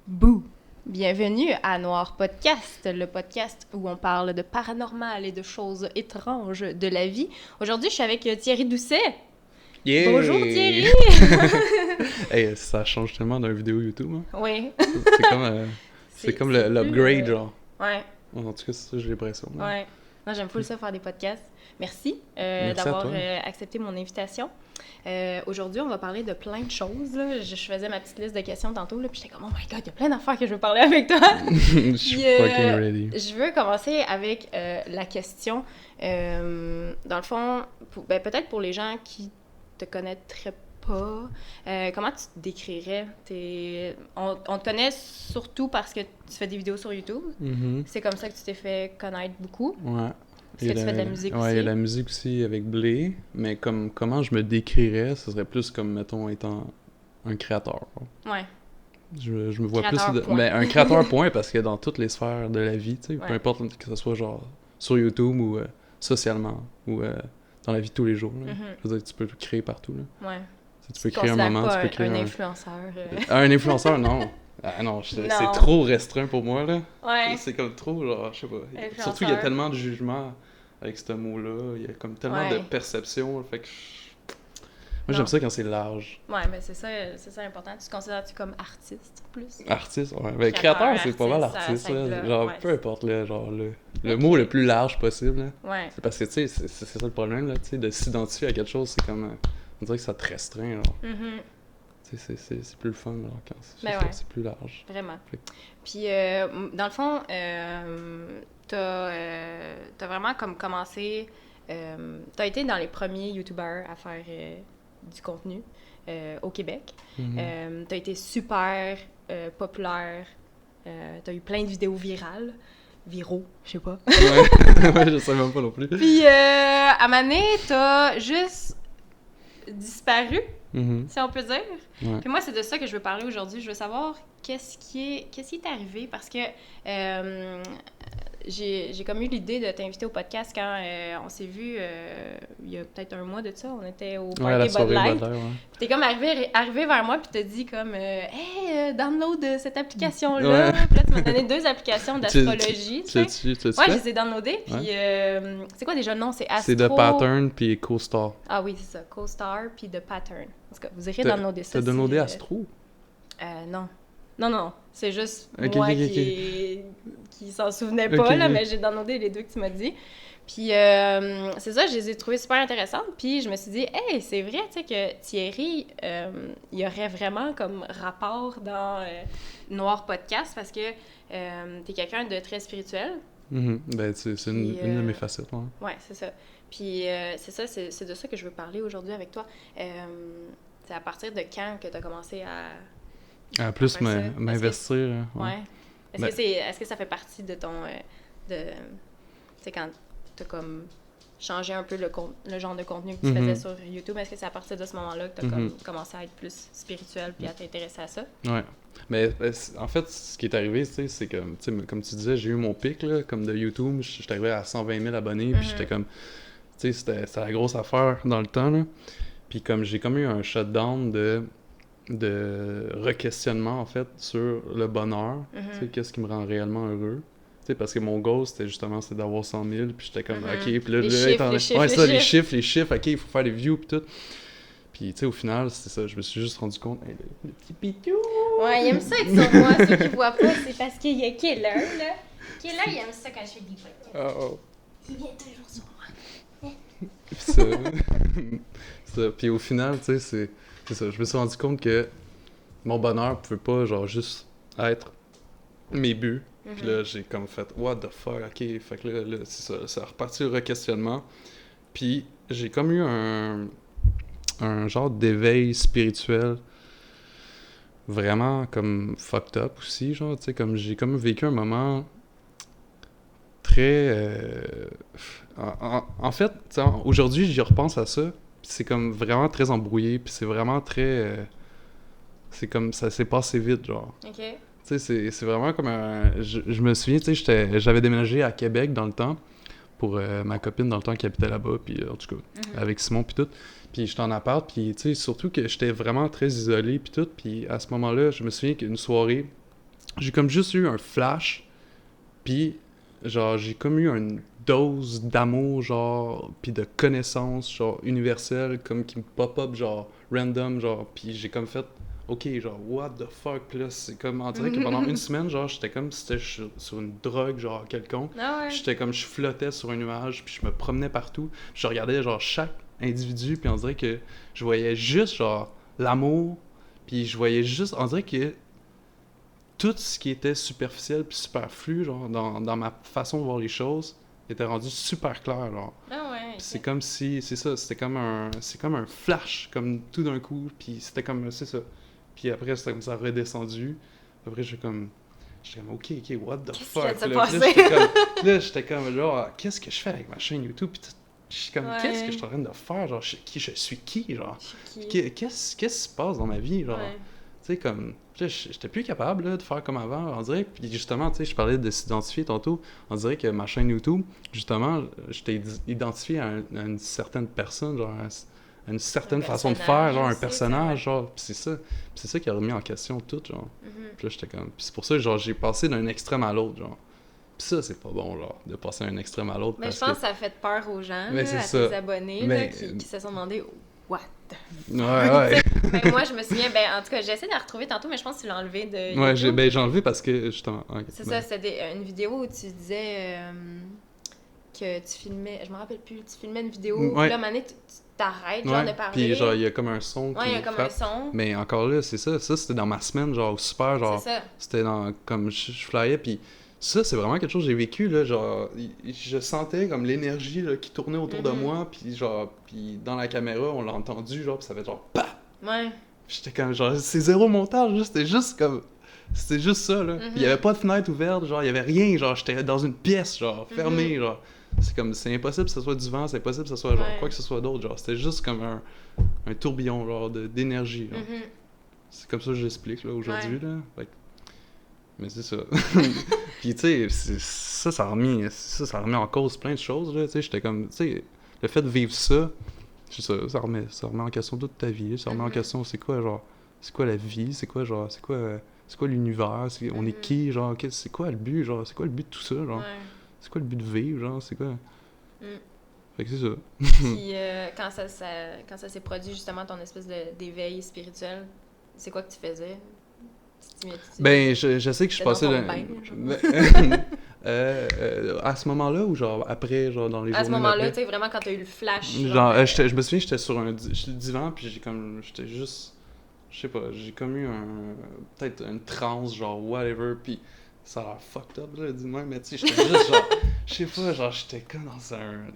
Bouh! Bienvenue à Noir Podcast, le podcast où on parle de paranormal et de choses étranges de la vie. Aujourd'hui, je suis avec Thierry Doucet. Yeah! Bonjour Thierry! Hey, ça change tellement d'une vidéo YouTube. Hein? Oui. C'est comme l'upgrade, genre. Ouais. En tout cas, c'est ça, j'ai l'impression. Ouais. Moi, j'aime full ça faire des podcasts. Merci, Merci d'avoir à toi. accepté mon invitation. Aujourd'hui, on va parler de plein de choses. Là. Je faisais ma petite liste de questions tantôt, là, puis j'étais comme « Oh my God, il y a plein d'affaires que je veux parler avec toi! » Je suis fucking ready. Je veux commencer avec la question. Dans le fond, peut-être pour les gens qui te connaîtraient pas, comment tu te décrirais? On te connaît surtout parce que tu fais des vidéos sur YouTube. Mm-hmm. C'est comme ça que tu t'es fait connaître beaucoup. Ouais. Parce que tu fais de la musique aussi. Ouais, il y a la musique aussi avec Blé, mais comment je me décrirais, ce serait plus comme, mettons, étant un créateur. Ouais. Je me vois Créateur, plus... point. Mais un créateur, point, parce que dans toutes les sphères de la vie, tu sais, Ouais. peu importe que ce soit genre sur YouTube ou socialement, ou dans la vie de tous les jours. Là. Mhm. Je veux dire, tu peux créer partout. Là. Ouais. Tu peux te créer un considères moment, pas tu peux créer un influenceur. Un influenceur, non. Ah non, Non. c'est trop restreint pour moi, là. Ouais. C'est comme trop, genre, je sais pas. Influenceur. Surtout, il y a tellement de jugement avec ce mot-là. Il y a comme tellement de Ouais. perception, fait que... Moi, Non. j'aime ça quand c'est large. Ouais, mais c'est ça important. Tu te considères-tu comme artiste, plus? Artiste, ouais. Ben, créateur, c'est pas mal artiste, artiste, ça là. englobe, Genre, ouais. peu importe, là, genre, le Ok. mot le plus large possible, là. Ouais. C'est parce que, tu sais, c'est ça le problème, là, tu sais, de s'identifier à quelque chose, c'est comme... on dirait que ça te restreint, genre. Mhm. Tu sais, c'est plus le fun, genre, quand Ben ouais. c'est plus large. Vraiment. Fait Puis, dans le fond, t'as vraiment comme commencé... t'as été dans les premiers YouTubers à faire du contenu au Québec. Mhm. T'as été super populaire. T'as eu plein de vidéos virales. Viraux, je sais pas. Ouais. Ouais, je sais même pas non plus. Puis, à un moment donné, t'as juste disparu, Mhm. si on peut dire. Ouais. Puis moi, c'est de ça que je veux parler aujourd'hui. Je veux savoir qu'est-ce qui est arrivé parce que j'ai comme eu l'idée de t'inviter au podcast quand on s'est vu il y a peut-être un mois de ça. On était au Ouais, la party Bud soirée Light. Bud Light, ouais. Puis t'es comme arrivé vers moi puis t'as dit comme hey, download cette application-là. Ouais. Puis là, tu m'as donné 2 applications d'astrologie. Tu l'as-tu Ouais, je fait? les ai downloadées. Puis c'est quoi déjà le nom? C'est Astro... C'est The Pattern puis CoStar. Ah oui, c'est ça. CoStar puis The Pattern. En tout cas, vous irez downloader ça. T'as downloadé si, Astro? Non. Non. C'est juste Ok, moi ok, qui s'en souvenait pas, Ok, là, ok. mais j'ai downloadé les 2 que tu m'as dit. Puis c'est ça, je les ai trouvées super intéressantes. Puis je me suis dit, hey, c'est vrai, tu sais, que Thierry, il y aurait vraiment comme rapport dans Noir Podcast parce que t'es quelqu'un de très spirituel. Mhm. Ben, c'est une Puis, de mes facettes, ouais. Ouais, c'est ça. Puis c'est ça, c'est de ça que je veux parler aujourd'hui avec toi. C'est à partir de quand que tu as commencé à Plus faire ça? m'investir. Ouais. Est-ce Ben- que est-ce que ça fait partie de ton tu sais quand tu as comme changé un peu le genre de contenu que tu Mhm. faisais sur YouTube, est-ce que c'est à partir de ce moment-là que tu as comme Mhm. commencé à être plus spirituel puis à t'intéresser à ça? Ouais. Mais en fait, ce qui est arrivé, tu sais, c'est comme, tu sais, comme tu disais, j'ai eu mon pic, là, comme de YouTube. J'étais arrivé à 120 000 abonnés, puis j'étais comme, tu sais, c'était la grosse affaire dans le temps, là. Puis comme j'ai comme eu un shutdown de re-questionnement, en fait, sur le bonheur, tu sais, qu'est-ce qui me rend réellement heureux. Tu sais, parce que mon goal, c'était d'avoir 100 000, puis j'étais comme, OK, puis là, Les je chiffres, les chiffres, ouais, les ça, chiffres. les chiffres, OK, il faut faire des views, puis tout. Puis, tu sais, au final, c'est ça, je me suis juste rendu compte, hey, le petit pitou! Ouais, il aime ça être sur moi. Ceux qui voient pas, c'est parce qu'il y a Killer, là. Killer, il aime ça quand je fais des podcasts. Oh. Il vient toujours sur moi. Puis ça, ça. Puis au final, tu sais, c'est ça. Je me suis rendu compte que mon bonheur pouvait pas, genre, juste être mes buts. Puis là, j'ai comme fait, what the fuck, ok. Fait que là c'est ça. Ça a reparti le re-questionnement. Puis j'ai comme eu un genre d'éveil spirituel vraiment comme fucked up aussi, genre, tu sais, comme j'ai comme vécu un moment très... en fait, aujourd'hui, j'y repense à ça, puis c'est comme vraiment très embrouillé, puis c'est vraiment très... c'est comme, ça s'est passé vite, genre. OK. Tu sais, c'est vraiment comme un... Je me souviens, tu sais, j'avais déménagé à Québec dans le temps, pour ma copine dans le temps qui habitait là-bas, puis en tout cas, avec Simon, puis tout. Puis j'étais en appart, puis tu sais, surtout que j'étais vraiment très isolé, puis tout. Puis à ce moment-là, je me souviens qu'une soirée, j'ai comme juste eu un flash, puis genre, j'ai comme eu une dose d'amour, genre, puis de connaissances, genre, universelles, comme qui me pop-up, genre, random, genre, puis j'ai comme fait, ok, genre, what the fuck, puis là, c'est comme, on dirait que pendant une semaine, genre, j'étais comme si c'était sur une drogue, genre, quelconque, Ah ouais. puis j'étais comme, je flottais sur un nuage, puis je me promenais partout, je regardais, genre, chaque individu, puis on dirait que je voyais juste, genre, l'amour, puis je voyais juste, on dirait que tout ce qui était superficiel puis superflu, genre, dans ma façon de voir les choses, était rendu super clair, genre. Ah ouais. Puis c'est comme si, c'est ça, c'est comme un flash, comme tout d'un coup, puis c'était comme, c'est ça. Puis après, c'était comme ça redescendu. Après, j'étais comme, ok, what the Qu'est-ce fuck? qui vient de se Là, passer? là, j'étais comme, genre, qu'est-ce que je fais avec ma chaîne YouTube? Puis je suis comme, Ouais. qu'est-ce que je suis en train de faire? Genre, je suis qui, genre? Je suis qui? Qu'est-ce qui se passe dans ma vie, genre? Ouais. Tu sais, comme, là, j'étais plus capable là, de faire comme avant, on dirait. Puis justement, tu sais, je parlais de s'identifier tantôt. On dirait que ma chaîne YouTube, justement, j'étais identifié à une certaine personne, genre, à une certaine façon de faire, genre, un aussi, personnage, genre. Puis c'est ça. Puis c'est ça qui a remis en question tout, genre. Mhm. Puis là, j'étais comme. Puis c'est pour ça que, genre, j'ai passé d'un extrême à l'autre, genre. Puis ça, c'est pas bon, genre, de passer d'un extrême à l'autre. Mais parce je pense que... que ça fait peur aux gens, Mais là, c'est à ça. tes abonnés Mais- là, qui se sont demandé what the Ouais, ouais. Ben, moi, je me souviens, en tout cas, j'essaie de la retrouver tantôt, mais je pense que tu l'as enlevé de Ouais, YouTube. j'ai enlevé parce que, justement. ok, C'est ben. ça, c'était une vidéo où tu disais que tu filmais, je me rappelle plus, tu filmais une vidéo, Ouais. puis là, à un moment donné, tu t'arrêtes, genre, Ouais, de parler. puis genre, il y a comme un son Ouais, qui il y a comme frappe. un son. Mais encore là, c'est ça. Ça, c'était dans ma semaine, genre, super, genre, C'est ça. c'était dans, comme, je flyais, puis ça, c'est vraiment quelque chose que j'ai vécu, là, genre, je sentais comme l'énergie, là, qui tournait autour de Mhm. moi, puis genre, puis dans la caméra, on l'a entendu, genre, puis ça fait genre, PAH! Ouais. J'étais comme, genre, c'est zéro montage, là, c'était juste comme, c'était juste ça, là. Puis il y avait pas de fenêtre ouverte, genre, il y avait rien, genre, j'étais dans une pièce, genre, fermée, genre. C'est comme, c'est impossible que ce soit du vent, c'est impossible que ce soit, genre, Ouais. quoi que ce soit d'autre, genre, c'était juste comme un tourbillon, genre, d'énergie, genre. Mhm. C'est comme ça que je l'explique, là, aujourd'hui, Ouais. là. Fait que- Mais c'est ça. Puis, tu sais, ça a remis en cause plein de choses, là. Tu sais, j'étais comme, tu sais, le fait de vivre ça, c'est ça remet en question toute ta vie. Ça remet en question, c'est quoi, genre, c'est quoi la vie, c'est quoi, genre, c'est quoi l'univers, on est qui, genre, c'est quoi le but, genre, c'est quoi le but de tout ça, genre, Ouais. c'est quoi le but de vivre, genre, c'est quoi. Fait que c'est ça. Puis quand ça s'est produit, justement, ton espèce d'éveil spirituel, c'est quoi que tu faisais? Ben, je sais que je T'es dans passais... ton bain, à ce moment-là ou genre après, genre dans les À ce journées moment-là, d'après? tu sais, vraiment quand t'as eu le flash. Genre, je me souviens, j'étais sur un divan, puis j'étais juste, je sais pas, j'ai comme eu peut-être une transe, genre whatever, puis ça a l'air fucked up, là, dis-moi, mais tu sais, j'étais juste genre, je sais pas, genre, j'étais comme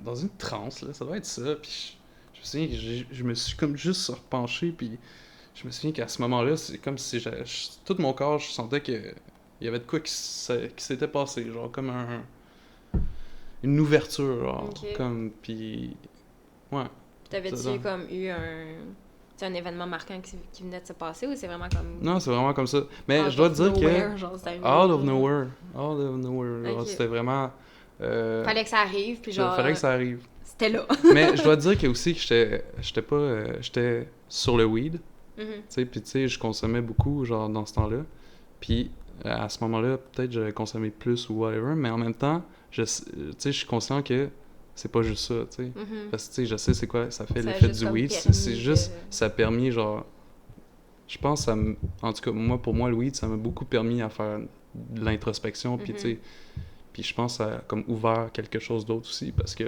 dans une transe, là, ça doit être ça, puis je me souviens que je me suis comme juste repenché, puis je me souviens qu'à ce moment-là, c'est comme si tout mon corps, je sentais que il y avait de quoi qui s'était passé, genre comme une ouverture, genre, Ok. comme, puis ouais. T'avais-tu Ça, comme eu un événement marquant qui venait de se passer ou c'est vraiment comme. Non, c'est vraiment comme ça. Mais out je dois of te dire nowhere, que genre, c'est arrivé, out of genre? nowhere, genre, Ok. c'était vraiment Fallait que ça arrive, puis genre. fallait que ça arrive. C'était là. Mais je dois te dire que aussi que j'étais pas j'étais sur le weed, Mhm. tu sais, puis tu sais, je consommais beaucoup genre dans ce temps-là. Puis à ce moment-là, peut-être j'avais consommé plus ou whatever, mais en même temps, tu sais, je suis conscient que c'est pas juste ça, tu sais. Mhm. Parce que tu sais, je sais c'est quoi ça fait Ça a l'effet juste du comme weed, permis c'est juste de- ça a permis genre je pense que en tout cas moi pour moi le weed ça m'a beaucoup permis à faire de l'introspection puis Mhm. tu sais puis je pense que ça a comme ouvert quelque chose d'autre aussi parce que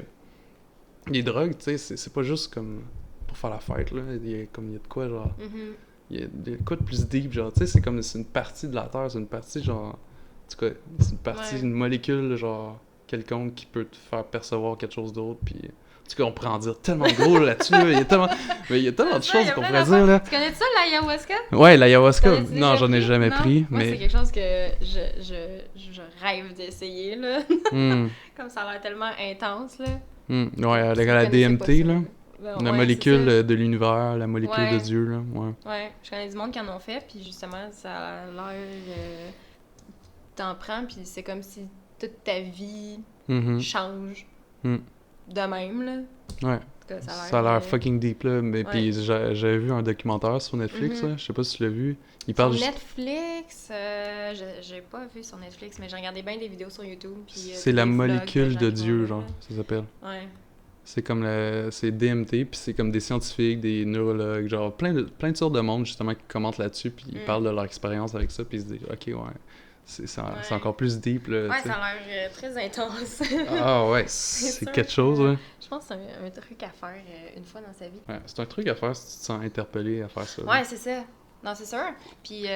les drogues tu sais c'est pas juste comme pour faire la fête là, il y a de quoi genre Mhm. il y a de quoi de plus deep genre tu sais c'est une partie de la terre, c'est une partie genre en tout cas c'est une partie Ouais. une molécule genre quelconque qui peut te faire percevoir quelque chose d'autre puis en tout cas on pourrait en dire tellement gros là-dessus là. Il y a tellement de Ça, y choses a qu'on plein pourrait d'affaires. dire là. Tu connais ça, l'ayahuasca? Ouais, l'ayahuasca, T'en as-tu non, déjà j'en ai pris? jamais Non? pris, Moi, c'est mais... quelque chose que je rêve d'essayer, là. Hmm, Comme ça a l'air tellement intense, là. ouais, avec Vous la connaissez pas DMT, ça, là, Ben, la ouais, molécule c'est ça. de l'univers, la molécule Ouais. de Dieu, là, ouais. Ouais, je connais du monde qui en ont fait, puis justement, ça a l'air... t'en prends, puis c'est comme si toute ta vie Mhm. change Hmm. de même, là. Ouais. En tout cas, Ça a l'air fucking deep, là. Mais Ouais. puis j'avais vu un documentaire sur Netflix, là. Je sais pas si tu l'as vu. Il Sur parle Netflix, j'ai pas vu sur Netflix, mais j'ai regardé bien des vidéos sur YouTube. Puis, c'est la des vlogs molécule gens de qui vont Dieu, là. genre, ça s'appelle. Ouais. C'est comme c'est DMT, puis c'est comme des scientifiques, des neurologues, genre plein de sortes de monde justement qui commentent là-dessus, puis ils parlent de leur expérience avec ça, puis ils se disent ok ouais, c'est encore plus deep là. Ouais, t'sais. ça a l'air très intense. Ah ouais, C'est c'est sûr quelque chose là. Je pense que c'est un truc à faire une fois dans sa vie. Ouais, c'est un truc à faire si tu te sens interpellé à faire ça. Ouais, c'est ça. Non, c'est sûr. Puis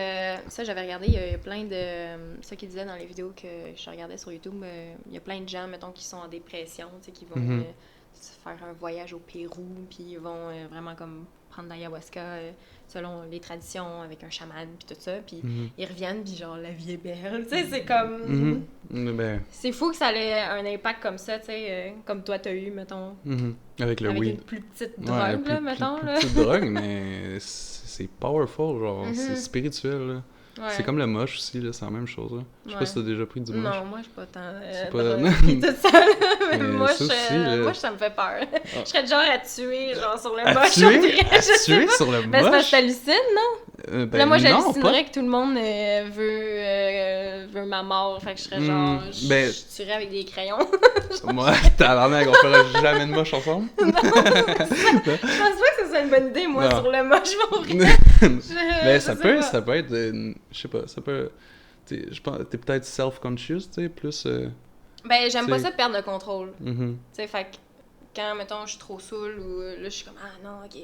ça, j'avais regardé, il y a plein de... Ça qu'ils disaient dans les vidéos que je regardais sur YouTube, il y a plein de gens, mettons, qui sont en dépression, tu sais, qui vont se faire un voyage au Pérou, puis ils vont vraiment comme prendre l'ayahuasca selon les traditions, avec un chaman, puis tout ça, puis ils reviennent, puis genre, la vie est belle, tu sais, c'est comme... Ben, C'est fou que ça ait un impact comme ça, tu sais, comme toi t'as eu, mettons, avec le avec weed. une plus petite Ouais, drogue, là, mettons, plus là. petite drogue, mais c'est powerful, genre, c'est spirituel, là. Ouais. C'est comme le moche aussi, là, c'est la même chose, là. Je sais pas si t'as déjà pris du moche. Non, moi, je suis pas tant C'est pas- pis tout ça, là. Mais Mais moi, ça aussi, là. moi, ça me fait peur. Je serais du genre à tuer, genre, sur le À moche, tuer? on dirait, À je sais tuer pas. sur le Ben, c'est parce moche? que t'hallucines, non? Ben, Là, moi, non, j'hallucinerais que tout le monde veut ma mort. Fait que je serais genre, ben- je tuerais avec des crayons. Moi, tabarnak, on fera jamais de moche ensemble. Je pense pas que ce soit une bonne idée, moi, Non. sur le moche, pour vrai. Mais Je ça sais peut, pas. ça peut être, je sais pas, ça peut, je pense, t'es peut-être self-conscious, tu sais, plus, Ben, j'aime pas t'sais- ça perdre le contrôle. mhm. Tu sais, fait que quand, mettons, je suis trop saoule ou là, je suis comme, ah non, ok,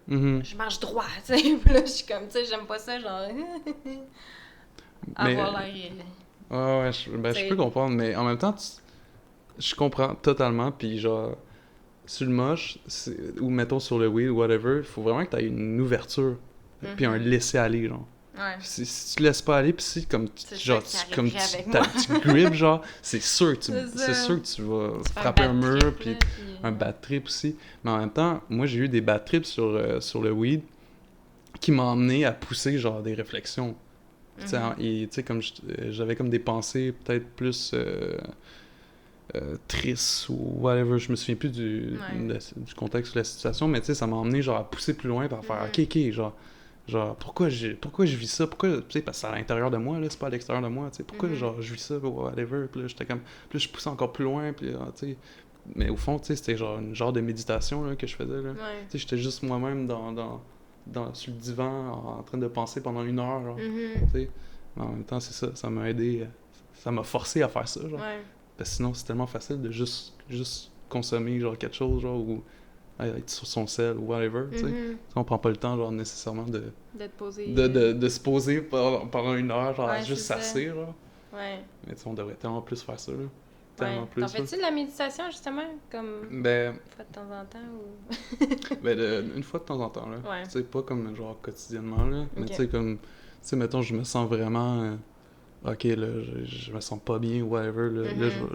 Mhm. je marche droit, tu sais. Puis là, je suis comme, tu sais, j'aime pas ça, genre, avoir l'air. Ouais, ouais, je T'sais- peux comprendre, mais en même temps, je comprends totalement, puis genre, sur le moche, ou mettons sur le weed, whatever, il faut vraiment que t'aies une ouverture, puis un laisser-aller, genre. Ouais. Si tu laisses pas aller, puis si comme C'est genre ça qui comme arriverait avec moi. tu grippes, genre, c'est sûr que C'est c'est ça. sûr que tu vas Tu fais frapper un bad mur, trip, puis là, un bad trip aussi. Mais en même temps, moi j'ai eu des bad trips sur le weed qui m'ont amené à pousser genre des réflexions. Tu sais, et tu sais comme j'avais comme des pensées peut-être plus tristes ou whatever, je me souviens plus du contexte de la situation, mais tu sais ça m'a amené genre à pousser plus loin par faire ok genre pourquoi je vis ça, pourquoi tu sais parce que c'est à l'intérieur de moi là, c'est pas à l'extérieur de moi, tu sais pourquoi genre je vis ça whatever, puis là j'étais comme plus je poussais encore plus loin, puis tu sais mais au fond tu sais c'était genre une genre de méditation là que je faisais là. Ouais. Tu sais j'étais juste moi-même sur le divan en train de penser pendant 1 heure genre, tu sais. Mais en même temps c'est ça m'a aidé, ça m'a forcé à faire ça genre. Ouais. Parce que sinon, c'est tellement facile de juste consommer genre quelque chose, genre, ou être sur son sel ou whatever, tu sais. On prend pas le temps, genre, nécessairement D'être posé. de se poser pendant 1 heure, genre, à Ouais, juste c'est ça. s'asseoir, genre. Ouais. Mais tu sais, on devrait tellement plus faire ça, là. Ouais. Tellement plus. T'en là. fais-tu de la méditation, justement, comme Ben, une fois de temps en temps, ou... une fois de temps en temps, là. Ouais. Tu sais, pas comme, genre, quotidiennement, là. Mais Ok. tu sais, comme, tu sais, mettons, je me sens vraiment... ok, là, je me sens pas bien, whatever, là,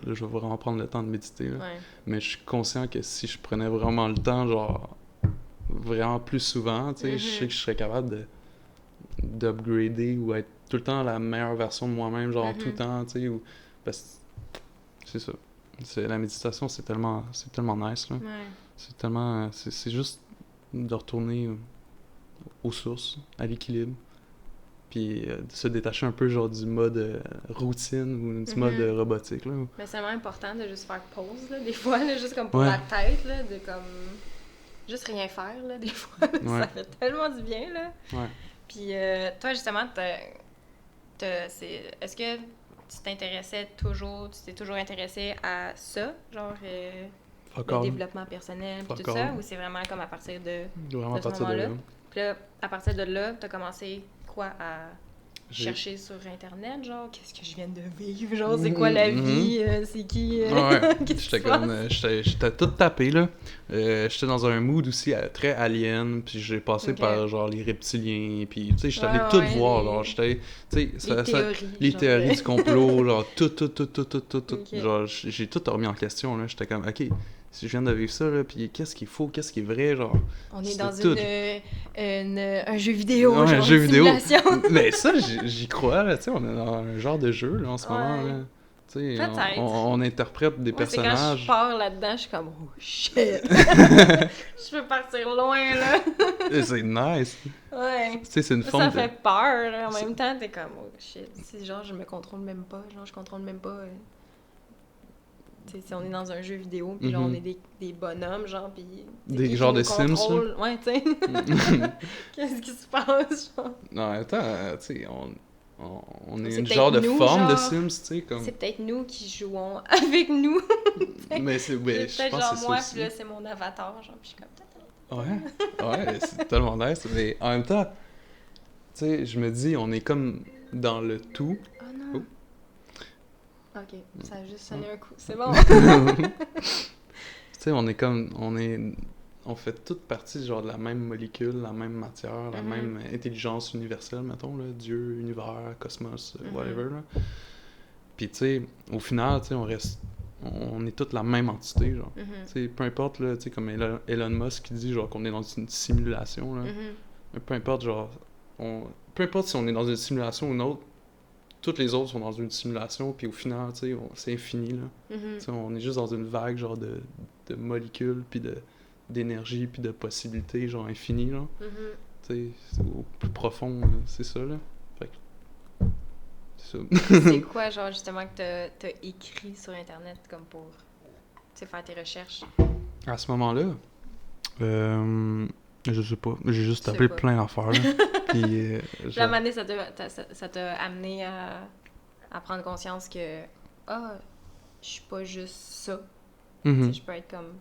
je vais vraiment prendre le temps de méditer, là. Ouais. Mais je suis conscient que si je prenais vraiment le temps, genre, vraiment plus souvent, tu sais, je sais que je serais capable d'upgrader ou être tout le temps la meilleure version de moi-même, genre, tout le temps, tu sais, ou... Parce que c'est ça. La méditation, c'est tellement nice, là. Ouais. C'est tellement... C'est juste de retourner aux sources, à l'équilibre. Puis de se détacher un peu genre du mode routine ou du mode robotique, là. Mais c'est vraiment important de juste faire pause, là, des fois, là, juste comme pour Ouais. la tête, là, de comme... Juste rien faire, là, des fois, là, Ouais. ça fait tellement du bien, là. Ouais. Puis toi, justement, est-ce que tu t'es toujours intéressé à ça, genre Fuck le all. développement personnel, puis Fuck tout ça, all. ou c'est vraiment comme à partir de Vraiment à ce partir de moment-là? là. Puis là, à partir de là, t'as commencé quoi à J'ai- chercher sur Internet, genre, qu'est-ce que je viens de vivre, genre, c'est quoi la vie, c'est qui, Ouais, qu'est-ce qui j'étais se comme, passe? j'étais tout tapé, là. J'étais dans un mood aussi très alien, puis j'ai passé Ok. par, genre, les reptiliens, puis, tu sais, j'étais allé Ouais, tout ouais, voir, les- genre, j'étais, tu sais, Les théories. les genre, théories du complot, genre, tout, Ok. genre, j'ai tout remis en question, là, j'étais comme, ok, si je viens de vivre ça, là, puis qu'est-ce qu'il faut, qu'est-ce qui est vrai, genre, On est c'était dans tout. un jeu vidéo, Ouais, genre un jeu une vidéo. simulation. Mais ça, j'y crois, là, tu sais, on est dans un genre de jeu, là, en ce Ouais. moment, là. Tu Tu sais, Peut-être. on interprète des Moi, c'est quand je personnages. pars là-dedans, je suis comme, oh shit! Je peux partir loin, là! Et c'est nice. Ouais. Tu sais, c'est une Ça forme de... fait peur, là. En C'est- même temps, t'es comme, oh shit. Si genre, je me contrôle même pas, genre, je contrôle même pas. Tu sais, si on est dans un jeu vidéo, puis là, on Mhm. est des bonhommes, genre, puis. Des qui genres nous de Sims, là. contrôle? Ouais, tu sais. Qu'est-ce qui se passe, genre? Non, en même temps, tu sais, on est C'est une peut-être genre de nous, forme de genre. Sims, tu sais, comme... C'est peut-être nous qui jouons avec nous. Mais c'est... Ouais, je Peut-être pense genre que c'est moi, ça puis là, aussi. c'est mon avatar, genre, puis je suis comme. Ouais, c'est tellement nice. Mais en même temps, tu sais, je me dis, on est comme dans le tout. Oh non! Oh. Ok, ça a juste sonné un coup, c'est bon. Tu sais, on est comme... On fait toute partie, genre, de la même molécule, la même matière, la Mhm. même intelligence universelle, mettons, là. Dieu, univers, cosmos, whatever, là. Puis, tu sais, au final, tu sais, on est toute la même entité, genre. Mhm. Tu sais, peu importe, là, tu sais, comme Elon Musk qui dit, genre, qu'on est dans une simulation, là. Mhm. Mais peu importe, genre, peu importe si on est dans une simulation ou une autre, toutes les autres sont dans une simulation, puis au final, tu sais, c'est infini, là. Mhm. Tu sais, on est juste dans une vague, genre, de molécules, puis d'énergie, puis de possibilités, genre, infinies, genre. Mhm. Tu sais, au plus profond, c'est ça, là. Fait que, c'est ça. C'est quoi, genre, justement, que t'as écrit sur Internet, comme pour, tu sais, faire tes recherches? À ce moment-là, je sais pas. J'ai juste Tu sais tapé pas. plein d'affaires, là. Puis, Puis la genre... manée, ça t'a amené à prendre conscience que, ah, je suis pas juste ça. Tu sais, Mhm, je peux être comme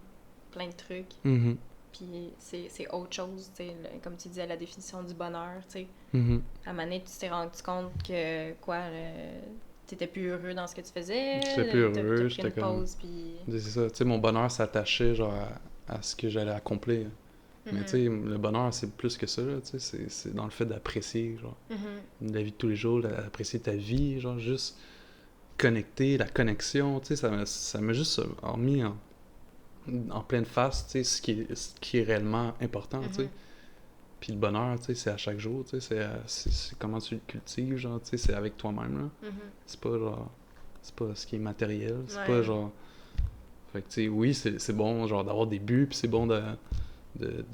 plein de trucs. mhm, Puis c'est autre chose, tu sais, comme tu disais, la définition du bonheur, tu sais. mhm. À un moment donné, tu t'es rendu compte que, quoi, t'étais plus heureux dans ce que tu faisais. J'étais plus t'as heureux, pris j'étais une comme... pause, puis... C'est ça, tu sais, mon bonheur s'attachait, genre, à ce que j'allais accomplir. Mais Mhm. tu sais, le bonheur, c'est plus que ça, là, tu sais, c'est dans le fait d'apprécier, genre, Mhm. la vie de tous les jours, d'apprécier ta vie, genre, juste connecter, la connexion, tu sais, ça m'a juste remis en pleine face, tu sais, ce qui est réellement important, tu sais. Mhm. Puis le bonheur, tu sais, c'est à chaque jour, tu sais, c'est comment tu le cultives, genre, tu sais, c'est avec toi-même, là. Mhm. C'est pas, genre, c'est pas ce qui est matériel, c'est Ouais. pas, genre... Fait que, tu sais, oui, c'est bon, genre, d'avoir des buts, puis c'est bon de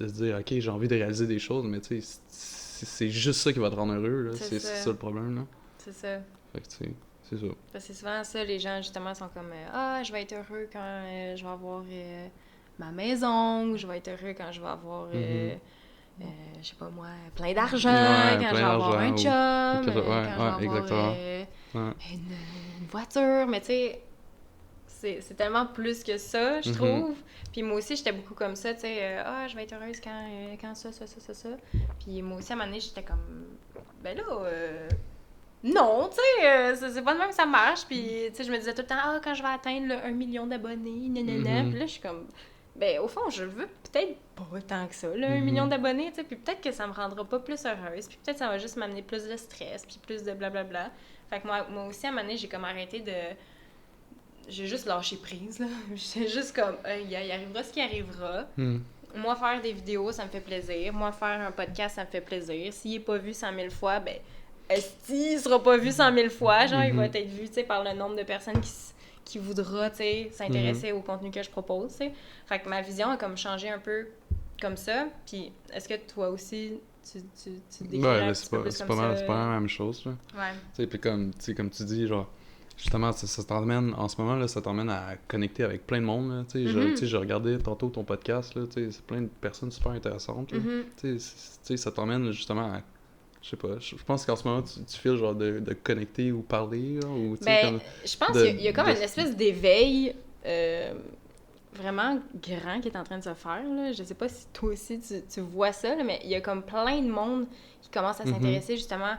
se dire, OK, j'ai envie de réaliser des choses, mais tu sais, c'est juste ça qui va te rendre heureux, là. C'est C'est ça. ça le problème, là. C'est ça. Fait que, tu sais, c'est ça. Parce que c'est souvent ça, les gens, justement, sont comme ah, je vais être heureux quand je vais avoir ma maison, ou je vais être heureux quand je vais avoir, je sais pas moi, plein d'argent, Ouais, quand je plein vais avoir un d'argent, chum, ouais, quand je vais avoir exactement. Ouais. une voiture. Mais tu sais, c'est tellement plus que ça, je Mhm. trouve. Puis moi aussi, j'étais beaucoup comme ça, tu sais, ah, je vais être heureuse quand ça. Puis moi aussi, à un moment donné, j'étais comme, ben là, non, tu sais, c'est pas de même que ça marche. Puis, tu sais, je me disais tout le temps, ah, quand je vais atteindre le 1 million d'abonnés, nanana. Mhm. Puis là, je suis comme, ben, au fond, je le veux peut-être pas tant que ça, le 1 Mhm. million d'abonnés, tu sais. Puis peut-être que ça me rendra pas plus heureuse. Puis peut-être que ça va juste m'amener plus de stress, puis plus de blablabla. Fait que moi aussi, à un moment donné, j'ai comme arrêté de. J'ai juste lâché prise, là. J'étais juste comme, il arrivera ce qui arrivera. Mhm. Moi, faire des vidéos, ça me fait plaisir. Moi, faire un podcast, ça me fait plaisir. S'il n'est pas vu 100 000 fois, ben, esti, il sera pas vu 100 000 fois. Genre, il va être vu, tu sais, par le nombre de personnes qui voudra, tu sais, s'intéresser au contenu que je propose, tu sais. Fait que ma vision a comme changé un peu comme ça. Puis, est-ce que toi aussi, tu décrirais Ouais, un mais petit peu plus c'est comme pas mal, ça? c'est pas la même chose, là. Ouais. Tu sais, puis comme tu dis, genre, justement, ça t'emmène, en ce moment, là, ça t'emmène à connecter avec plein de monde, là. Tu sais, Mhm. tu sais, je regardais tantôt ton podcast, là, tu sais, c'est plein de personnes super intéressantes, là. Mhm. Tu sais, ça t'emmène justement à, je sais pas, je pense qu'en ce moment, tu files genre de connecter ou parler, là, ou tu sais, Ben, comme... je pense de- qu'il y a comme de- une espèce d'éveil vraiment grand qui est en train de se faire, là. Je sais pas si toi aussi tu vois ça, là, mais il y a comme plein de monde qui commence à s'intéresser justement.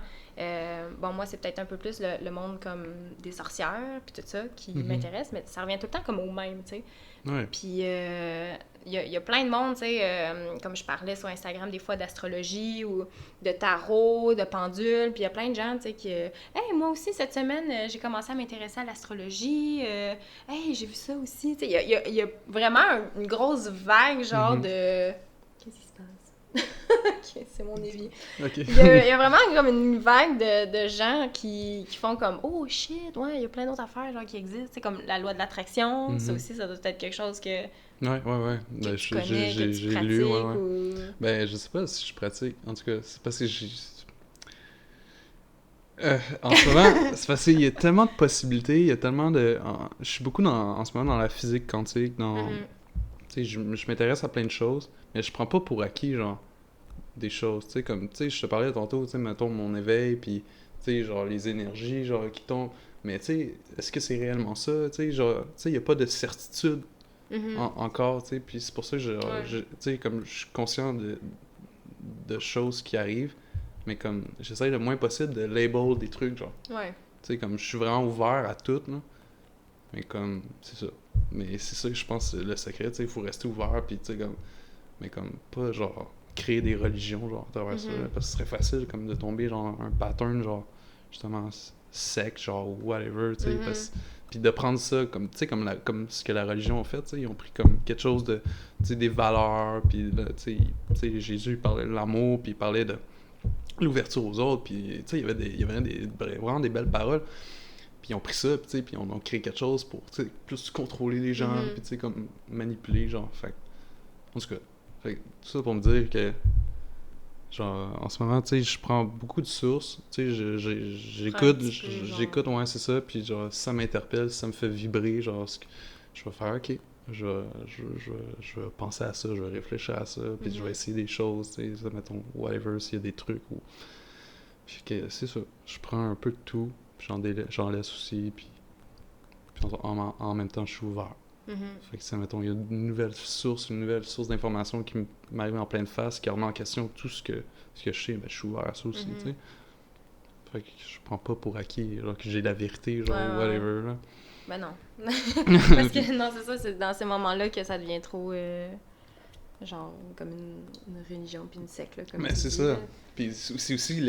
Bon, moi, c'est peut-être un peu plus le monde comme des sorcières, puis tout ça, qui m'intéresse, mais ça revient tout le temps comme au même, tu sais. Ouais. Puis il y a plein de monde, tu sais, comme je parlais sur Instagram des fois d'astrologie ou de tarot, de pendule, puis il y a plein de gens, tu sais, qui... Hey, moi aussi, cette semaine, j'ai commencé à m'intéresser à l'astrologie. Hey, j'ai vu ça aussi. Tu sais, il y a vraiment une grosse vague, genre, de... Qu'est-ce qui se passe? Ok, c'est mon évier. Ok. Il y a vraiment comme une vague de gens qui font comme « Oh shit, ouais, il y a plein d'autres affaires genre, qui existent. » C'est comme la loi de l'attraction, ça aussi, ça doit être quelque chose que Ouais. Ben, tu connais, que tu j'ai pratiques lu, ou... Ben, je sais pas si je pratique. En tout cas, c'est parce que en ce moment, c'est parce qu'il y a tellement de possibilités, il y a tellement de... je suis beaucoup en ce moment dans la physique quantique, tu sais, je m'intéresse à plein de choses, mais je prends pas pour acquis, genre, des choses, tu sais, comme, tu sais, je te parlais tantôt, tu sais, mettons, mon éveil, puis, tu sais, genre, les énergies, genre, qui tombent, mais, tu sais, est-ce que c'est réellement ça, tu sais, genre, tu sais, il y a pas de certitude encore, tu sais, puis c'est pour ça que, tu sais, comme, je suis conscient de choses qui arrivent, mais comme, j'essaie le moins possible de label des trucs, genre, Ouais. tu sais, comme, je suis vraiment ouvert à tout, là, mais comme, c'est ça. Mais c'est ça que je pense, le secret, tu sais, il faut rester ouvert, puis, tu sais, comme, mais comme, pas, genre, créer des religions, genre, à travers ça, là, parce que ce serait facile, comme, de tomber, genre, un pattern, genre, justement, sec, genre, ou whatever, tu sais, puis de prendre ça, comme, tu sais, comme ce que la religion a fait, tu sais, ils ont pris comme quelque chose de, tu sais, des valeurs, puis, tu sais, Jésus, il parlait de l'amour, puis il parlait de l'ouverture aux autres, puis, tu sais, il y avait vraiment des belles paroles, puis ils ont pris ça, puis, tu sais, puis on a créé quelque chose pour, tu sais, plus contrôler les gens, puis, tu sais, comme, manipuler, genre, fait en tout cas, fait tout ça pour me dire que, genre, en ce moment, tu sais, je prends beaucoup de sources, tu sais, j'écoute, ouais, c'est ça, puis genre, si ça m'interpelle, si ça me fait vibrer, genre, je vais faire, ok, je vais penser à ça, je vais réfléchir à ça, puis je vais essayer des choses, tu sais, mettons, whatever, s'il y a des trucs, ou... Puis que, c'est ça, je prends un peu de tout, puis j'en laisse aussi, puis en même temps, je suis ouvert. Fait que, mettons, il y a une nouvelle source d'information qui m'arrive en pleine face, qui remet en question tout ce que je sais, ben, je suis ouvert à ça aussi, tu sais. Fait que je prends pas pour acquis, genre, que j'ai la vérité, genre, whatever, là. Ben non. Parce que, non, c'est ça, c'est dans ces moments-là que ça devient trop, genre, comme une religion puis une secte, là, comme Mais tu c'est dis, ça. là. Puis c'est aussi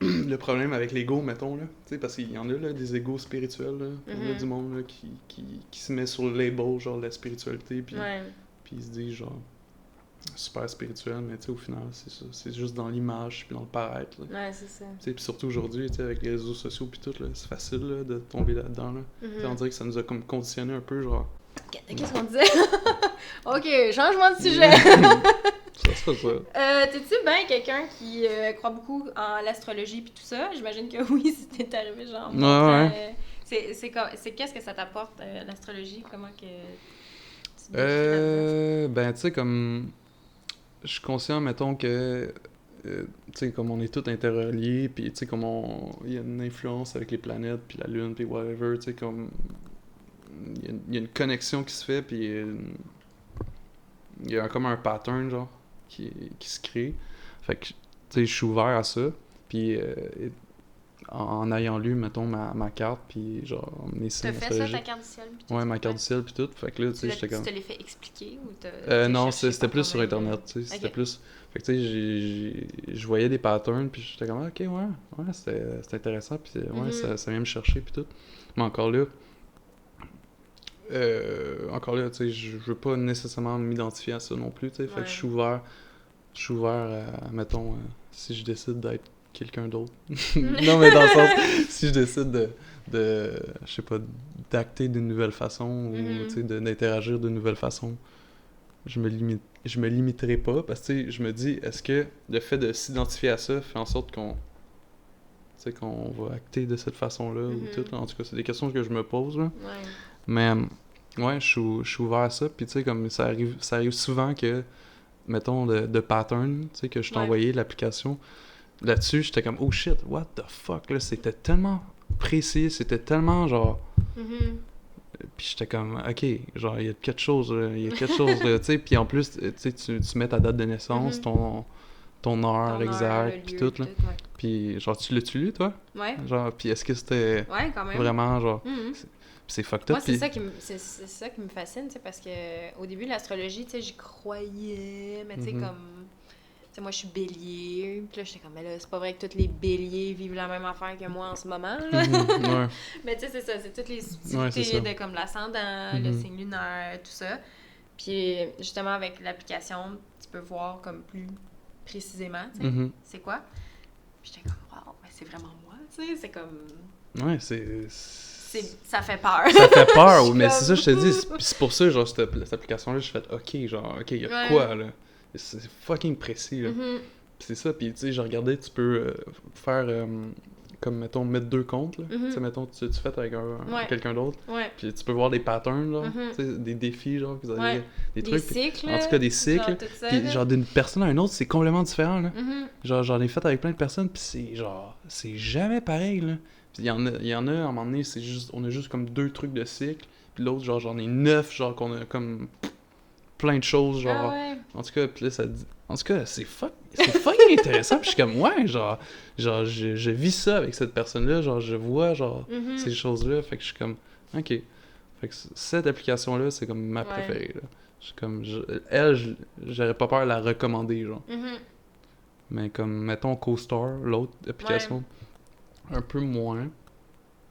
le problème avec l'ego, mettons, là. Tu sais, parce qu'il y en a, là, des égos spirituels, là. Il y a du monde, là, qui se met sur le label, genre, de la spiritualité, puis il se dit, genre, super spirituel, mais tu sais, au final, c'est ça. C'est juste dans l'image, puis dans le paraître, là. Ouais, c'est ça. Tu sais, puis surtout aujourd'hui, tu sais, avec les réseaux sociaux, puis tout, là, c'est facile, là, de tomber là-dedans, là. Tu sais, on dirait que ça nous a comme conditionné un peu, genre... Qu'est-ce qu'on disait? Ok, changement de sujet. Ça, c'est pas ça. T'es-tu bien quelqu'un qui croit beaucoup en l'astrologie puis tout ça? J'imagine que oui, si t'es arrivé genre... Ouais. C'est qu'est-ce que ça t'apporte, l'astrologie? Comment que tu te décris là-dedans? Ben, tu sais, comme... Je suis conscient, mettons, que... tu sais, comme on est tous interreliés, puis tu sais, comme il y a une influence avec les planètes, puis la Lune, puis whatever, tu sais, comme... Il y a une connexion qui se fait, puis il y a comme un pattern, genre, qui se crée. Fait que, tu sais, je suis ouvert à ça. Puis, en ayant lu, mettons, ma carte, puis genre, mes signes T'as fait ça, ta carte du ciel? Puis tout ouais, ça? ma carte du ciel, puis tout. Fait que là, tu sais, j'étais comme... Tu te l'as fait expliquer ou t'as non, cherché c'était par plus sur toi-même? Internet, tu sais. C'était Ok. plus... Fait que, tu sais, je voyais des patterns, puis j'étais comme, ok, ouais, c'était intéressant, puis ouais, ça vient me chercher, puis tout. Mais encore là, tu sais, je veux pas nécessairement m'identifier à ça non plus, tu sais. Fait que je suis ouvert à, mettons, si je décide d'être quelqu'un d'autre. Non, mais dans le sens, si je décide de je sais pas, d'acter d'une nouvelle façon, ou, tu sais, d'interagir d'une nouvelle façon, je me limiterai pas, parce que, tu sais, je me dis, est-ce que le fait de s'identifier à ça fait en sorte qu'on va acter de cette façon-là, ou tout, là. En tout cas, c'est des questions que je me pose, là. Ouais. Mais, ouais, je suis ouvert à ça, puis tu sais, comme ça arrive souvent que, mettons, de pattern, tu sais, que je t'ai envoyé l'application, là-dessus, j'étais comme, oh shit, what the fuck, là, c'était tellement précis, c'était tellement, genre... Puis j'étais comme, ok, genre, il y a quelque chose, là, tu sais, puis en plus, tu sais, tu mets ta date de naissance, ton heure exacte, puis tout, là. Puis, genre, tu l'as-tu lu, toi? Ouais. Genre, puis est-ce que c'était Quand même. vraiment, genre... C'est fucked up. Moi, c'est ça qui me fascine, tu sais, parce que au début, l'astrologie, tu sais, j'y croyais, mais tu sais, comme... Tu sais, moi, je suis bélier, puis là, j'étais comme, mais là, c'est pas vrai que tous les béliers vivent la même affaire que moi en ce moment, là. Ouais. Mais tu sais, c'est ça, c'est toutes les subtilités de, comme, l'ascendant, le signe lunaire, tout ça. Puis justement, avec l'application, tu peux voir comme plus précisément, tu sais, Mhm. c'est quoi. Puis j'étais comme, wow, ben c'est vraiment moi, tu sais, c'est comme... Ouais, Ça fait peur. Ça fait peur, Je suis mais c'est ça, comme- je te dis. C'est pour ça, genre, cette application-là, je fais OK, genre, OK, il y a Ouais. quoi, là? C'est fucking précis, là. Mhm. Puis c'est ça, puis tu sais, j'ai regardé, tu peux faire, comme, mettons, mettre 2 comptes, là. Mhm. Tu sais, mettons, tu fais avec Ouais. quelqu'un d'autre, Ouais. puis tu peux voir des patterns, genre, Mhm. tu sais, des défis, genre, puis vous avez Ouais. des Des trucs. Puis- cycles. en tout cas, des cycles. Genre tout ça. Puis là. genre, d'une personne à une autre, c'est complètement différent, là. Mhm. Genre, j'en ai fait avec plein de personnes, puis c'est genre, c'est jamais pareil, là. Puis il y en a, à un moment donné, c'est juste, on a juste comme 2 trucs de cycle, puis l'autre, genre, j'en ai 9, genre, qu'on a comme plein de choses, genre. Ah ouais. En tout cas, puis là, ça dit... En tout cas, c'est fucking intéressant, puis je suis comme, ouais, genre je vis ça avec cette personne-là, genre, je vois, genre, Mhm. ces choses-là, fait que je suis comme, ok. Fait que cette application-là, c'est comme ma Ouais. préférée, là. Je suis comme, j'aurais pas peur de la recommander, genre. Mhm. Mais comme, mettons CoStar, l'autre application, un peu moins.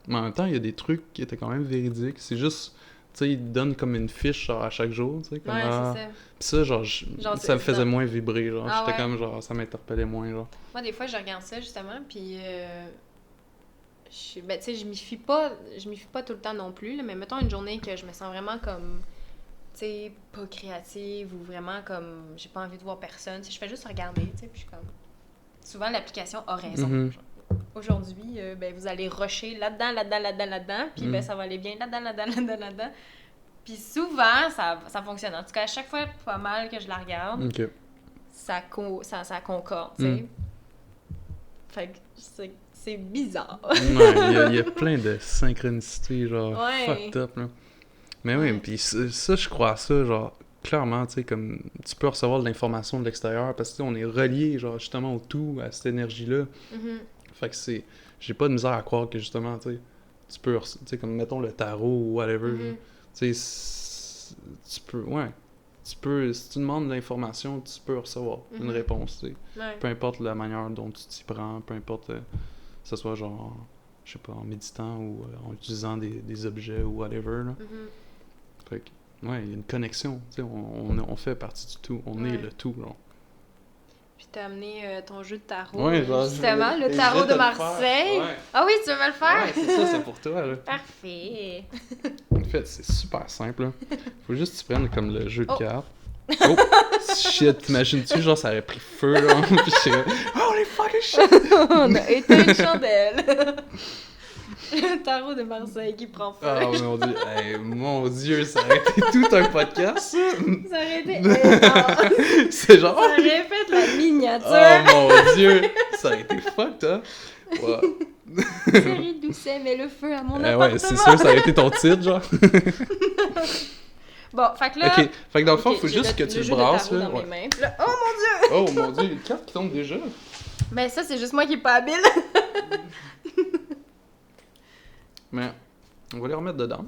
Mais en même temps, il y a des trucs qui étaient quand même véridiques. C'est juste, tu sais, ils te donnent comme une fiche genre, à chaque jour, tu sais. Comme, Ouais, ah. c'est ça. Pis ça, genre, Genre, ça me c'est- faisait non. moins vibrer, genre. Ah J'étais ouais. comme, genre, ça m'interpellait moins, genre. Moi, des fois, je regarde ça, justement, puis... ben, tu sais, je m'y fie pas tout le temps non plus, là, mais mettons une journée que je me sens vraiment comme, tu sais, pas créative ou vraiment comme, j'ai pas envie de voir personne, tu sais, je fais juste regarder, tu sais, puis je suis comme... Souvent, l'application a raison. Mhm. Genre, aujourd'hui, ben, vous allez rusher là-dedans, là-dedans, là-dedans, là-dedans, puis ben, Mhm. ça va aller bien là-dedans, là-dedans, là-dedans, là-dedans. Puis souvent, ça fonctionne. En tout cas, à chaque fois, pas mal que je la regarde, Ok. ça concorde, tu sais. Mm. Fait que c'est bizarre. Ouais, il y a plein de synchronicités, genre, Ouais. fucked up, là. Mais oui, Ouais. pis ça, je crois à ça, genre, clairement, tu sais, comme, tu peux recevoir de l'information de l'extérieur, parce que, tu sais, on est relié, genre, justement, au tout, à cette énergie-là. Mhm. Fait que c'est... J'ai pas de misère à croire que, justement, tu sais, tu peux, tu sais, comme, mettons, le tarot ou whatever, Mhm. tu sais, tu peux, ouais, tu peux, si tu demandes de l'information, tu peux recevoir une Mhm. réponse, tu sais. Ouais. Peu importe la manière dont tu t'y prends, peu importe, que ce soit genre, je sais pas, en méditant ou en utilisant des objets ou whatever, là. Mhm. Fait que, ouais, il y a une connexion, tu sais, on fait partie du tout, on est Ouais. le tout, genre. Puis t'as amené ton jeu de tarot, Ouais, genre, justement, je le tarot voulais de te le faire. Marseille. Ouais. Ah oui, tu veux me le faire? Ouais, c'est ça, c'est pour toi, là. Parfait. En fait, c'est super simple, là. Faut juste que tu prennes comme le jeu de Oh. cartes. Oh! Shit, t'imagines-tu, genre, ça aurait pris feu, là. Puis j'étais comme, holy fucking shit! On a éteint une chandelle. Le tarot de Marseille qui prend feu. Oh mon dieu, hey, mon dieu, ça aurait été tout un podcast, ça! Ça aurait été énorme. C'est genre, Ça aurait fait la miniature. oh mon dieu, ça aurait été fucked, hein? Wow. Série Doucet met le feu à mon appartement. Ouais, c'est sûr, ça aurait été ton titre, genre. Bon, fait que là... Ok, fait que dans le fond, Ok, faut j'ai juste que tu le le jeu de brasses, tarot là. dans Ouais. mes mains. Puis là, oh mon dieu! Oh mon dieu, une carte qui tombe déjà. Ben ça, c'est juste moi qui est pas habile. Mais, on va les remettre dedans.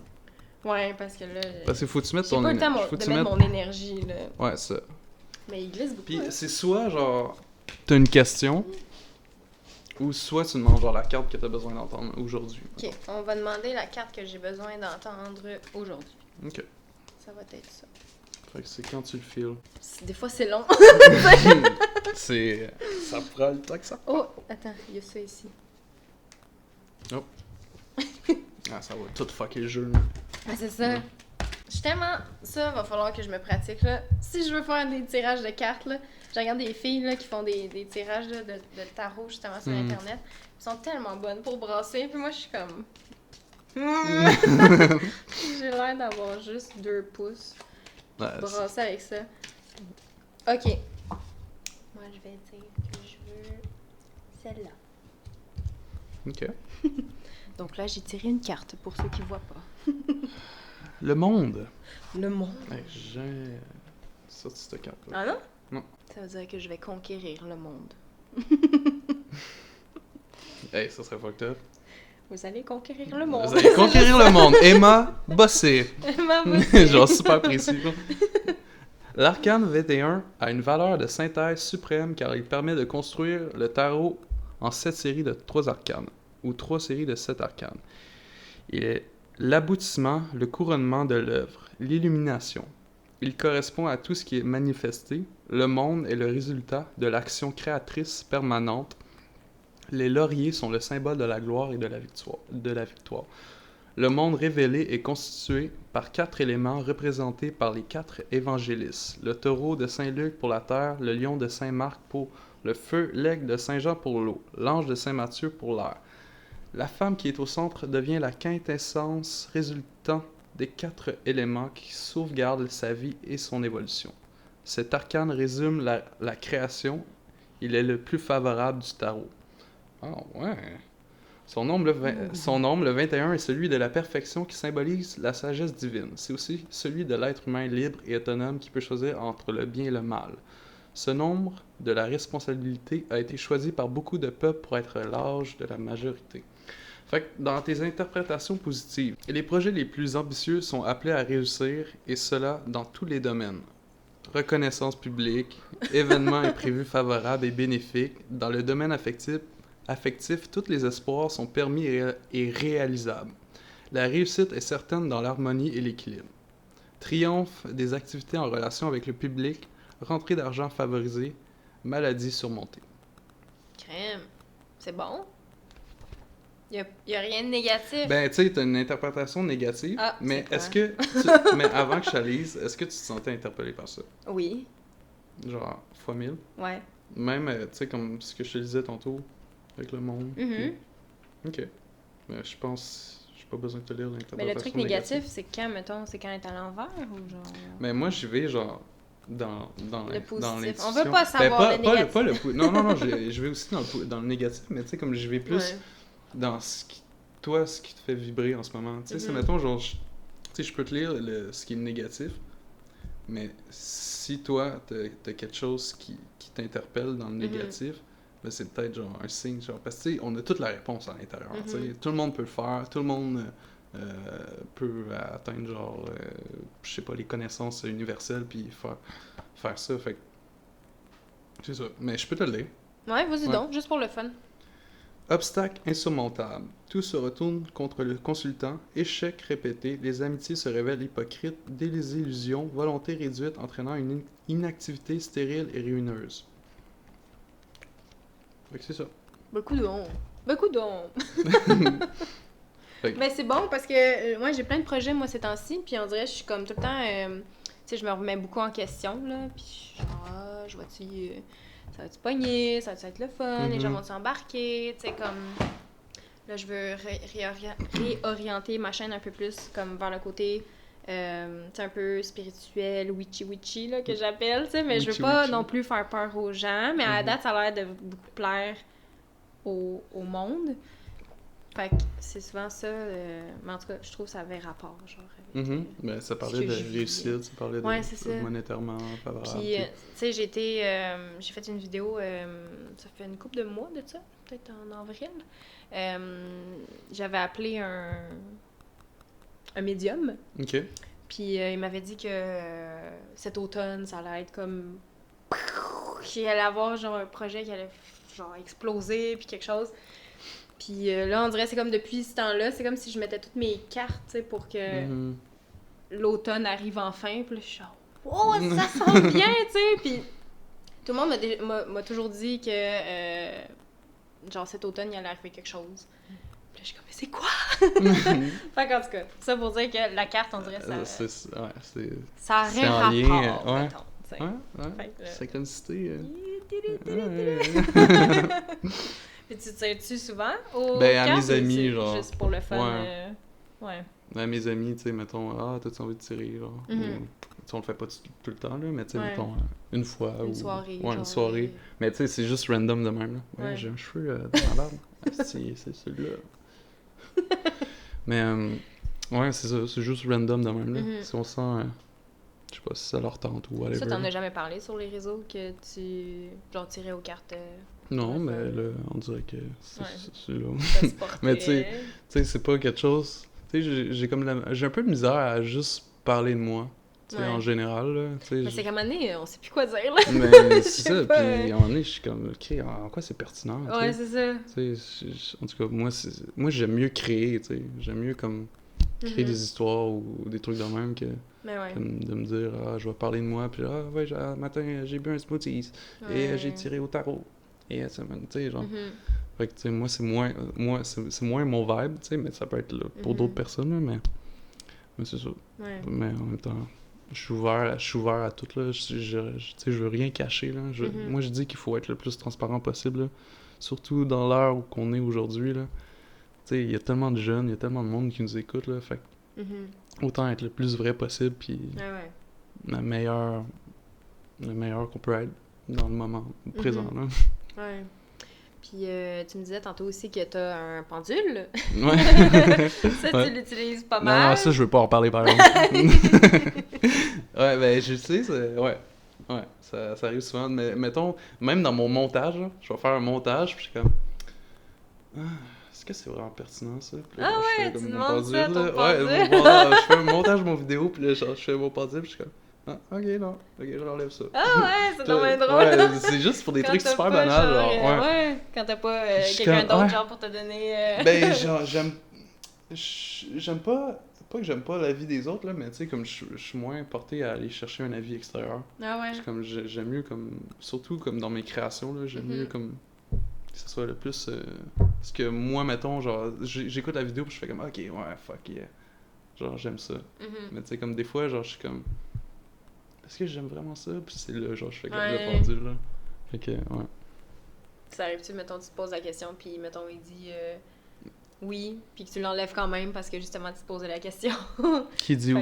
Ouais, parce que là... Parce qu'il faut que tu mettes J'ai ton pas le temps faut que de tu mettre mettes- mon énergie, là. Ouais, ça. Mais il glisse beaucoup. Puis hein. c'est soit genre, t'as une question, ou soit tu demandes genre la carte que t'as besoin d'entendre aujourd'hui. Ok, on va demander la carte que j'ai besoin d'entendre aujourd'hui. Ok. Ça va être ça. Fait que c'est quand tu le files. Des fois, c'est long. C'est. Ça prend le temps que ça. Oh, attends, il y a ça ici. Ah, ça va tout fucker le jeu. Ah, c'est ça. Je suis tellement... Ça, va falloir que je me pratique, là. Si je veux faire des tirages de cartes, là, je regarde des filles, là, qui font des tirages là, de tarot, justement, sur Mm. Internet. Elles sont tellement bonnes pour brasser, puis moi, je suis comme... J'ai l'air d'avoir juste 2 pouces. Ouais, Brasser avec ça. Ok. Moi, je vais dire que je veux celle-là. ok. Donc là, j'ai tiré une carte pour ceux qui voient pas. Le monde. Le monde. Hey, j'ai sorti cette carte-là. Ah non? Non. Ça veut dire que je vais conquérir le monde. Hey, ça serait fucked up. Vous allez conquérir le monde. Vous allez conquérir le monde. Emma Bossé. Ma beauté. Genre super précis. Là. L'arcane 21 a une valeur de synthèse suprême car il permet de construire le tarot en 7 séries de 3 arcanes, ou 3 séries de 7 arcanes. Il est l'aboutissement, le couronnement de l'œuvre, l'illumination. Il correspond à tout ce qui est manifesté. Le monde est le résultat de l'action créatrice permanente. Les lauriers sont le symbole de la gloire et de la victoire. Le monde révélé est constitué par 4 éléments représentés par les 4 évangélistes. Le taureau de Saint Luc pour la terre, le lion de Saint Marc pour le feu, l'aigle de Saint Jean pour l'eau, l'ange de Saint Matthieu pour l'air. La femme qui est au centre devient la quintessence résultant des 4 éléments qui sauvegardent sa vie et son évolution. Cet arcane résume la création. Il est le plus favorable du tarot. Ah ouais. Son nombre, le 21, est celui de la perfection qui symbolise la sagesse divine. C'est aussi celui de l'être humain libre et autonome qui peut choisir entre le bien et le mal. Ce nombre de la responsabilité a été choisi par beaucoup de peuples pour être l'âge de la majorité. Fait que dans tes interprétations positives, les projets les plus ambitieux sont appelés à réussir, et cela dans tous les domaines. Reconnaissance publique, événements imprévus favorables et bénéfiques. Dans le domaine affectif, tous les espoirs sont permis et réalisables. La réussite est certaine dans l'harmonie et l'équilibre. Triomphe des activités en relation avec le public, rentrée d'argent favorisée, maladie surmontée. Crème. C'est bon? Il y a rien de négatif. Ben, tu sais, t'as une interprétation négative, mais est-ce que... mais avant que je la lise, est-ce que tu te sentais interpellé par ça? Oui. Genre, fois 1000? Ouais. Même, tu sais, comme ce que je te disais tantôt, avec le monde. Mm-hmm. Ok. Mais je pense... J'ai pas besoin de te lire l'interprétation Mais le truc négatif, c'est quand, mettons, c'est quand elle est à l'envers ou genre... Mais moi, j'y vais, genre... Dans le positif. dans On veut pas savoir le négatif. Non, je vais aussi dans le négatif, mais tu sais, comme je vais plus dans ce qui te fait vibrer en ce moment. Tu sais, c'est, mettons, genre, tu sais, je peux te lire ce qui est négatif, mais si toi, t'as quelque chose qui t'interpelle dans le négatif, ben c'est peut-être, genre, un signe, genre, parce que, tu sais, on a toute la réponse à l'intérieur, tu sais, tout le monde peut le faire, tout le monde... peut atteindre genre je sais pas, les connaissances universelles puis faire ça, fait que c'est ça, mais je peux te le lire. Ouais, vas-y donc, juste pour le fun. Obstacle insurmontable, tout se retourne contre le consultant, échec répété, les amitiés se révèlent hypocrites, désillusions, volonté réduite entraînant une inactivité stérile et ruineuse. Fait que c'est ça. Beaucoup donc. Mais c'est bon parce que moi j'ai plein de projets moi ces temps-ci, puis on dirait que je suis comme tout le temps tu sais, je me remets beaucoup en question là, puis genre je vois-tu ça va-tu pogner, ça va-tu être le fun, les gens vont s'embarquer, tu sais, comme là je veux réorienter ma chaîne un peu plus comme vers le côté tu sais, un peu spirituel, witchy là que j'appelle, tu sais, mais je veux pas non plus faire peur aux gens, mais à la date ça a l'air de beaucoup plaire au monde. Fait que c'est souvent ça, mais en tout cas, je trouve que ça avait rapport, genre, avec... Ben, ça parlait de réussite, ça parlait de monétairement favorable. Puis, tu sais, j'ai fait une vidéo, ça fait une couple de mois de ça, peut-être en avril. J'avais appelé un médium. OK. Puis, il m'avait dit que cet automne, ça allait être comme... qu'il allait avoir, genre, un projet qui allait, genre, exploser, puis quelque chose... Puis là, on dirait c'est comme depuis ce temps-là, c'est comme si je mettais toutes mes cartes, tu sais, pour que l'automne arrive enfin. Puis là, je suis genre, oh, ça sent bien, tu sais. Puis tout le monde m'a toujours dit que, genre, cet automne, il allait arriver quelque chose. Puis là, je suis comme, mais c'est quoi? Fait qu'en tout cas, ça pour dire que la carte, on dirait, ça a rien rapport, mettons, ouais. Synchronicité. Puis tu tires-tu souvent aux cartes, à mes amis, genre. Juste pour le fun, ouais. À mes amis, tu sais, mettons, t'as-tu envie de tirer, genre. Tu sais, on le fait pas tout le temps, là, mais tu sais, mettons, une fois. Une soirée. Ouais, une soirée. Mais tu sais, c'est juste random de même, là. Ouais, j'ai un cheveu dans la barbe. C'est celui-là. Mais, ouais, c'est ça, c'est juste random de même, là. Si on sent. Je sais pas si ça leur tente ou whatever. Ça, t'en as jamais parlé sur les réseaux que tu, genre, tirais aux cartes? Non, mais là, on dirait que c'est là. Mais tu sais, c'est pas quelque chose... Tu sais, j'ai un peu de misère à juste parler de moi, tu sais, en général, là. Mais c'est qu'à un moment donné, on sait plus quoi dire, là. Mais c'est ça, puis à un moment donné, je suis comme, OK, en quoi c'est pertinent, ouais, c'est ça. Tu sais, en tout cas, moi, j'aime mieux créer, tu sais. J'aime mieux, comme, créer des histoires ou des trucs de même que Mais ouais. comme de me dire je vais parler de moi puis ouais matin j'ai bu un smoothie et j'ai tiré au tarot et ça tu sais genre fait que tu sais moi c'est moins mon vibe tu sais mais ça peut être là, pour d'autres personnes là, mais c'est ça. Mais en même temps je suis ouvert à tout là, tu sais je veux rien cacher là, moi je dis qu'il faut être le plus transparent possible là. Surtout dans l'heure qu'on est aujourd'hui là. Tu sais, il y a tellement de jeunes, il y a tellement de monde qui nous écoute, là, fait autant être le plus vrai possible, puis le meilleur qu'on peut être dans le moment présent, là. Ouais. Puis tu me disais tantôt aussi que t'as un pendule. Ouais. Ça, tu l'utilises pas mal. Non, ça, je veux pas en parler, par exemple. Ouais, ben, j'utilise, ouais, ça arrive souvent, mais mettons, même dans mon montage, là, je vais faire un montage, puis je suis comme... Est-ce que c'est vraiment pertinent, ça? Puis là, ouais, je fais tu comme demandes ça, ton pendule. Ouais, je fais un montage de mon vidéo, puis là, genre, je fais mon pendule, puis je suis comme... Ah, ok, non. Ok, je l'enlève ça. Ah ouais, c'est tellement drôle. Ouais, c'est juste pour des trucs super banals, genre, ouais. Quand t'as pas quelqu'un d'autre, genre, pour te donner... Ben, genre, j'aime pas... Pas que j'aime pas la vie des autres, là, mais tu sais, comme je suis moins porté à aller chercher un avis extérieur. Ah ouais. Comme j'aime mieux, comme... Surtout, comme dans mes créations, là, j'aime mieux, comme... Que ce soit le plus... Parce que moi, mettons, genre, j'écoute la vidéo puis je fais comme, ok, ouais, fuck yeah. Genre, j'aime ça. Mais tu sais, comme des fois, genre, je suis comme... Est-ce que j'aime vraiment ça? Puis c'est là, genre, je fais comme le pendule, là. Fait que, ouais. Ça arrive-tu, mettons, tu te poses la question, puis, mettons, il dit oui, puis que tu l'enlèves quand même parce que, justement, tu te posais la question. Qui dit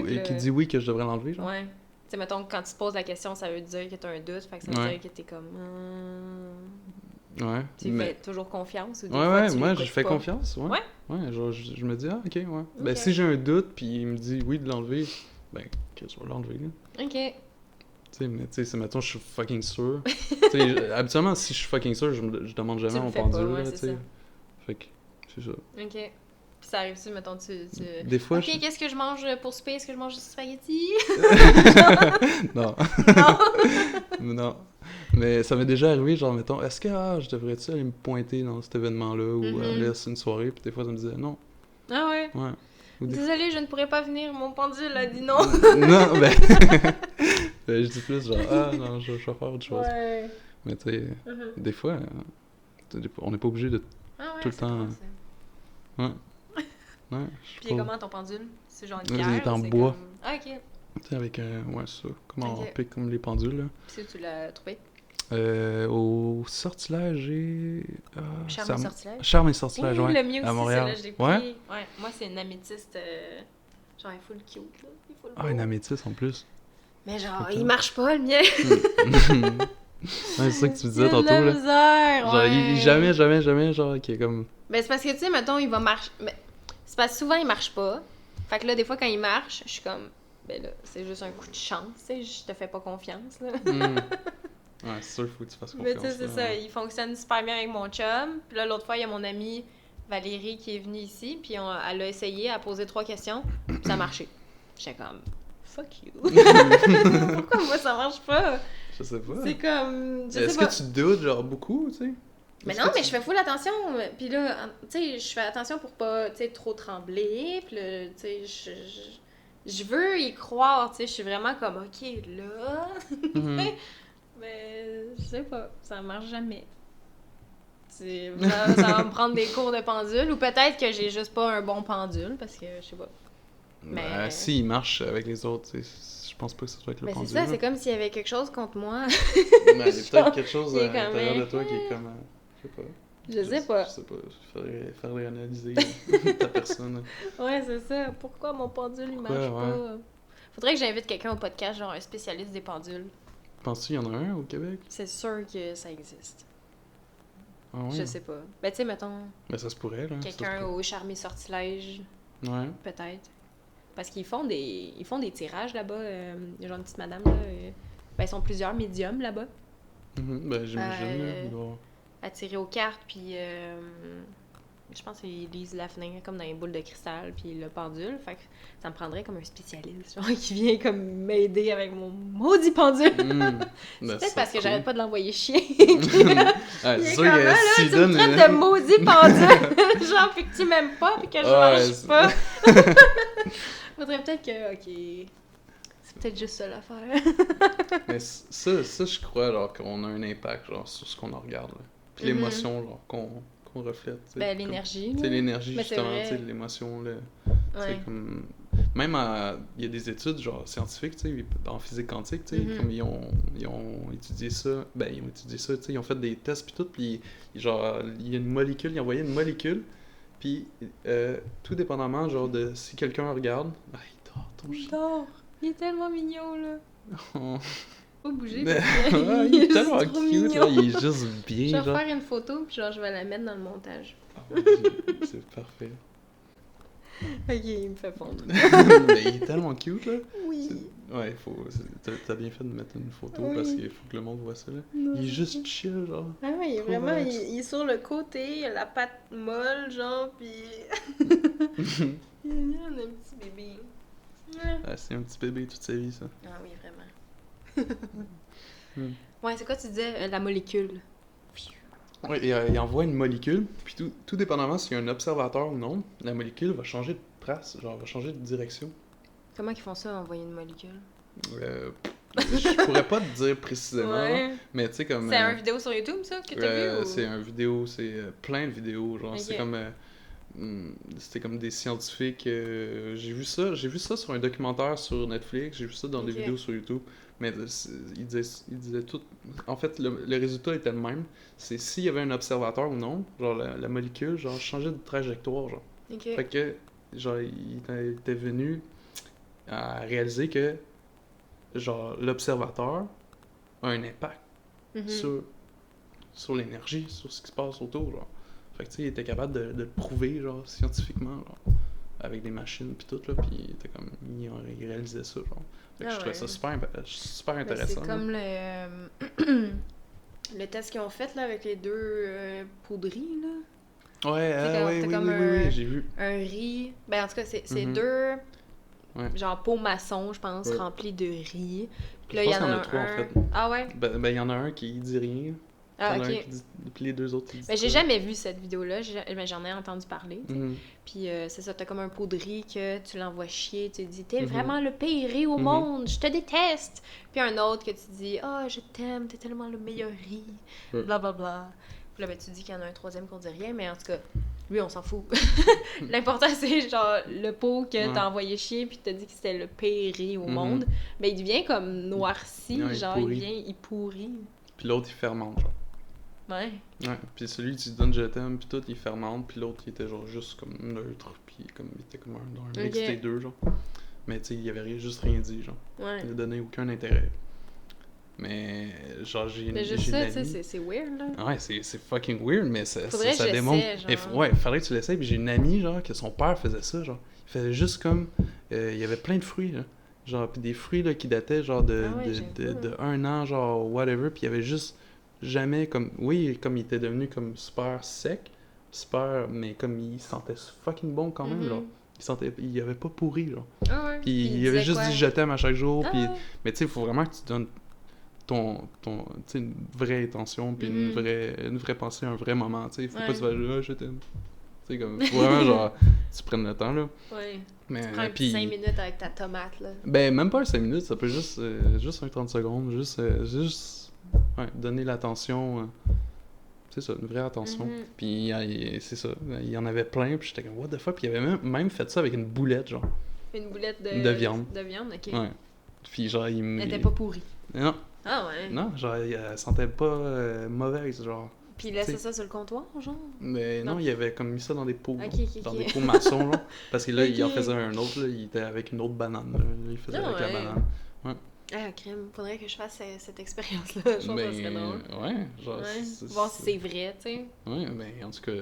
oui que je devrais l'enlever, genre? Ouais. Tu sais, mettons, quand tu te poses la question, ça veut dire que t'as un doute, fait que ça veut dire que t'es comme... Ouais. Tu fais toujours confiance ou des fois, moi, je fais confiance, ouais. Ouais, genre, je me dis, ok, ouais. Okay. Ben, si j'ai un doute, puis il me dit oui de l'enlever, ben, que je vais l'enlever, là. Ok. Tu sais, mais tu sais, mettons, je suis fucking sûr. Tu sais, habituellement, si je suis fucking sûr, je demande jamais mon pendule, là, tu sais. Fait que, c'est ça. Ok. Puis ça arrive-tu, mettons, Des fois, ok, qu'est-ce que je mange pour souper? Est-ce que je mange du spaghetti? Non. Non. Mais ça m'est déjà arrivé, genre, mettons, est-ce que je devrais-tu aller me pointer dans cet événement-là ou aller à une soirée? Puis des fois, ça me disait non. Ah ouais? Ouais. Désolée, je ne pourrais pas venir, mon pendule a dit non. Non, ben... je dis plus genre, non, je vais faire autre chose. Ouais. Mais tu sais, des fois, on n'est pas obligé de tout le temps... Ouais. Ouais. Puis comment ton pendule? C'est genre une pierre? Il est en bois. Comme... Ah, ok. Tu sais, avec, ça, comment on pique comme les pendules, là. Puis tu l'as trouvé? Au Sortilège et... Charme et Sortilège? Charme et Sortilège, ouais. Le mien aussi, à Montréal. C'est là, je l'ai pris. Ouais. Moi, c'est une améthyste, genre, il est full cute, là. Il est full beau. Une améthyste, en plus. Mais genre, il marche pas, le mien! Ouais, c'est ça que tu disais tantôt, là. Misère, genre, jamais, genre, qui est comme... Ben, c'est parce que, tu sais, mettons, il va marcher... Mais c'est parce que souvent, il marche pas. Fait que là, des fois, quand il marche, je suis comme... Ben là, c'est juste un coup de chance, tu sais, je te fais pas confiance, là. Ouais, c'est sûr, il faut que tu fasses confiance. Mais tu sais, c'est ça, il fonctionne super bien avec mon chum. Puis là, l'autre fois, il y a mon amie Valérie qui est venue ici, puis elle a essayé, elle a posé 3 questions, puis ça a marché. J'étais comme, fuck you. Pourquoi moi, ça marche pas? Je sais pas. C'est comme, Est-ce que tu doutes, genre, beaucoup, tu sais? Mais non, mais je fais full attention. Puis là, tu sais, je fais attention pour pas, tu sais, trop trembler. Puis là, tu sais, je veux y croire, tu sais. Je suis vraiment comme, OK, là. Mais je sais pas, ça marche jamais. Ça va me prendre des cours de pendule. Ou peut-être que j'ai juste pas un bon pendule, parce que je sais pas. Mais si, il marche avec les autres, je pense pas que ça soit avec le pendule. Mais c'est ça, c'est comme s'il y avait quelque chose contre moi. Mais il y a peut-être quelque chose à l'intérieur de toi qui est comme... Je sais pas. Je sais pas. Il faudrait analyser ta personne. Ouais, c'est ça. Pourquoi mon pendule, il marche pas? Faudrait que j'invite quelqu'un au podcast, genre un spécialiste des pendules. Penses-tu qu'il y en a un au Québec? C'est sûr que ça existe. Ah ouais? Je sais pas. Ben, tu sais, mettons... Ben, ça se pourrait, là. Quelqu'un au Charme et Sortilège. Ouais. Peut-être. Parce qu'ils font des tirages là-bas. Genre une petite madame, là. Ben, ils sont plusieurs médiums là-bas. Ben, j'imagine, là. À tirer aux cartes, puis... Je pense qu'ils lisent l'avenir comme dans les boules de cristal puis le pendule. Fait que ça me prendrait comme un spécialiste genre, qui vient comme m'aider avec mon maudit pendule. C'est peut-être parce que j'arrête pas de l'envoyer chier. C'est sûr que s'il tu me traites de maudit pendule. Genre, puis que tu m'aimes pas puis que je mange pas. Faudrait peut-être que... OK... C'est peut-être juste ça l'affaire. Mais ça, je crois genre, qu'on a un impact genre, sur ce qu'on en regarde. Là. Puis l'émotion genre, qu'on reflète. Ben, l'énergie. C'est l'énergie, ben, justement, l'émotion. Là, comme... Même il y a des études genre, scientifiques en physique quantique, comme ils ont étudié ça. Ben, ils ont étudié ça, ils ont fait des tests, puis tout. Puis, genre, il y a une molécule, ils envoyaient une molécule. Puis, tout dépendamment genre, de si quelqu'un regarde. Ah, il dort, ton chien. Il dort. Il est tellement mignon, là. Oh. Faut bouger. Il est tellement cute, là. Il est juste bien. Je vais faire une photo, puis genre, je vais la mettre dans le montage. Oh, c'est parfait. Ok, il me fait fondre. Mais il est tellement cute, là. Oui. Ouais, t'as bien fait de mettre une photo parce qu'il faut que le monde voit ça, là. Non, il est juste chill, genre. Ah ouais, il est vraiment... Il est sur le côté, il a la patte molle, genre, puis... il est mignon, un petit bébé. Ah, c'est un petit bébé toute sa vie, ça. Ah oui, vraiment. Ouais, c'est quoi tu disais? La molécule. Ouais, il envoie une molécule, puis tout dépendamment s'il y a un observateur ou non, la molécule va changer de trace, genre va changer de direction. Comment ils font ça, envoyer une molécule? Je pourrais pas te dire précisément, ouais. Mais tu sais comme... C'est un vidéo sur YouTube, ça, que t'as vu? Ou... C'est un vidéo, c'est plein de vidéos, genre, okay. C'est comme... c'était comme des scientifiques... j'ai vu ça sur un documentaire sur Netflix, j'ai vu ça dans des vidéos sur YouTube, mais ils disaient tout... En fait, le résultat était le même, c'est s'il y avait un observateur ou non, genre la molécule, genre, changeait de trajectoire, genre. Okay. Fait que, genre, il était venu à réaliser que, genre, l'observateur a un impact sur l'énergie, sur ce qui se passe autour, genre. Fait que, tu sais, il était capable de le prouver, genre, scientifiquement, genre, avec des machines pis tout, là, pis il était comme... Il réalisait ça, genre. Fait que je trouvais ça super intéressant. C'est comme le test qu'ils ont fait, là, avec les deux poudries, là. Ouais, oui, j'ai vu. Un riz... Ben, en tout cas, c'est deux... Ouais. Genre pot maçon, je pense, rempli de riz. Puis là, il y en a trois, en fait. Ah ouais? Ben, il y en a un qui dit rien. Ah, ok. Puis les deux autres, ils disent. Ben, j'ai jamais vu cette vidéo-là. J'en ai entendu parler. Puis c'est ça, t'as comme un pot de riz que tu l'envoies chier. Tu te dis, t'es vraiment le pire riz au monde, je te déteste. Puis un autre que tu dis, je t'aime, t'es tellement le meilleur riz. Blablabla. Puis là, ben, tu dis qu'il y en a un troisième qu'on dit rien, mais en tout cas, lui, on s'en fout. L'important, c'est genre le pot que t'as envoyé chier, puis t'as dit que c'était le pire riz au monde. Mais il devient comme noirci, genre, il pourrit. Puis l'autre, il fermente, genre. Ouais. Puis celui qui donne je t'aime, puis tout, il fermente, puis l'autre, il était genre juste comme neutre, puis comme, il était comme un mix des deux, genre. Mais tu sais, il avait juste rien dit, genre. Ouais. Il n'a donné aucun intérêt. Mais genre, mais juste ça, tu sais, c'est weird, là. Ouais, c'est fucking weird, mais ça que démontre... genre. Ouais, faudrait que tu l'essayes, puis j'ai une amie, genre, que son père faisait ça, genre. Il faisait juste comme... il y avait plein de fruits, là. Genre, puis des fruits, là, qui dataient, genre, de 1 an, genre, whatever, puis il y avait juste jamais, comme... Oui, comme il était devenu, comme, super sec, mais comme il sentait fucking bon quand même, genre. Il avait pas pourri, genre. Puis il avait juste dit « je t'aime » à chaque jour, puis... Mais tu sais, il faut vraiment que tu donnes une vraie intention, puis une vraie pensée, un vrai moment, tu sais. Faut pas que tu vas je t'aime. Tu sais, comme, faut vraiment, genre, tu prennes le temps, là. Ouais. Mais, tu prends puis, 5 minutes avec ta tomate, là. Ben, même pas un 5 minutes, ça peut juste un 30 secondes, juste donner l'attention, c'est ça, une vraie attention. Puis, c'est ça, il y en avait plein, puis j'étais comme, what the fuck, puis il avait même fait ça avec une boulette, genre. Une boulette de viande. De viande, ok. Ouais. Puis, genre, Elle était pas pourrie. Non. Ah ouais? Non, genre, elle sentait pas mauvaise, genre. Puis il laissait ça sur le comptoir, genre? Mais non, il avait comme mis ça dans des pots, dans des pots maçons, genre. Parce que là, il en faisait un autre, là, il était avec une autre banane, là. Il faisait avec la banane. Ouais. Ah, crème, faudrait que je fasse cette expérience-là. Je pense que ça serait drôle. Ouais, genre. Voir si c'est vrai, tu sais. Ouais, mais en tout cas,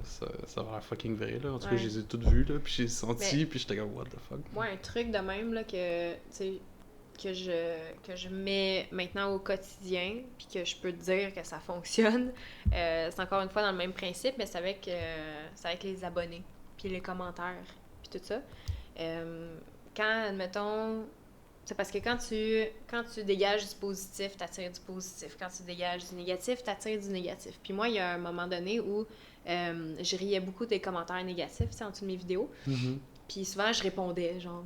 ça va l'air fucking vrai, là. En tout cas, je les ai toutes vues, là, puis j'ai senti, puis j'étais comme, what the fuck. Ouais, un truc de même, là, que, tu sais, que je mets maintenant au quotidien, puis que je peux te dire que ça fonctionne, c'est encore une fois dans le même principe, mais c'est avec les abonnés, puis les commentaires, puis tout ça. Quand, admettons, c'est parce que quand tu dégages du positif, t'attires du positif. Quand tu dégages du négatif, t'attires du négatif. Puis moi, il y a un moment donné où je riais beaucoup des commentaires négatifs, en dessous de mes vidéos. Mm-hmm. Puis souvent, je répondais, genre.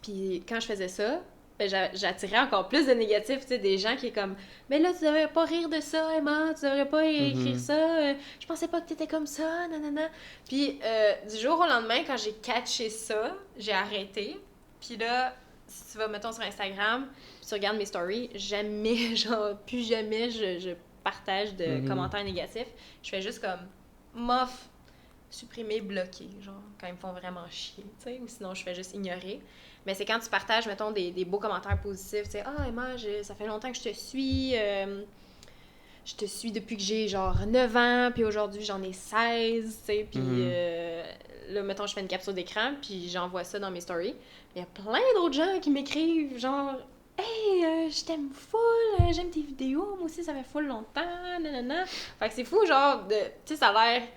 Puis quand je faisais ça, ben, j'attirais encore plus de négatifs, tu sais, des gens qui est comme « Mais là, tu devrais pas rire de ça, Emma, tu devrais pas écrire ça, je pensais pas que t'étais comme ça, nanana. » Puis du jour au lendemain, quand j'ai catché ça, j'ai arrêté. Puis là, si tu vas, mettons, sur Instagram, puis tu regardes mes stories, jamais, genre, plus jamais je partage de commentaires négatifs. Je fais juste comme « Mof ». Supprimer, bloquer, genre, quand ils me font vraiment chier, tu sais, ou sinon je fais juste ignorer. Mais c'est quand tu partages, mettons, des beaux commentaires positifs, tu sais, « Ah, Emma, ça fait longtemps que je te suis depuis que j'ai, genre, 9 ans, puis aujourd'hui, j'en ai 16, tu sais, puis là, mettons, je fais une capture d'écran, puis j'envoie ça dans mes stories. Il y a plein d'autres gens qui m'écrivent, genre, « Hey, je t'aime full, j'aime tes vidéos, moi aussi, ça fait full longtemps, nanana. » Fait que c'est fou, genre, tu sais, ça a l'air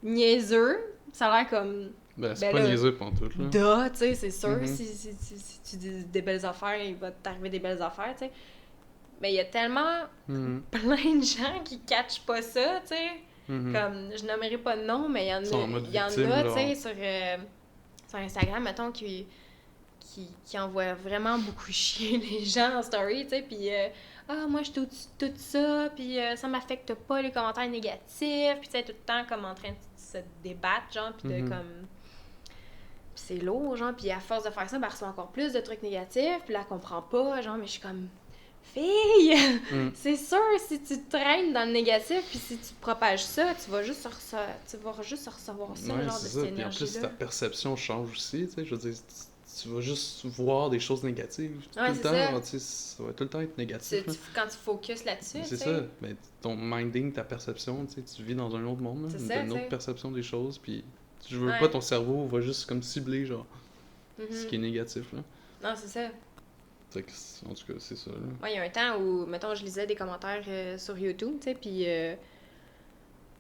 niaiseux, ça a l'air comme... Ben, c'est pas niaiseux pantoute, là. Tu sais, c'est sûr, si tu dis des belles affaires, il va t'arriver des belles affaires, tu sais. Mais il y a tellement plein de gens qui catchent pas ça, tu sais. Comme, je nommerai pas de nom, mais il y en a, tu sais, sur Instagram, mettons, qui envoient vraiment beaucoup chier les gens en story, tu sais, puis ah, moi, je suis tout ça, puis ça m'affecte pas les commentaires négatifs, puis tu sais, tout le temps, comme en train de se débattre, genre, puis de comme... Puis c'est lourd, genre, puis à force de faire ça, ben, elle reçoit encore plus de trucs négatifs, puis là, elle comprend pas, genre, mais je suis comme... Fille! C'est sûr, si tu traînes dans le négatif, puis si tu propages ça, tu vas juste recevoir ça, Ouais, genre, de c'est cette ça. Puis en énergie-là. plus, ta perception change aussi, tu sais, je veux dire, tu vas juste voir des choses négatives tout Ouais, le c'est temps, ça. genre, tu sais, ça va tout le temps être négatif, là. Quand tu focuses là-dessus, C'est tu ça, sais. ben, ton minding, ta perception, tu sais, tu vis dans un autre monde, là, C'est ça, une tu autre sais. perception des choses, puis je veux Ouais. pas, ton cerveau va juste comme cibler, genre, ce qui est négatif, là. Non, c'est ça. Fait que, en tout cas, c'est ça, là. Ouais, il y a un temps où, mettons, je lisais des commentaires sur YouTube, tu sais, puis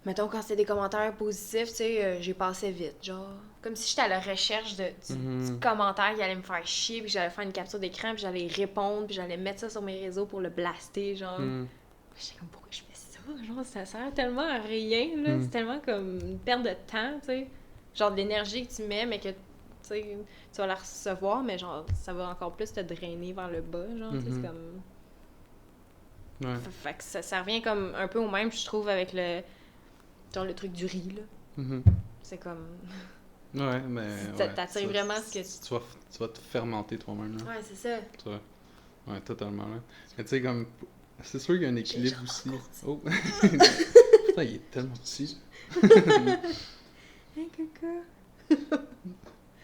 mettons, quand c'était des commentaires positifs, tu sais, j'ai passé vite, genre, comme si j'étais à la recherche du commentaire qui allait me faire chier, puis j'allais faire une capture d'écran, puis j'allais répondre, puis j'allais mettre ça sur mes réseaux pour le blaster, genre. J'étais comme, pourquoi je fais ça? Genre, ça sert tellement à rien, là, c'est tellement comme une perte de temps, tu sais. Genre, de l'énergie que tu mets, mais que, tu sais, tu vas la recevoir, mais genre, ça va encore plus te drainer vers le bas, genre, tu sais, c'est comme... Ouais. Fait que ça revient comme un peu au même, je trouve, avec le truc du riz, là. C'est comme... Ouais, mais... T'attires vraiment ce que... Tu vas te fermenter toi-même, là. Ouais, c'est ça. Tu vois. Ouais, totalement, là. Mais tu sais, comme... C'est sûr qu'il y a un équilibre aussi. Oh! Putain, il est tellement petit. Hey, caca! Tu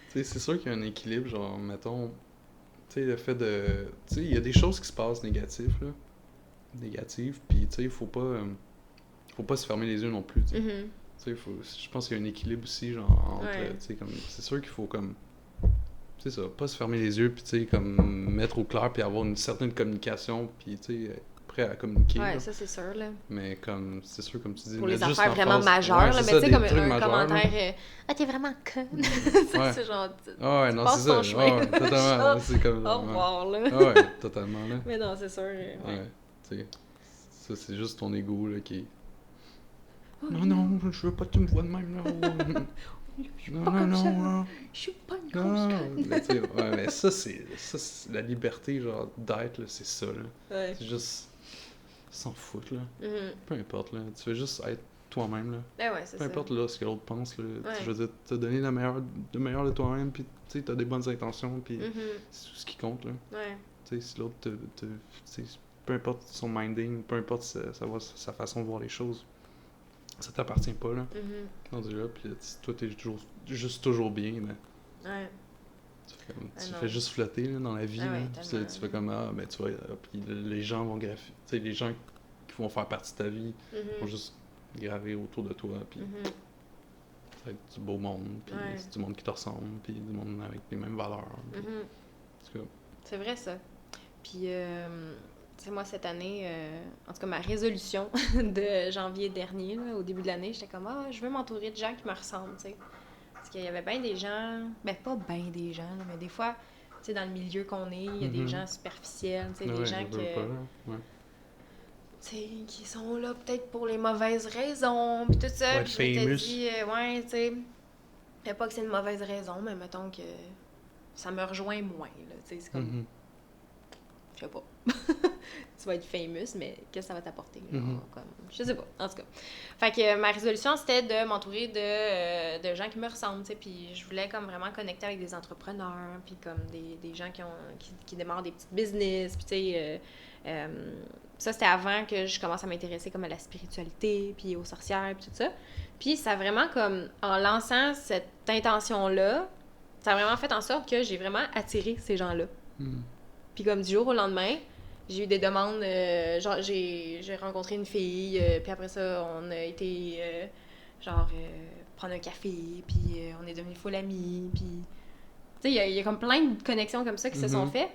sais, c'est sûr qu'il y a un équilibre, genre, mettons... Tu sais, le fait de... Tu sais, il y a des choses qui se passent négatives, là. Négatives, puis tu sais, faut pas se fermer les yeux non plus, tu sais. Tu sais, je pense qu'il y a un équilibre aussi, genre, entre... Tu sais, comme... C'est sûr qu'il faut, comme... C'est ça, pas se fermer les yeux, puis tu sais, comme, mettre au clair, puis avoir une certaine communication, puis tu sais, prêt à communiquer. Ouais, là. ça, c'est sûr, là. Mais comme, c'est sûr, comme tu dis... Pour les mettre juste affaires vraiment l'emphase- majeures, ouais, là, c'est mais ça, tu sais, des comme trucs un majeurs, là. commentaire... Ah, t'es vraiment conne! Ouais. C'est genre... Ah ouais, non, passes c'est ça. ton chemin. Ouais, totalement. C'est comme... Au revoir, là. Ah ouais, totalement, là. Mais non, c'est sûr. Ouais, tu sais, ça, c'est juste ton ego, là, qui... Non, je veux pas que tu me vois de même, là. Je suis pas comme ça. Je suis pas une grosse conne. Mais tu sais, ouais, mais ça, c'est la liberté, genre, d'être, là, c'est ça, là. Ouais. C'est juste... S'en foutre, là. Peu importe, là. Tu veux juste être toi-même, là. Ben ouais, c'est Peu ça. importe, là, ce que l'autre pense, là. Ouais. Je veux dire, t'as donné le meilleur de toi-même, puis tu sais, t'as des bonnes intentions, puis c'est tout ce qui compte, là. Ouais. Tu sais, si l'autre tu sais, peu importe son minding, peu importe sa façon de voir les choses, ça t'appartient pas, là. Rendu là, puis toi, t'es juste toujours bien, ben... Ouais. Tu fais juste flotter, là, dans la vie, là. Ouais, Puis tu fais comme, ben, tu vois, puis les gens vont graver... Tu sais, les gens qui vont faire partie de ta vie vont juste graver autour de toi, puis ça va être du beau monde, puis c'est du monde qui te ressemble, puis du monde avec les mêmes valeurs. Puis, en tout cas, C'est vrai, ça. Puis, tu sais, moi, cette année, en tout cas, ma résolution de janvier dernier, là, au début de l'année, j'étais comme, je veux m'entourer de gens qui me ressemblent, tu sais. Parce qu'il y avait bien des gens, ben pas bien des gens, là, mais des fois, tu sais, dans le milieu qu'on est, il y a des gens superficiels, tu sais, des gens tu sais, qui sont là peut-être pour les mauvaises raisons, puis tout ça. Ouais, puis je m'étais dit, ouais, tu sais, pas que c'est une mauvaise raison, mais mettons que ça me rejoint moins, là, tu sais, c'est comme, je sais pas, tu vas être famous, mais qu'est-ce que ça va t'apporter, là, comme, je sais pas, en tout cas. Fait que ma résolution, c'était de m'entourer de gens qui me ressemblent, tu sais, puis je voulais comme vraiment connecter avec des entrepreneurs, puis comme des gens qui démarrent des petites business, puis tu sais, ça, c'était avant que je commence à m'intéresser comme à la spiritualité, puis aux sorcières, puis tout ça. Puis ça a vraiment comme, en lançant cette intention-là, ça a vraiment fait en sorte que j'ai vraiment attiré ces gens-là. Puis comme du jour au lendemain, j'ai eu des demandes, genre j'ai rencontré une fille, puis après ça, on a été, prendre un café, puis on est devenus full amis, puis... Tu sais, il y a comme plein de connexions comme ça qui se sont faites.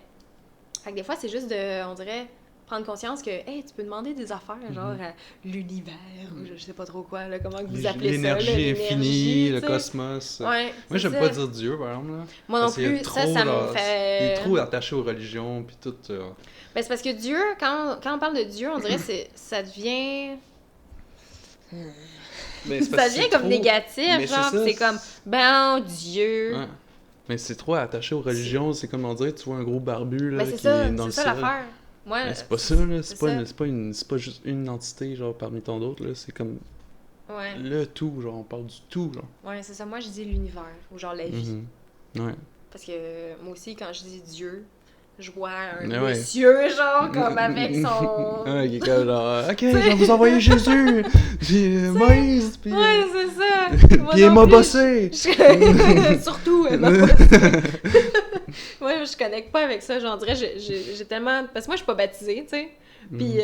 Fait que des fois, c'est juste de, on dirait... prendre conscience que, hey, tu peux demander des affaires, genre à l'univers, ou je sais pas trop quoi, là, comment vous appelez ça, l'énergie infinie, le t'sais. cosmos. Ouais, moi, j'aime pas dire Dieu, par exemple. Là. Moi non plus, ça me fait... Il est trop attaché aux religions, puis tout. Ben, c'est parce que Dieu, quand on parle de Dieu, on dirait que ça devient... ça devient comme trop... négatif, genre, c'est comme, ben, Dieu... Ouais. Mais c'est trop attaché aux religions, c'est comme on dirait, tu vois un gros barbu, là, qui est dans le ciel. C'est ça l'affaire. Ouais, c'est pas ça, là. C'est pas juste une entité, genre, parmi tant d'autres, là. C'est comme le tout, genre, on parle du tout, genre. Ouais, c'est ça. Moi, je dis l'univers, ou genre la vie. Ouais. Parce que moi aussi, quand je dis Dieu, je vois un monsieur, genre, comme avec son... Ouais, qui est comme genre, OK, je vais vous envoyer Jésus! Puis Moïse, puis... Ouais, c'est ça! Puis il m'a bossé! Surtout, il m'a bossé! Ouais, je connecte pas avec ça, j'en dirais, j'ai tellement... Parce que moi, je suis pas baptisée, tu sais. Puis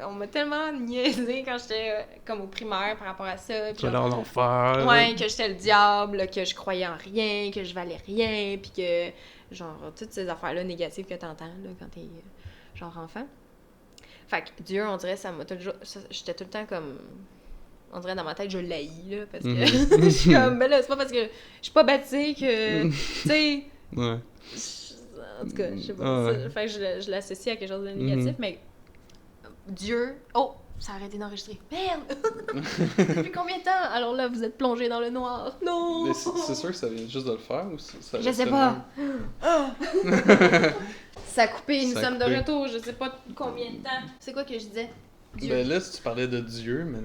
on m'a tellement niaisé quand j'étais comme au primaire par rapport à ça. Tu allais en enfer. Ouais, que j'étais le diable, que je croyais en rien, que je valais rien, puis que, genre, toutes ces affaires-là négatives que t'entends, là, quand t'es, genre, enfant. Fait que Dieu, on dirait, ça m'a toujours... J'étais tout le temps comme... On dirait, dans ma tête, je l'haïs, là, parce que je suis comme, ben là, c'est pas parce que je suis pas baptisée que, tu sais... Ouais. En tout cas, je sais pas. Fait que je l'associe à quelque chose de négatif, mais Dieu... Oh! Ça a arrêté d'enregistrer. Merde! Depuis combien de temps? Alors là, vous êtes plongé dans le noir. Non! Mais c'est sûr que ça vient juste de le faire ou ça je sais pas. Ça a coupé. Nous sommes de retour. Je sais pas combien de temps. C'est quoi que je disais? Dieu. Ben là, si tu parlais de Dieu, mais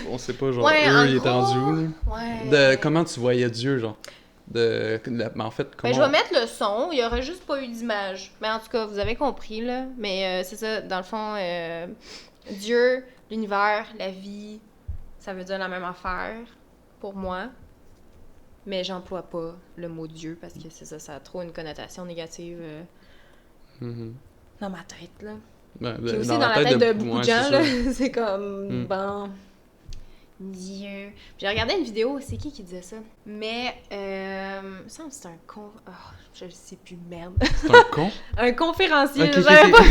on sait pas, genre, eux, ils étaient rendus où, là? Ouais. Comment tu voyais Dieu, genre? Mais en fait, comment... Ben, je vais mettre le son. Il y aurait juste pas eu d'image. Mais en tout cas, vous avez compris, là. Mais c'est ça, dans le fond, Dieu, l'univers, la vie, ça veut dire la même affaire pour moi. Mais j'emploie pas le mot Dieu parce que c'est ça, ça a trop une connotation négative dans ma tête, là. Ben, puis aussi dans la tête de beaucoup de gens, là, c'est comme, bon, Dieu. Puis j'ai regardé une vidéo, c'est qui disait ça? Mais, il me semble que c'est un con... Oh, je le sais plus, merde. C'est un con? Un conférencier. Okay, j'avais pas...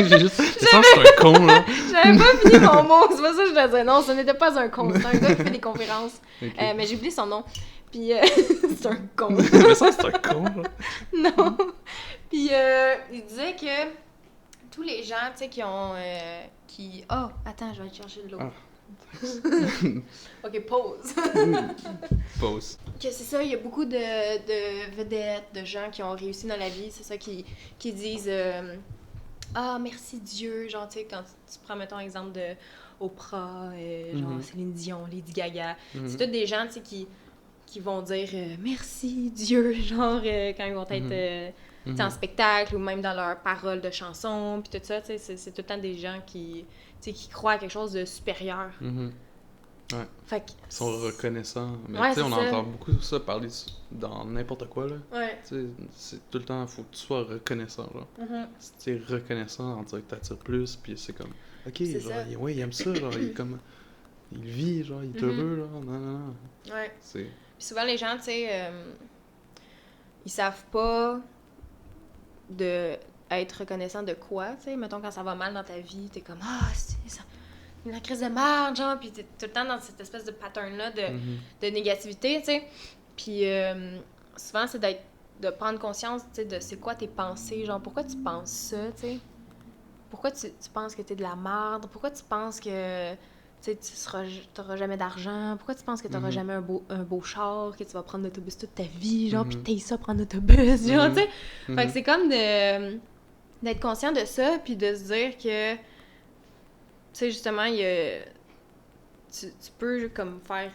J'ai juste... c'est un con, là. J'avais pas fini mon mot, c'est pas ça que je disais. Non, ce n'était pas un con, c'est un gars qui fait des conférences. Okay. Mais j'ai oublié son nom. Puis, c'est un con. Mais ça, c'est un con, là. Non. Puis, il disait que tous les gens, tu sais, qui ont... Oh, attends, je vais aller chercher de l'eau. Ok, pause. Pause. Que c'est ça, il y a beaucoup de vedettes, de gens qui ont réussi dans la vie, c'est ça, qui disent ah, merci Dieu, genre, tu sais, quand tu prends, mettons, exemple de Oprah, genre Céline Dion, Lady Gaga, c'est tous des gens, tu sais, qui vont dire merci Dieu, genre, quand ils vont être en spectacle ou même dans leurs paroles de chansons, puis tout ça, tu sais, c'est tout le temps des gens qui croient à quelque chose de supérieur. Ouais. Fait que... Ils sont reconnaissants. Mais ouais, tu sais, on ça. entend beaucoup ça parler dans n'importe quoi, là. Ouais. Tu sais, c'est tout le temps, faut que tu sois reconnaissant, genre. Si tu es reconnaissant, on dirait que t'attires plus, puis c'est comme, ok, c'est genre, ça. il aime ça, genre, il est comme... Il vit, genre, il est heureux, genre, non. Ouais. C'est... Puis souvent, les gens, tu sais, ils savent pas être reconnaissant de quoi, tu sais. Mettons, quand ça va mal dans ta vie, t'es comme « Ah, c'est ça, la crise de merde, genre. » Puis t'es tout le temps dans cette espèce de pattern-là de négativité, tu sais. Puis souvent, c'est de prendre conscience, tu sais, de c'est quoi tes pensées, genre, pourquoi tu penses ça, tu sais. Pourquoi tu penses que t'es de la merde? Pourquoi tu penses que tu t'auras jamais d'argent? Pourquoi tu penses que t'auras jamais un beau char, que tu vas prendre l'autobus toute ta vie, genre, pis t'aimes ça prendre l'autobus, genre, tu sais? Fait que c'est comme d'être conscient de ça, puis de se dire que, tu sais, justement, tu peux, comme, faire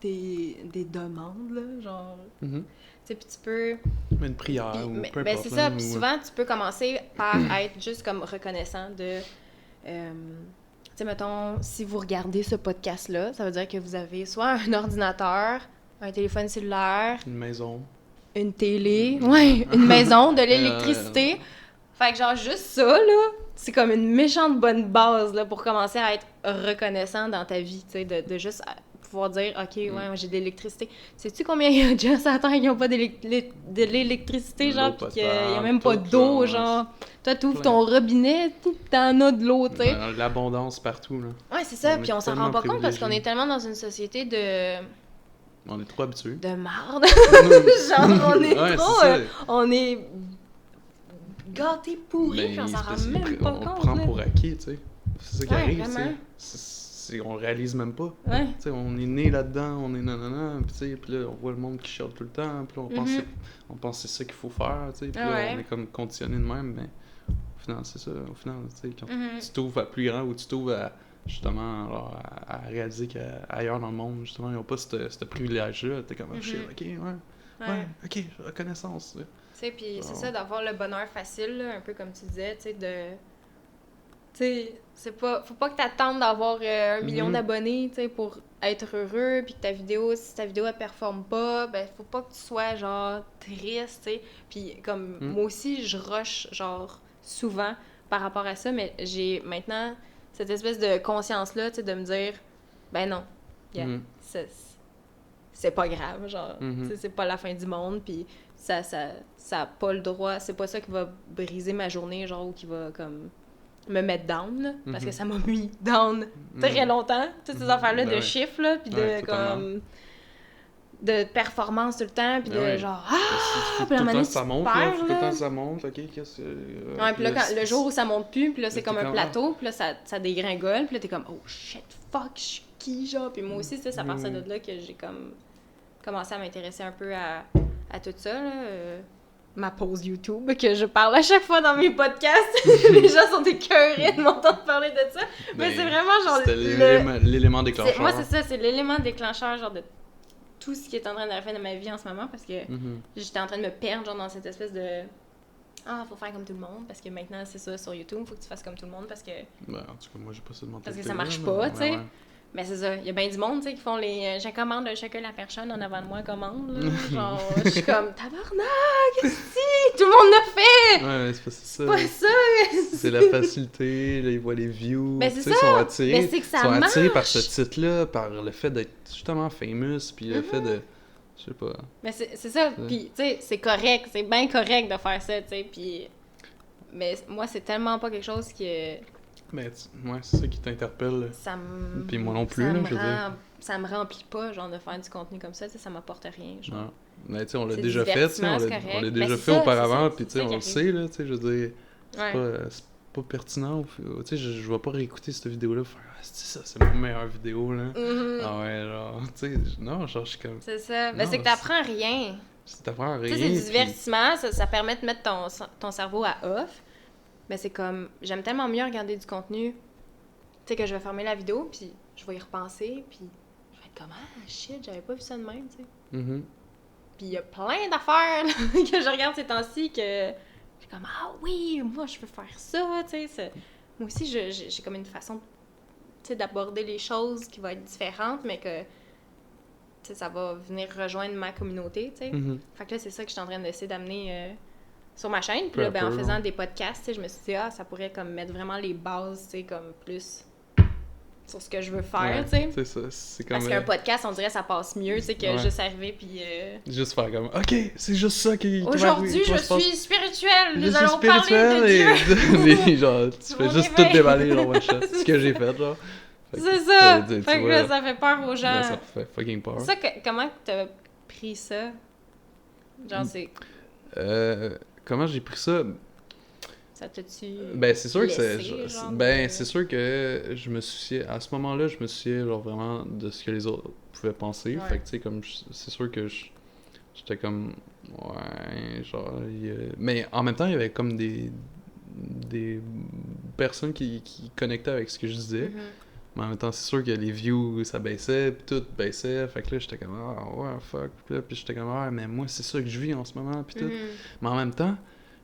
des demandes, là, genre... Tu sais, puis tu peux... Une prière ou peu importe. Ben c'est ça, puis souvent, tu peux commencer par être juste comme reconnaissant de... tu sais, mettons, si vous regardez ce podcast-là, ça veut dire que vous avez soit un ordinateur, un téléphone cellulaire... Une maison. Une télé, une maison, de l'électricité. Fait que genre, juste ça, là, c'est comme une méchante bonne base, là, pour commencer à être reconnaissant dans ta vie, tu sais, de juste... pouvoir dire, OK, ouais, j'ai de l'électricité. Sais-tu combien il y a de gens sur la Terre qui n'ont pas de l'électricité, genre, pis qu'il n'y a même pas d'eau, genre. Toi, tu ouvres ton robinet, t'en as de l'eau, tu sais. L'abondance partout, là. Ouais, c'est ça, puis on s'en rend pas compte parce qu'on est tellement dans une société de... On est trop habitués. De marde. Genre, on est trop... on est gâtés pourris, puis on s'en rend même pas compte, on prend pour acquis, tu sais. C'est ça qui arrive, vraiment. On réalise même pas. Ouais. T'sais, on est né là-dedans, on est nanana, puis là, on voit le monde qui chiale tout le temps, puis on pense que c'est ça qu'il faut faire, puis là, on est comme conditionné de même, mais au final, c'est ça. Au final, quand tu t'ouvres à plus grand ou tu t'ouvres à, justement, alors, à réaliser qu'ailleurs dans le monde, justement, ils n'ont pas ce privilège-là, t'es comme, oh, shit, ok, ok, reconnaissance. Tu sais, puis c'est ça, d'avoir le bonheur facile, là, un peu comme tu disais, tu sais, de... Tu sais, faut pas que t'attendes d'avoir 1 million d'abonnés, tu sais, pour être heureux, puis que si ta vidéo, elle performe pas, ben, faut pas que tu sois, genre, triste, tu sais. Puis, comme, moi aussi, je rush, genre, souvent par rapport à ça, mais j'ai maintenant cette espèce de conscience-là, tu sais, de me dire, ben non, c'est pas grave, genre, tu sais, c'est pas la fin du monde, puis ça a pas le droit, c'est pas ça qui va briser ma journée, genre, ou qui va, comme... me mettre down, là, parce que ça m'a mis down très longtemps, toutes ces affaires-là de chiffres, là, puis de, comme, de performance tout le temps, puis de genre, puis tout le temps ça monte, là, tout le temps ça monte, ok, qu'est-ce que... ouais, puis là, le jour où ça monte plus, puis là, c'est comme un plateau, puis là, ça dégringole, puis là, t'es comme, oh shit, fuck, je suis qui, genre, puis moi aussi, c'est à partir de là que j'ai, comme, commencé à m'intéresser un peu à tout ça, là, ma pause YouTube, que je parle à chaque fois dans mes podcasts. Les gens sont écœurés de m'entendre parler de ça. Mais c'est vraiment genre... C'était l'élément déclencheur. Moi, c'est ça, c'est l'élément déclencheur, genre, de tout ce qui est en train d'arriver dans ma vie en ce moment, parce que j'étais en train de me perdre, genre, dans cette espèce de... Ah, faut faire comme tout le monde, parce que maintenant, c'est ça, sur YouTube, faut que tu fasses comme tout le monde, parce que... Ben, en tout cas, moi, j'ai pas ça de mentalité. Parce que ça marche pas, tu sais. Mais c'est ça, il y a bien du monde, tu sais, qui font les... Je commande chacun la personne en avant de moi commande, là. Genre, je suis comme, tabarnak, si, tout le monde l'a fait! Ouais, c'est pas ça. C'est pas ça! C'est la facilité, là, ils voient les views, ben, c'est ça. ça. Ils sont attirés. Mais c'est que ça ils sont marche. attirés par ce titre-là, par le fait d'être justement famous, puis le fait de... Je sais pas. Mais c'est ça, puis tu sais, c'est correct, c'est bien correct de faire ça, tu sais, puis... Mais moi, c'est tellement pas quelque chose qui... Mais ouais, c'est ça qui t'interpelle. Puis moi non plus, là, je veux dire. Ça me remplit pas, genre, de faire du contenu comme ça, tu sais, ça m'apporte rien, genre. Non. Mais tu sais, on l'a déjà fait, tu sais, on l'a déjà fait ça, auparavant, puis tu sais, on le sait, là, tu sais, je veux dire, Ouais. c'est pas pertinent, tu sais, je vais pas réécouter cette vidéo-là, faire « Ah, c'est ça, c'est ma meilleure vidéo, là. Ah ouais, genre, tu sais, non, genre, je suis comme... C'est ça, mais c'est que t'apprends rien. T'apprends rien, Tu sais, c'est du divertissement, ça permet de mettre ton cerveau à off. Mais c'est comme, j'aime tellement mieux regarder du contenu, tu sais, que je vais fermer la vidéo, puis je vais y repenser, puis je vais être comme, ah, shit, j'avais pas vu ça de même, tu sais. Puis il y a plein d'affaires là, que je regarde ces temps-ci que je suis comme, ah oui, moi, je peux faire ça, tu sais. Moi aussi, j'ai comme une façon, tu sais, d'aborder les choses qui va être différente, mais que, tu sais, ça va venir rejoindre ma communauté, tu sais. Fait que là, c'est ça que je suis en train d'essayer d'amener... sur ma chaîne, puis là, ben, en faisant des podcasts, je me suis dit, ah, ça pourrait comme mettre vraiment les bases, tu sais, comme plus sur ce que je veux faire, tu sais. C'est ça, c'est comme... Parce qu'un podcast, on dirait ça passe mieux, tu sais, que juste arriver puis... Juste faire comme, OK, c'est juste ça qui aujourd'hui, je suis spirituelle, nous allons parler de Dieu! Genre, tu fais juste tout déballer, genre, one shot. C'est ce que j'ai fait, genre. C'est ça! Fait que là, ça fait peur aux gens. Là, ça fait fucking peur. Ça, comment t'as pris ça? Genre, c'est... Comment j'ai pris ça? Ça t'a-tu Ben, c'est sûr que c'est sûr que je me souciais... À ce moment-là, je me souciais, genre, vraiment de ce que les autres pouvaient penser. Fait que, tu sais, comme... C'est sûr que j'étais comme... Ouais, genre... Mais en même temps, il y avait comme des personnes qui connectaient avec ce que je disais. Mais en même temps, c'est sûr que les views, ça baissait, puis tout baissait. Fait que là, j'étais comme, ah, ouais, fuck. Puis j'étais comme, ah, mais moi, c'est ça que je vis en ce moment, puis tout. Mais en même temps,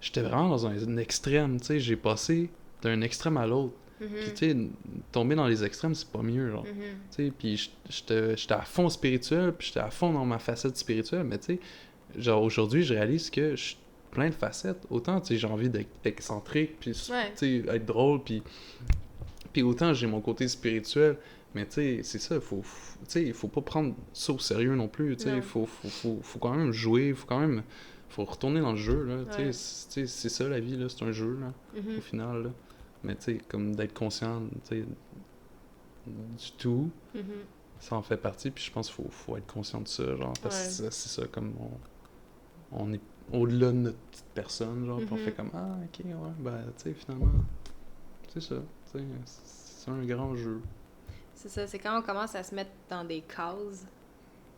j'étais vraiment dans un extrême, tu sais. J'ai passé d'un extrême à l'autre. Puis, tu sais, tomber dans les extrêmes, c'est pas mieux, genre. Tu sais, puis j'étais à fond spirituel, puis j'étais à fond dans ma facette spirituelle. Mais, tu sais, genre, aujourd'hui, je réalise que je suis plein de facettes. Autant, tu sais, j'ai envie d'être excentrique, puis, tu sais, être drôle, puis autant j'ai mon côté spirituel, mais tu sais, c'est ça, il faut pas prendre ça au sérieux non plus, tu sais, il faut quand même jouer, faut retourner dans le jeu, là, tu sais, c'est ça la vie, là, c'est un jeu, là, au final, là. Mais tu sais, comme d'être conscient, tu sais, du tout, ça en fait partie, puis je pense qu'il faut être conscient de ça, genre, parce que c'est ça, comme on est au-delà de notre petite personne, genre, puis on fait comme, ah, ok, ouais, ben, tu sais, finalement, c'est ça. C'est un grand jeu. C'est ça, c'est quand on commence à se mettre dans des cases.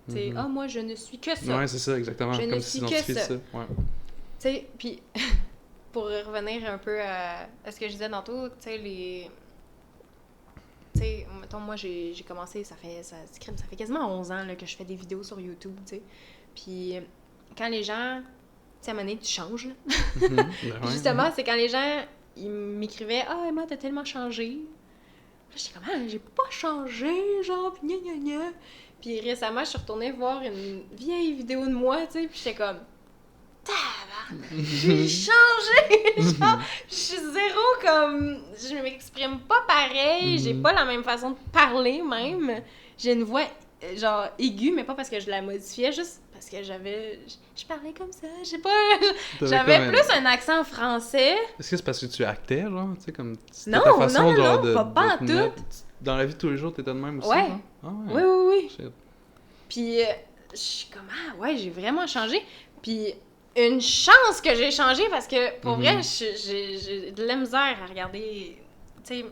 Tu sais, moi, je ne suis que ça. Ouais, c'est ça, exactement. Je comme ne suis que ça. Ouais. Tu sais, puis pour revenir un peu à ce que je disais tantôt, tu sais, tu sais, mettons, moi, j'ai commencé, ça fait quasiment 11 ans là, que je fais des vidéos sur YouTube, tu sais. Puis quand les gens... Tu sais, à un moment donné, tu changes, là. Justement, c'est quand les gens... ils m'écrivaient « Ah, Emma, t'as tellement changé. » Là, j'étais comme « Ah, j'ai pas changé, genre, pis gna gna gna. » Puis récemment, je suis retournée voir une vieille vidéo de moi, tu sais, pis j'étais comme « Tabarnak, j'ai changé! » Genre, je suis zéro comme... Je m'exprime pas pareil, j'ai pas la même façon de parler, même. J'ai une voix, genre, aiguë, mais pas parce que je la modifiais, juste parce que je parlais comme ça, je sais pas, j'avais plus un accent français. Est-ce que c'est parce que tu actais, genre, tu sais, comme... Non, ta façon, genre, pas en tout. Dans la vie de tous les jours, t'étais de même aussi, ouais. Genre? Ah, ouais. Oui. Shit. Puis, je suis comme, ah ouais, j'ai vraiment changé. Puis, une chance que j'ai changé, parce que, pour vrai, j'ai de la misère à regarder... Tu sais,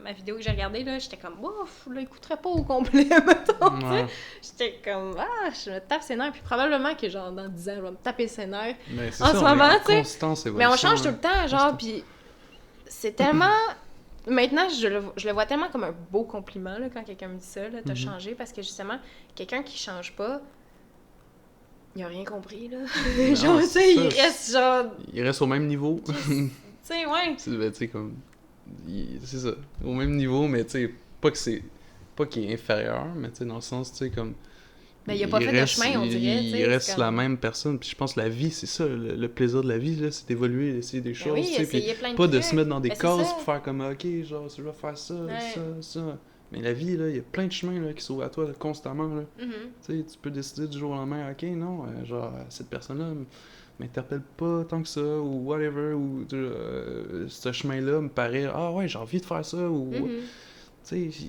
ma vidéo que j'ai regardée, là, j'étais comme, ouf, là, écouterait pas au complet, mettons, tu sais. J'étais comme, ah, je me tape ses nerfs. Puis probablement que, genre, dans 10 ans, je vais me taper ses nerfs. Mais c'est en ça, ce moment, tu sais. Mais on change tout le temps, genre, puis c'est tellement... Maintenant, je le vois tellement comme un beau compliment, là, quand quelqu'un me dit ça, là, t'as changé, parce que, justement, quelqu'un qui change pas, il a rien compris, là. Non, genre, tu sais, il reste, genre... Il reste au même niveau. Tu sais, ouais. Tu sais, comme... C'est ça, au même niveau, mais tu sais, pas qu'il est inférieur, mais tu sais, dans le sens, tu sais, comme... Ben, il a pas fait de chemin, on dirait, tu sais. Il reste comme... la même personne, puis je pense que la vie, c'est ça, le plaisir de la vie, là, c'est d'évoluer, d'essayer des choses, oui, tu sais, puis pas de se mettre dans des cases pour faire comme, ok, genre, je vais faire ça, ça. Mais la vie, là, il y a plein de chemins, là, qui s'ouvrent à toi constamment, là. Tu sais, tu peux décider du jour au lendemain, ok, non, genre, cette personne-là m'interpelle pas tant que ça, ou whatever, ou ce chemin-là me paraît, ah ouais, j'ai envie de faire ça, ou... Tu sais,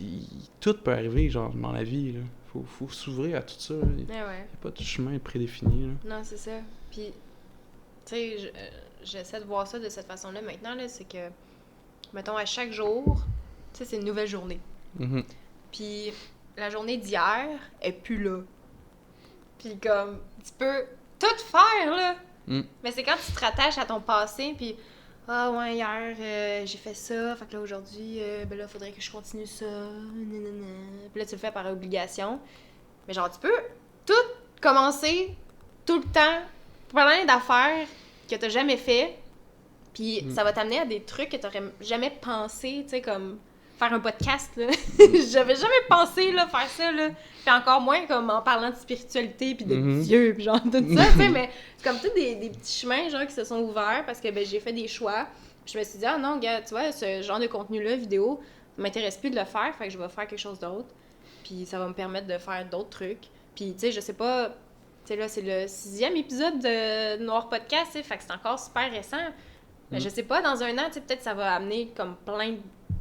tout peut arriver, genre, dans la vie, là. Faut s'ouvrir à tout ça. Il n'y a pas de chemin prédéfini, là. Non, c'est ça. Puis, tu sais, j'essaie de voir ça de cette façon-là maintenant, là, c'est que, mettons, à chaque jour, tu sais, c'est une nouvelle journée. Puis, la journée d'hier est plus là. Puis, comme, tu peux tout faire, là. Mais c'est quand tu te rattaches à ton passé, puis... Ah ouais, hier, j'ai fait ça, fait que là, aujourd'hui, ben là, faudrait que je continue ça, nanana. Puis là, tu le fais par obligation. Mais genre, tu peux tout commencer, tout le temps, plein d'affaires que t'as jamais fait, puis ça va t'amener à des trucs que t'aurais jamais pensé, tu sais, comme faire un podcast, là. J'avais jamais pensé, là, faire ça, là. Puis encore moins, comme, en parlant de spiritualité, puis de Dieu, puis genre, tout ça, tu sais, mais c'est comme tous des petits chemins, genre, qui se sont ouverts, parce que, ben, j'ai fait des choix. Puis je me suis dit, ah non, gars, tu vois, ce genre de contenu-là, vidéo, m'intéresse plus de le faire, fait que je vais faire quelque chose d'autre. Puis ça va me permettre de faire d'autres trucs. Puis, tu sais, je sais pas... Tu sais, là, c'est le 6e épisode de Noir Podcast, tu sais, fait que c'est encore super récent. Mais je sais pas, dans un an, tu sais, peut-être ça va amener comme plein de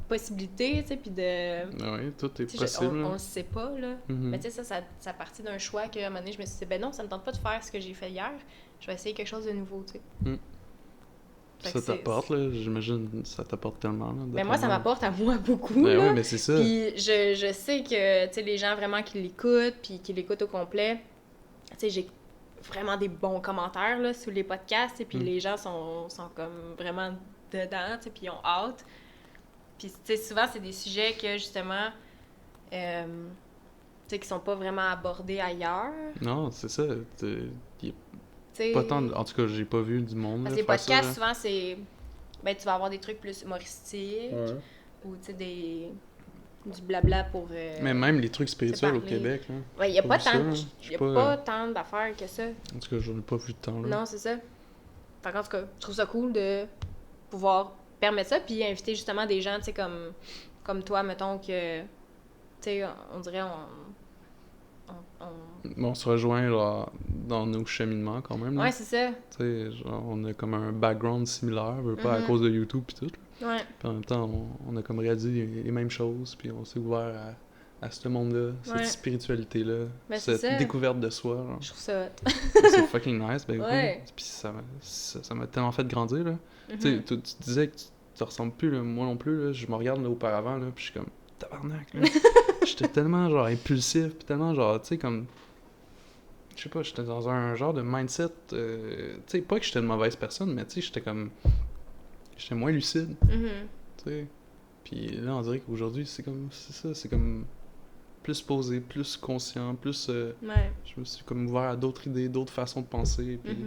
possibilités, tu sais, puis de... Oui, tout est T'sais, possible. on le sait pas, là. Mais tu sais, ça partit d'un choix qu'à un moment donné, je me suis dit, ben non, ça me tente pas de faire ce que j'ai fait hier. Je vais essayer quelque chose de nouveau, tu sais. Ça t'apporte, là, j'imagine, ça t'apporte tellement, là. Mais moi, ça m'apporte à moi beaucoup, ben là. Oui, mais c'est ça. Puis je sais que, tu sais, les gens vraiment qui l'écoutent, puis qui l'écoutent au complet, tu sais, j'ai vraiment des bons commentaires, là, sous les podcasts, et puis les gens sont comme vraiment dedans, tu sais, puis ils ont hâte. Puis, tu sais, souvent, c'est des sujets que, justement, tu sais, qui sont pas vraiment abordés ailleurs. Non, c'est ça. T'sais, pas tant... En tout cas, j'ai pas vu du monde. Parce que les podcasts, souvent, c'est... Ben, tu vas avoir des trucs plus humoristiques, ou, tu sais, du blabla pour... Mais même les trucs spirituels au Québec, là. Ouais, il y a pas tant d'affaires que ça. En tout cas, j'en ai pas vu de temps, là. Non, c'est ça. Fait qu'en tout cas, je trouve ça cool de pouvoir permettre ça, puis inviter justement des gens, tu sais, comme toi, mettons, que... Tu sais, on dirait, On se rejoint genre, dans nos cheminements quand même. Là. Ouais, c'est ça. Tu sais, genre, on a comme un background similaire, pas à cause de YouTube pis tout. Ouais. Puis en même temps, on a comme réalisé les mêmes choses, puis on s'est ouvert à ce monde-là, cette spiritualité-là, cette découverte de soi. Genre. Je trouve ça hot. C'est fucking nice, ben ouais. Puis ça m'a tellement fait grandir, là. Tu sais, tu disais que tu te ressembles plus, là, moi non plus, là, je me regarde là, auparavant, là, puis je suis comme, tabarnak, là. J'étais tellement, genre, impulsif, puis tellement, genre, tu sais, comme... Je sais pas, j'étais dans un genre de mindset... tu sais, pas que j'étais une mauvaise personne, mais tu sais, j'étais comme... J'étais moins lucide, tu sais. Puis là, on dirait qu'aujourd'hui, c'est comme... C'est ça, c'est comme... Plus posé, plus conscient, plus... Je me suis comme ouvert à d'autres idées, d'autres façons de penser, puis...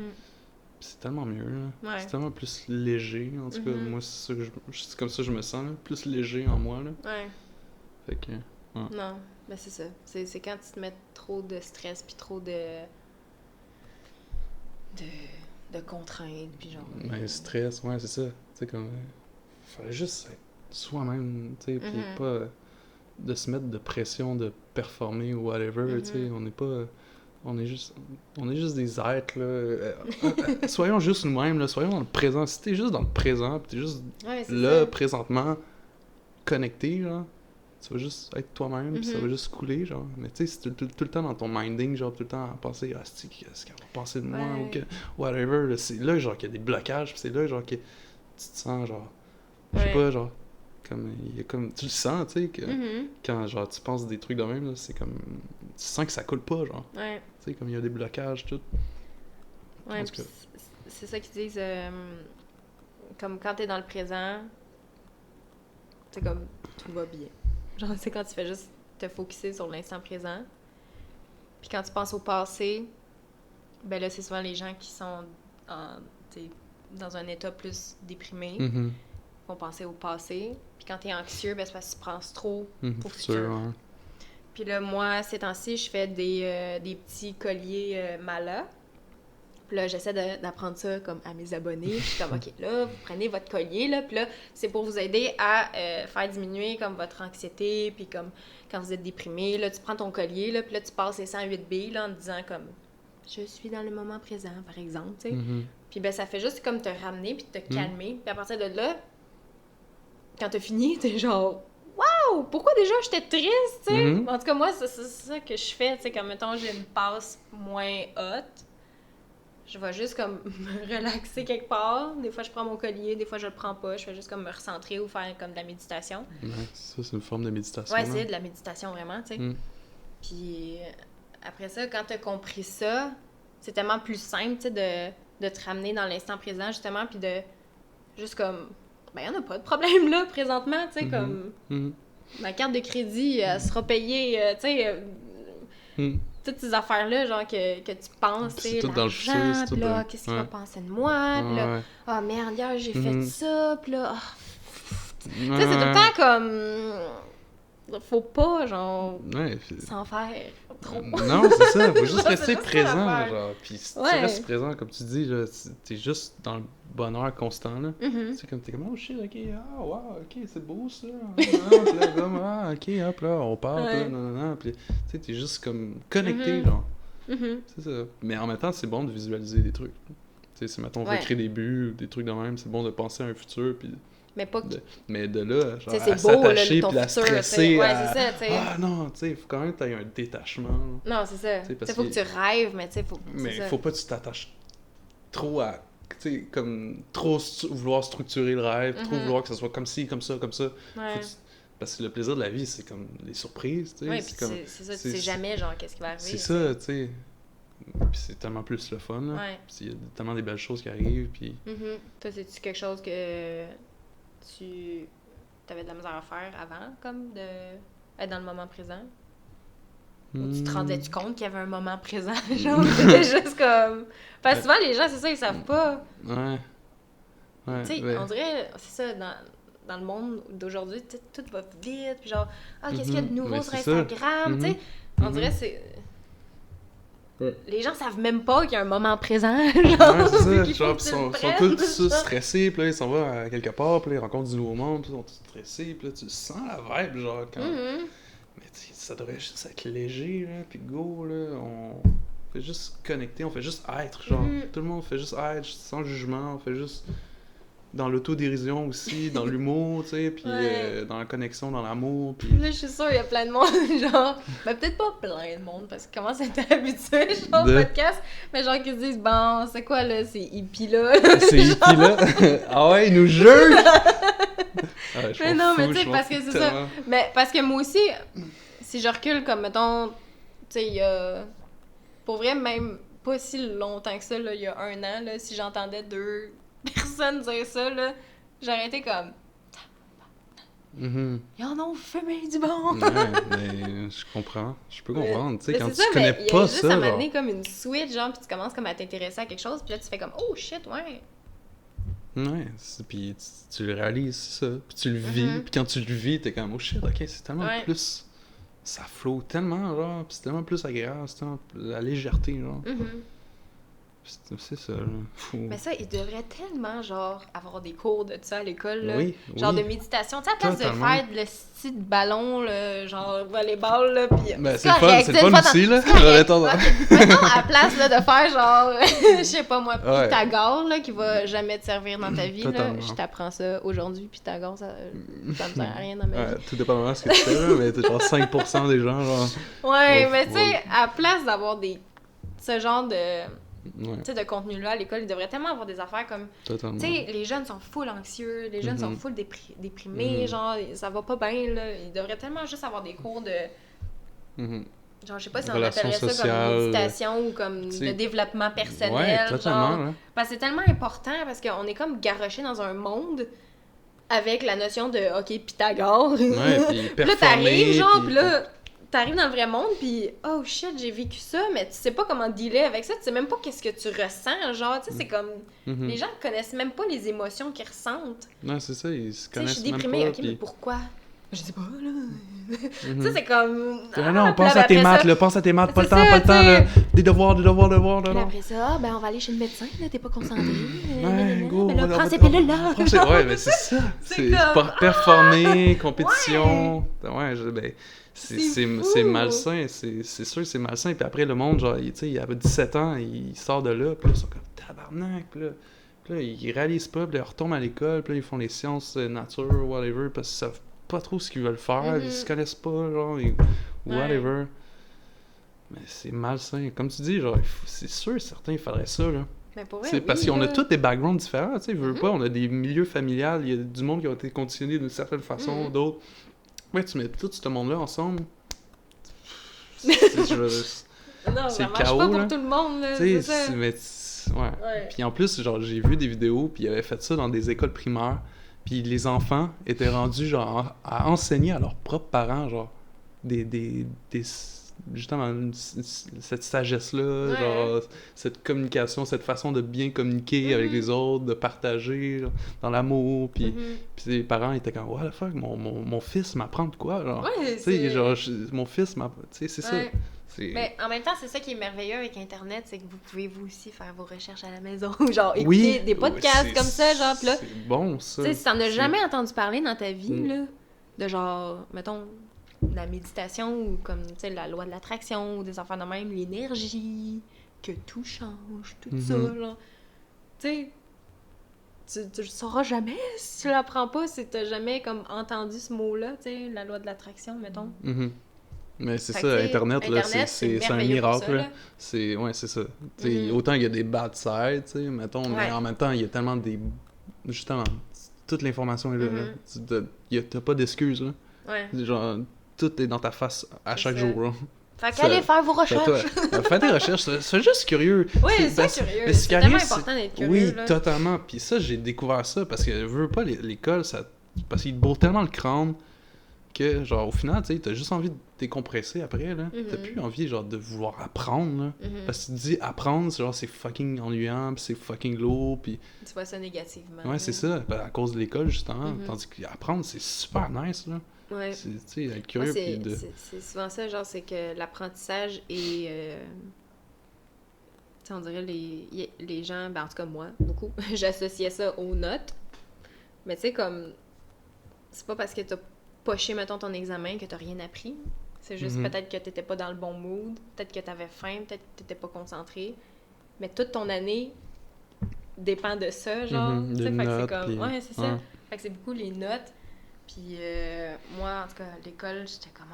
c'est tellement mieux, là. Ouais. C'est tellement plus léger, en tout cas. Moi, c'est comme ça que je me sens, là. Plus léger en moi, là. Ouais. Fait que... Non, ben c'est ça. C'est quand tu te mets trop de stress puis trop de contraintes puis genre... Ben, stress, ouais, c'est ça. Tu sais, comme... fallait juste être soi-même, tu sais, puis pas de se mettre de pression de performer ou whatever, tu sais. On n'est pas... On est juste des êtres, là. Soyons juste nous-mêmes, là. Soyons dans le présent. Si t'es juste dans le présent, pis t'es juste là, présentement, connecté, genre... Tu vas juste être toi-même, puis ça va juste couler, genre. Mais tu sais, si tout le temps dans ton minding, genre, tout le temps à penser, qu'est-ce qu'elle va penser de moi, ou que, whatever, là, c'est là, genre, qu'il y a des blocages, puis c'est là, genre, que tu te sens, genre, je sais pas, genre, comme, il y a comme, tu le sens, tu sais, que quand, genre, tu penses des trucs de même, là, c'est comme, tu sens que ça coule pas, genre. Ouais. Tu sais, comme il y a des blocages, tout. Ouais, c'est ça qu'ils disent, comme quand t'es dans le présent, c'est comme, tout va bien. Genre, c'est quand tu fais juste te focusser sur l'instant présent. Puis quand tu penses au passé, ben là, c'est souvent les gens qui sont dans un état plus déprimé, vont penser au passé. Puis quand t'es anxieux, ben c'est parce que tu penses trop au futur. Ouais. Puis là, moi, ces temps-ci, je fais des petits colliers Mala. Puis là, j'essaie d'apprendre ça comme à mes abonnés. Je suis comme, OK, là, vous prenez votre collier, là. Puis là, c'est pour vous aider à faire diminuer comme votre anxiété. Puis comme quand vous êtes déprimé, là, tu prends ton collier, là. Puis là, tu passes les 108 billes, là, en te disant comme, je suis dans le moment présent, par exemple, tu sais. Puis ben, ça fait juste comme te ramener puis te calmer. Puis à partir de là, quand t'as fini, t'es genre, waouh, pourquoi déjà j'étais triste, tu sais. En tout cas, moi, c'est ça que je fais, tu sais. Comme, mettons, j'ai une passe moins haute. Je vais juste comme me relaxer quelque part. Des fois, je prends mon collier, des fois, je le prends pas. Je fais juste comme me recentrer ou faire comme de la méditation. Ouais, ça, c'est une forme de méditation. Ouais, c'est de la méditation, vraiment, tu sais. Puis après ça, quand t'as compris ça, c'est tellement plus simple, tu sais, de te ramener dans l'instant présent, justement, puis de juste comme... Ben, y en a pas de problème, là, présentement, tu sais, comme... Ma carte de crédit, elle sera payée, tu sais... Toutes ces affaires-là, genre, que tu penses, tu sais, l'argent, pis là, qu'est-ce qu'il va penser de moi, pis là, ah merde, hier, j'ai fait ça, pis là, tu sais, c'est tout le temps comme... faut pas, genre, Ouais, s'en faire trop. Non, c'est ça, faut juste C'est rester juste ça, présent, l'affaire. genre. Puis si tu Ouais. restes présent, comme tu dis, là, t'es juste dans le bonheur constant, là. Mhm. Tu sais, comme t'es comme, oh shit, ok, ah, wow, ok, c'est beau ça. Puis là, comme, ah, ok, hop, là, on parle, Ouais. là, non. Puis, tu sais, t'es juste comme connecté, Mhm. genre. Mhm. C'est ça. Mais en même temps, c'est bon de visualiser des trucs. Tu sais, si, mettons, on veut Ouais. créer des buts ou des trucs de même, c'est bon de penser à un futur, puis... Mais pas que... Mais de là, Tu genre, sais, à c'est beau, là, s'attacher, ton puis à futur, tu sais. stresser, Ouais, à... c'est ça, tu sais. Ah non, tu sais, il faut quand même que t'aies un détachement, là. Non, c'est ça. Tu sais, Tu parce sais, faut que que- tu rêves, mais tu sais, faut... Mais c'est ça. faut pas que tu t'attaches trop à, tu sais, comme trop vouloir structurer le rêve, trop Mhm. vouloir que ça soit comme ci, comme ça, comme ça. Ouais. Faut que tu- Parce que le plaisir de la vie, c'est comme les surprises, tu sais. Ouais, c'est puis comme... c'est ça, tu c'est- sais jamais, genre, qu'est-ce qui va arriver. C'est ça, tu sais. Puis c'est tellement plus le fun, là. Ouais. Puis il y a tellement des belles choses qui arrivent, puis... Mhm. Toi, c'est-tu quelque chose que tu avais de la misère à faire avant, comme de être dans le moment présent? Ou tu te rendais-tu compte qu'il y avait un moment présent? Genre, c'était juste comme... Parce que souvent, les gens, c'est ça, ils savent pas. Ouais. Ouais, Tu sais, ouais. on dirait, c'est ça, dans le monde d'aujourd'hui, tu sais, tout va vite, puis genre, ah, qu'est-ce qu'il y a de nouveau Ouais, sur c'est ça. Instagram, tu sais? Mhm. On dirait, c'est... Ouais. Les gens savent même pas qu'il y a un moment présent, Ouais, genre, c'est ça. qu'il faut Genre, que pis tu le sont prennes, tous genre. stressés, puis là, ils s'en vont à quelque part, puis là, ils rencontrent du nouveau monde, puis ils sont tous stressés, puis là, tu sens la vibe, genre, quand... Mhm. Mais tu sais, ça devrait juste être léger, là, puis go, là, on fait juste connecter, on fait juste être, genre, Mhm. tout le monde fait juste être, sans jugement, on fait juste... Dans l'autodérision aussi, dans l'humour, tu sais, puis Ouais. dans la connexion, dans l'amour, puis... Là, je suis sûre, il y a plein de monde, genre, ben peut-être pas plein de monde, parce que comment ça t'es habitué, genre, au De- podcast, mais genre, qui se disent, bon, c'est quoi, là, c'est hippie, là? C'est hippie, là! Ah ouais, ils nous jugent! Ouais, je Mais m'en non, mais fous, tu sais, je parce m'en que fous c'est ça. tellement. Mais parce que moi aussi, si je recule comme, mettons, tu sais, il y a... Pour vrai, même pas si longtemps que ça, là, il y a 1 an, là, si j'entendais 2 personnes dire ça, là, j'aurais été comme, Mhm. ils en ont fumé du bon! Ouais, mais je comprends. Je peux comprendre. Tu sais, Mais quand c'est tu ça, connais mais il y a pas juste ça, à genre... m'amener comme une switch, genre, puis tu commences comme à t'intéresser à quelque chose, puis là, tu fais comme, oh shit, ouais! Ouais, puis tu le réalises, c'est ça. Puis tu le vis. Mhm. Puis quand tu le vis, t'es comme, oh shit, ok, c'est tellement Ouais. plus... Ça flotte tellement, genre, puis c'est tellement plus agréable, c'est tellement la légèreté, genre. Mhm. C'est ça, là. Fou. Mais ça, ils devraient tellement, genre, avoir des cours de ça à l'école, là. Oui, Genre oui. de méditation. Tu sais, à place Totalement. de faire le style de ballon, là, genre volleyball, là, pis... Ben, c'est le fun, c'est le fun aussi, là. C'est correct. J'aurais tendance- Ok. Mettons, à la place, là, de faire, genre, je sais pas moi, Ouais. Pythagore, là, qui va jamais te servir dans ta vie, là. Totalement. Je t'apprends ça aujourd'hui, Pythagore, ça me sert à rien dans ma Ouais, vie. tout dépendamment de ce que tu fais, là, mais t'es genre 5% des gens, genre... Ouais, Ouf, mais tu sais, ouais. à la place d'avoir ce genre de... Ouais, Tu sais, de contenu-là à l'école, ils devraient tellement avoir des affaires comme... totalement. Tu sais, les jeunes sont full anxieux, les jeunes sont Mhm. full déprimés, Mhm. genre, ça va pas bien, là. Ils devraient tellement juste avoir des cours de... Mhm. Genre, je sais pas si on Relations appellerait ça sociales, comme méditation ou comme tu sais. le développement personnel. Ouais, totalement, genre. là. Parce que c'est tellement important, parce qu'on est comme garoché dans un monde avec la notion de, OK, Pythagore. Ouais, puis Puis là, performer, t'arrives, genre, puis- puis là, t'arrives dans le vrai monde, puis oh shit, j'ai vécu ça, mais tu sais pas comment dealer avec ça, tu sais même pas qu'est-ce que tu ressens, genre, tu sais, c'est comme... Mhm. Les gens connaissent même pas les émotions qu'ils ressentent. Ouais, c'est ça, ils se Tu sais, je connaissent suis même déprimée, pas, ok, mais puis... pourquoi? Je sais pas, là. Mhm. Tu sais, c'est comme... Ah non, puis pense là, à tes après maths, ça- là, pense à tes maths, pas le C'est temps, ça, pas le temps, tu sais. là. Des devoirs, Puis là. après ça, ben on va aller chez le médecin, là, t'es pas concentré. Ouais, go, Mais là, on va- prends ces pilules-là. Ouais, mais c'est ça. C'est C'est comme, performer, compétition. Ouais, ben, C'est c'est fou. malsain. C'est sûr que c'est malsain. Puis après, le monde, genre, tu sais, il avait 17 ans, il sort de là, puis là, ils sont comme tabarnak. Puis là, ils réalisent pas, puis là, ils retournent à l'école, puis là, ils font les sciences nature, whatever, parce qu'ils savent pas trop ce qu'ils veulent faire, ils se connaissent pas, genre, whatever. Mais c'est malsain. Comme tu dis, genre, c'est sûr, certains, il faudrait ça, là. Mais pour vrai, C'est parce oui, qu'on a là. tous des backgrounds différents, tu sais, veux pas, on a des milieux familiales, il y a du monde qui a été conditionné d'une certaine façon, d'autres. Ouais, tu mets tout ce monde-là ensemble. Non, c'est ça le marche chaos, pas pour là. tout le monde, là, Tu c'est sais, ça. ouais. Ouais. Puis en plus, genre, j'ai vu des vidéos, puis ils avaient fait ça dans des écoles primaires, puis les enfants étaient rendus, genre, à enseigner à leurs propres parents, genre, des justement, cette sagesse-là, Ouais. genre, cette communication, cette façon de bien communiquer avec les autres, de partager genre, dans l'amour, puis les parents étaient comme « What the fuck, mon fils m'apprend de quoi? » genre, Ouais, tu sais, c'est... genre, mon fils m'apprend... Tu sais, c'est ça. Ouais. C'est... Mais en même temps, c'est ça qui est merveilleux avec Internet, c'est que vous pouvez vous aussi faire vos recherches à la maison. Genre, écouter Oui, des podcasts c'est- comme ça, genre, pis là, c'est bon, ça. tu sais, si t'en as C'est- jamais entendu parler dans ta vie, Mm. là, de genre, mettons, la méditation ou comme, tu sais, la loi de l'attraction ou des affaires de même, l'énergie, que tout change, tout ça, là. Tu sais, tu le sauras jamais si tu l'apprends pas, si t'as jamais, comme, entendu ce mot-là, tu sais, la loi de l'attraction, mettons. Mhm. Mais c'est Fait ça, que, tu sais, Internet, là, Internet, c'est un merveilleux pour miracle, ça, là. là. Ouais, c'est ça. Tu sais, autant il y a des bad sides, tu sais, mettons, mais Ouais. en même temps, il y a tellement des... Justement, toute l'information est là, là. T'as pas d'excuses, là. Ouais. Genre, tout est dans ta face à C'est chaque ça. jour, là. Fait Ça- qu'allez faire vos Fais-toi- recherches. Fais tes recherches, c'est juste curieux. Oui, c'est parce- curieux. mais ce C'est qui arrive, tellement c'est- important d'être curieux. Oui, là. totalement. Puis ça, j'ai découvert ça parce que je veux pas l'école, ça... parce qu'il te bourre tellement le crâne que, genre, au final, tu sais, t'as juste envie de décompresser après, là. T'as plus envie, genre, de vouloir apprendre, là. Parce que tu te dis apprendre, c'est genre, c'est fucking ennuyant, puis c'est fucking lourd, puis... Tu vois ça négativement. Ouais, c'est ça, à cause de l'école, justement. Mhm. Tandis qu'apprendre, c'est super nice, là. Ouais. Tu sais, être Moi, curieux, puis de... c'est souvent ça, genre, c'est que l'apprentissage est... tu sais, on dirait les gens, ben en tout cas moi, beaucoup, j'associais ça aux notes. Mais tu sais, comme, c'est pas parce que t'as poché, mettons, ton examen que t'as rien appris. C'est juste peut-être que t'étais pas dans le bon mood, peut-être que t'avais faim, peut-être que t'étais pas concentré. Mais toute ton année dépend de ça, genre. Tu sais, des fait que c'est notes, comme... puis- Ouais, c'est ça. ouais. Fait que c'est beaucoup les notes. Puis moi, en tout cas, à l'école, j'étais comme,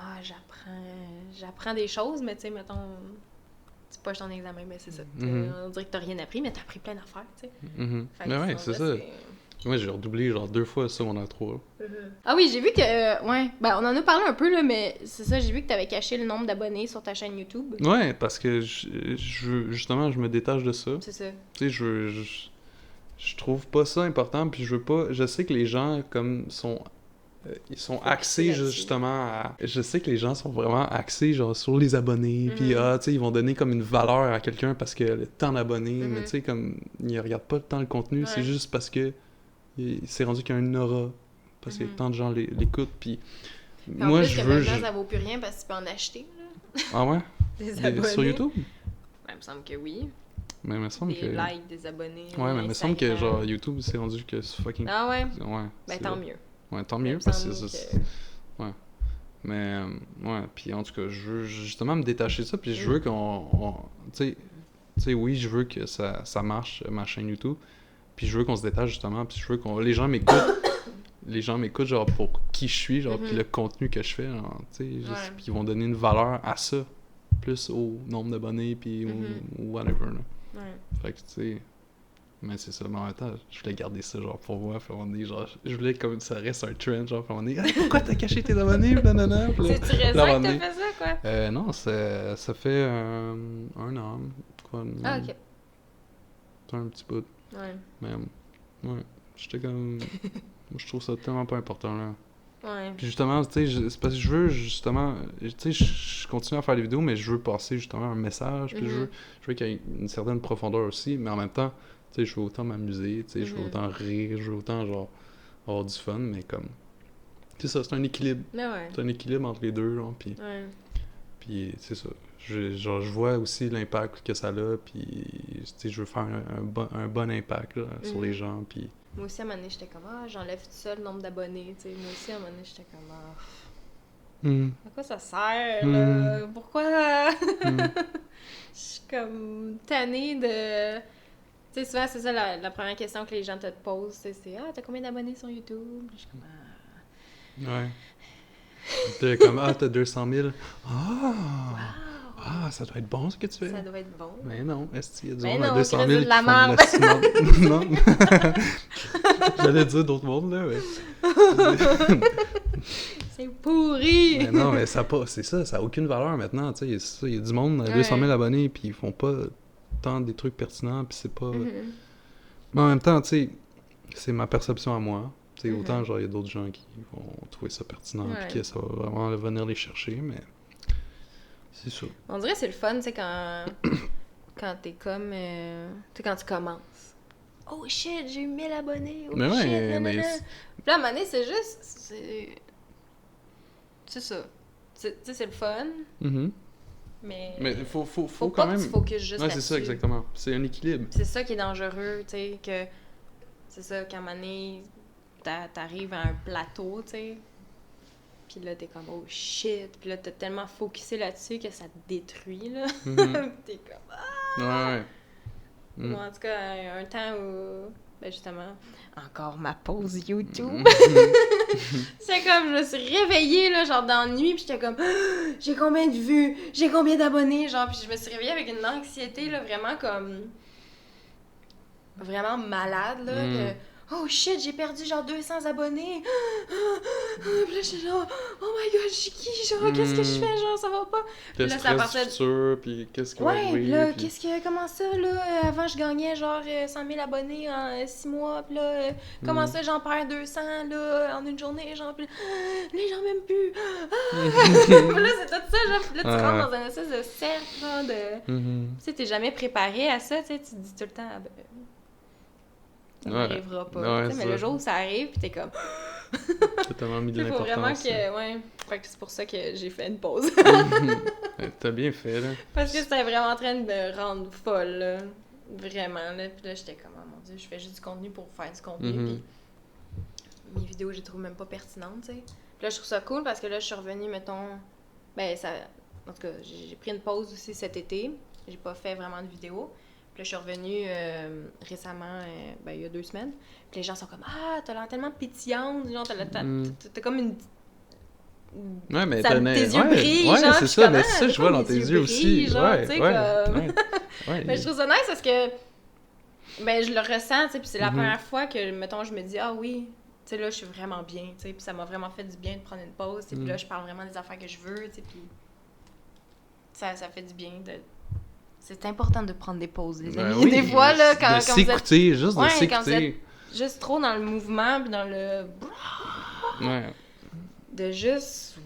j'apprends des choses, mais tu sais, mettons, tu poches ton examen, mais c'est ça. On dirait que t'as rien appris, mais t'as appris plein d'affaires, tu sais. Fait que Mais ouais, sinon, c'est là, ça. Moi, j'ai redoublé, genre, 2 fois ça, on a 3. Ah oui, j'ai vu que, ouais, ben on en a parlé un peu, là, mais c'est ça, j'ai vu que t'avais caché le nombre d'abonnés sur ta chaîne YouTube. Ouais, parce que justement, je me détache de ça. C'est ça. Tu sais, je trouve pas ça important, puis je veux pas... Je sais que les gens, comme, ils sont axés là-dessus. justement à... Je sais que les gens sont vraiment axés, genre, sur les abonnés, puis, tu sais, ils vont donner comme une valeur à quelqu'un parce que le temps d'abonnés, mais tu sais, comme, ils regardent pas tant le contenu, c'est Ouais. juste parce que c'est rendu qu'il y a une aura, parce que tant de gens l'écoutent, puis... Puis en Moi, plus, je que veux... maintenant, ça vaut plus rien parce que tu peux en acheter, là, Ah ouais? des abonnés. Sur YouTube? Ben, il me semble que oui. Mais il me semble Des que... likes, des abonnés. Ouais, mais il me semble que, Instagram. genre, YouTube, c'est rendu que c'est fucking... Ah ouais? Ouais. Ben, c'est- tant mieux. Ouais, tant Il mieux, me parce que... semble c'est- Ouais. Mais, ouais, puis en tout cas, je veux justement me détacher de ça, puis je veux qu'on... Tu sais, oui, je veux que ça marche, ma chaîne YouTube, puis je veux qu'on se détache, justement, puis je veux qu'on... Les gens m'écoutent, genre, pour qui je suis, genre, puis le contenu que je fais, genre, tu sais, Ouais. puis ils vont donner une valeur à ça, plus au nombre d'abonnés, puis ou whatever, là. Ouais. Fait que, tu sais... Mais c'est ça, mais en même temps, je voulais garder ça, genre, pour moi, puis on est, genre, je voulais que ça reste un trend, genre, puis on est, hey, pourquoi t'as caché tes abonnés, blablabla, puis là- C'est-tu récent là, que on t'as est- fait ça, quoi? Non, ça fait un an, quoi. Ah, ok. C'est un petit bout, Ouais. mais, ouais, j'étais comme... moi, je trouve ça tellement pas important, là. Ouais. Puis justement, tu sais, c'est parce que je veux, justement, tu sais, je continue à faire des vidéos, mais je veux passer, justement, un message, puis je veux qu'il y ait une certaine profondeur aussi, mais en même temps, tu sais, je veux autant m'amuser, tu sais, je veux autant rire, je veux autant, genre, avoir du fun, mais comme... C'est ça, c'est un équilibre. Mais ouais. C'est un équilibre entre les deux, genre, puis... Ouais. Puis c'est ça. Je vois aussi l'impact que ça a, puis tu sais, je veux faire un bon impact là, sur les gens, puis... Moi aussi, à un moment donné, j'étais comme, j'enlève tout ça, le nombre d'abonnés, tu sais. Moi aussi, à un moment donné, j'étais comme, à quoi ça sert, là? Pourquoi? Je suis comme tannée de... Tu sais, souvent, c'est ça la première question que les gens te posent, c'est « t'as combien d'abonnés sur YouTube? » Je suis comme, Ouais. T'es comme, t'as 200 000. Ça doit être bon ce que tu fais. ça doit être bon. Mais non, est-ce qu'il y a du Mais monde à non, 200 000 Chris, c'est de la qui font merde. la ciment- Non. J'allais dire d'autres mondes, là, mais... C'est pourri! Mais non, mais ça pas, c'est ça, ça a aucune valeur maintenant, tu sais, il y a du monde à 200 000 abonnés, puis ils font pas tant des trucs pertinents, puis c'est pas... Mais en même temps, tu sais, c'est ma perception à moi, tu sais, autant, genre, il y a d'autres gens qui vont trouver ça pertinent, puis que ça va vraiment venir les chercher, mais... C'est ça. On dirait que c'est le fun, tu sais, quand t'es comme... tu sais, quand tu commences. Oh shit, j'ai eu 1000 abonnés. Oh Mais shit, ouais, nanana. mais... Puis là, à un moment donné, c'est juste... C'est ça. Tu sais, c'est le fun, mais il faut faut quand pas même... que tu focuses juste Ouais, là-dessus. c'est ça, exactement. C'est un équilibre. C'est ça qui est dangereux, tu sais, que... C'est ça, qu'à un moment donné, t'arrives à un plateau, tu sais, puis là, t'es comme « Oh shit! » Puis là, t'es tellement focusé là-dessus que ça te détruit, là. T'es comme « Ah! » Ouais. Moi, en tout cas, il y a un temps où... Ben justement, encore ma pause YouTube. C'est comme, je me suis réveillée, là, genre dans la nuit, puis j'étais comme, ah, j'ai combien de vues, j'ai combien d'abonnés, genre, puis je me suis réveillée avec une anxiété, là, vraiment comme, vraiment malade, là, que, oh shit, j'ai perdu genre 200 abonnés, puis là, j'étais genre, oh my god, je suis qui, genre, qu'est-ce que je fais, genre, ça va pas. Le là, stress du futur, puis qu'est-ce qui va Ouais, arriver. là, puis... comment ça, là, avant je gagnais genre 100 000 abonnés en 6 mois, puis là, comment ça j'en perds 200, là, en une journée, genre, puis là, les gens m'aiment plus, puis là, c'est tout ça, genre, puis là, tu rentres dans un espèce de cercle, genre, de... Tu sais, t'es jamais préparé à ça, tu sais, tu te dis tout le temps, ah, ben, ça n'arrivera pas, tu sais, mais le jour où ça arrive, puis t'es comme... T'as tellement mis de Il faut l'importance. vraiment que, ouais, fait que c'est pour ça que j'ai fait une pause. T'as bien fait, là. Parce que c'était vraiment en train de me rendre folle, là. Vraiment, là. Puis là, j'étais comme, oh mon Dieu, je fais juste du contenu pour faire du contenu. Puis mes vidéos, je les trouve même pas pertinentes, tu sais. Puis là, je trouve ça cool parce que là, je suis revenue, mettons... Ben, ça... En tout cas, j'ai pris une pause aussi cet été. J'ai pas fait vraiment de vidéos. Puis là, je suis revenue récemment, ben, il y a 2 semaines. Puis les gens sont comme, ah, t'as l'air tellement pétillante. Genre, t'as comme une... Ouais, mais tes yeux brillent, genre, c'est ça, mais c'est ça, je vois dans tes yeux aussi. Genre, Ouais, tu sais, ouais. Ben, je trouve ça nice parce que, ben, je le ressens, tu sais, puis c'est la première fois que, mettons, je me dis, ah oui, tu sais, là, je suis vraiment bien, tu sais, puis ça m'a vraiment fait du bien de prendre une pause, puis là, je parle vraiment des affaires que je veux, tu sais, puis ça fait du bien de... C'est important de prendre des pauses, les amis. Oui, des fois, là, quand vous êtes... juste de s'écouter. Quand vous êtes juste trop dans le mouvement, puis dans le... Ouais. De juste...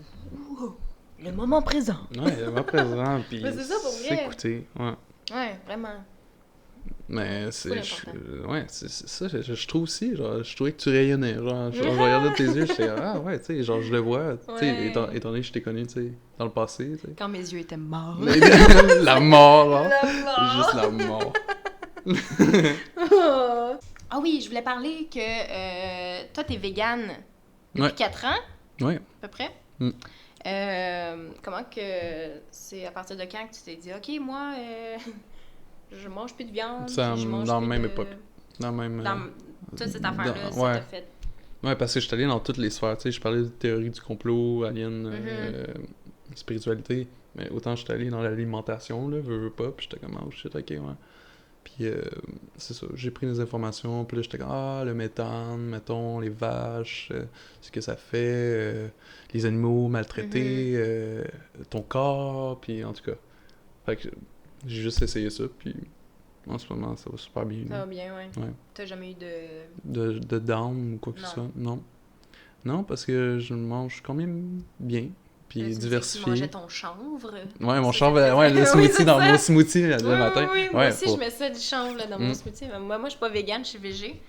Le moment présent. Ouais, le moment présent, puis c'est ça pour vrai. s'écouter, ouais. Ouais, vraiment. Mais c'est... important. c'est ça, je trouve aussi, genre, je trouvais que tu rayonnais, genre, je regardais tes yeux, j'étais ah ouais, tu sais, genre, je le vois, tu sais, étant donné que je t'ai connu, tu sais, dans le passé, tu sais. Quand mes yeux étaient morts. La mort, genre. La mort. Juste la mort. Ah oui, je voulais parler que toi, t'es végane depuis 4 ans, Ouais. à peu près. Comment que c'est à partir de quand que tu t'es dit, OK, moi, je mange plus de viande. Je mange dans la plus même de... époque. Dans la même... toute cette affaire-là, ça t'a fait... Ouais, parce que je suis allé dans toutes les sphères, tu sais, je parlais de théorie du complot, alien, spiritualité, mais autant je suis allé dans l'alimentation, là, veux pas, puis j'étais comme, oh shit, ok, ouais. Puis c'est ça, j'ai pris des informations, puis là j'étais comme, ah, le méthane, mettons, les vaches, ce que ça fait, les animaux maltraités, ton corps, puis en tout cas. Fait que j'ai juste essayé ça, puis en ce moment, ça va super bien. Ça va bien, ouais. T'as jamais eu de... De down ou quoi que ce soit, non. Non, parce que je mange quand même bien. Puis diversifié. Tu mangeais ton chanvre. Ouais, mon chanvre, ouais, le smoothie dans mon smoothie le matin. Oui, moi aussi, je mets ça du chanvre là, dans mon smoothie. Moi, je suis pas végane, je suis végé.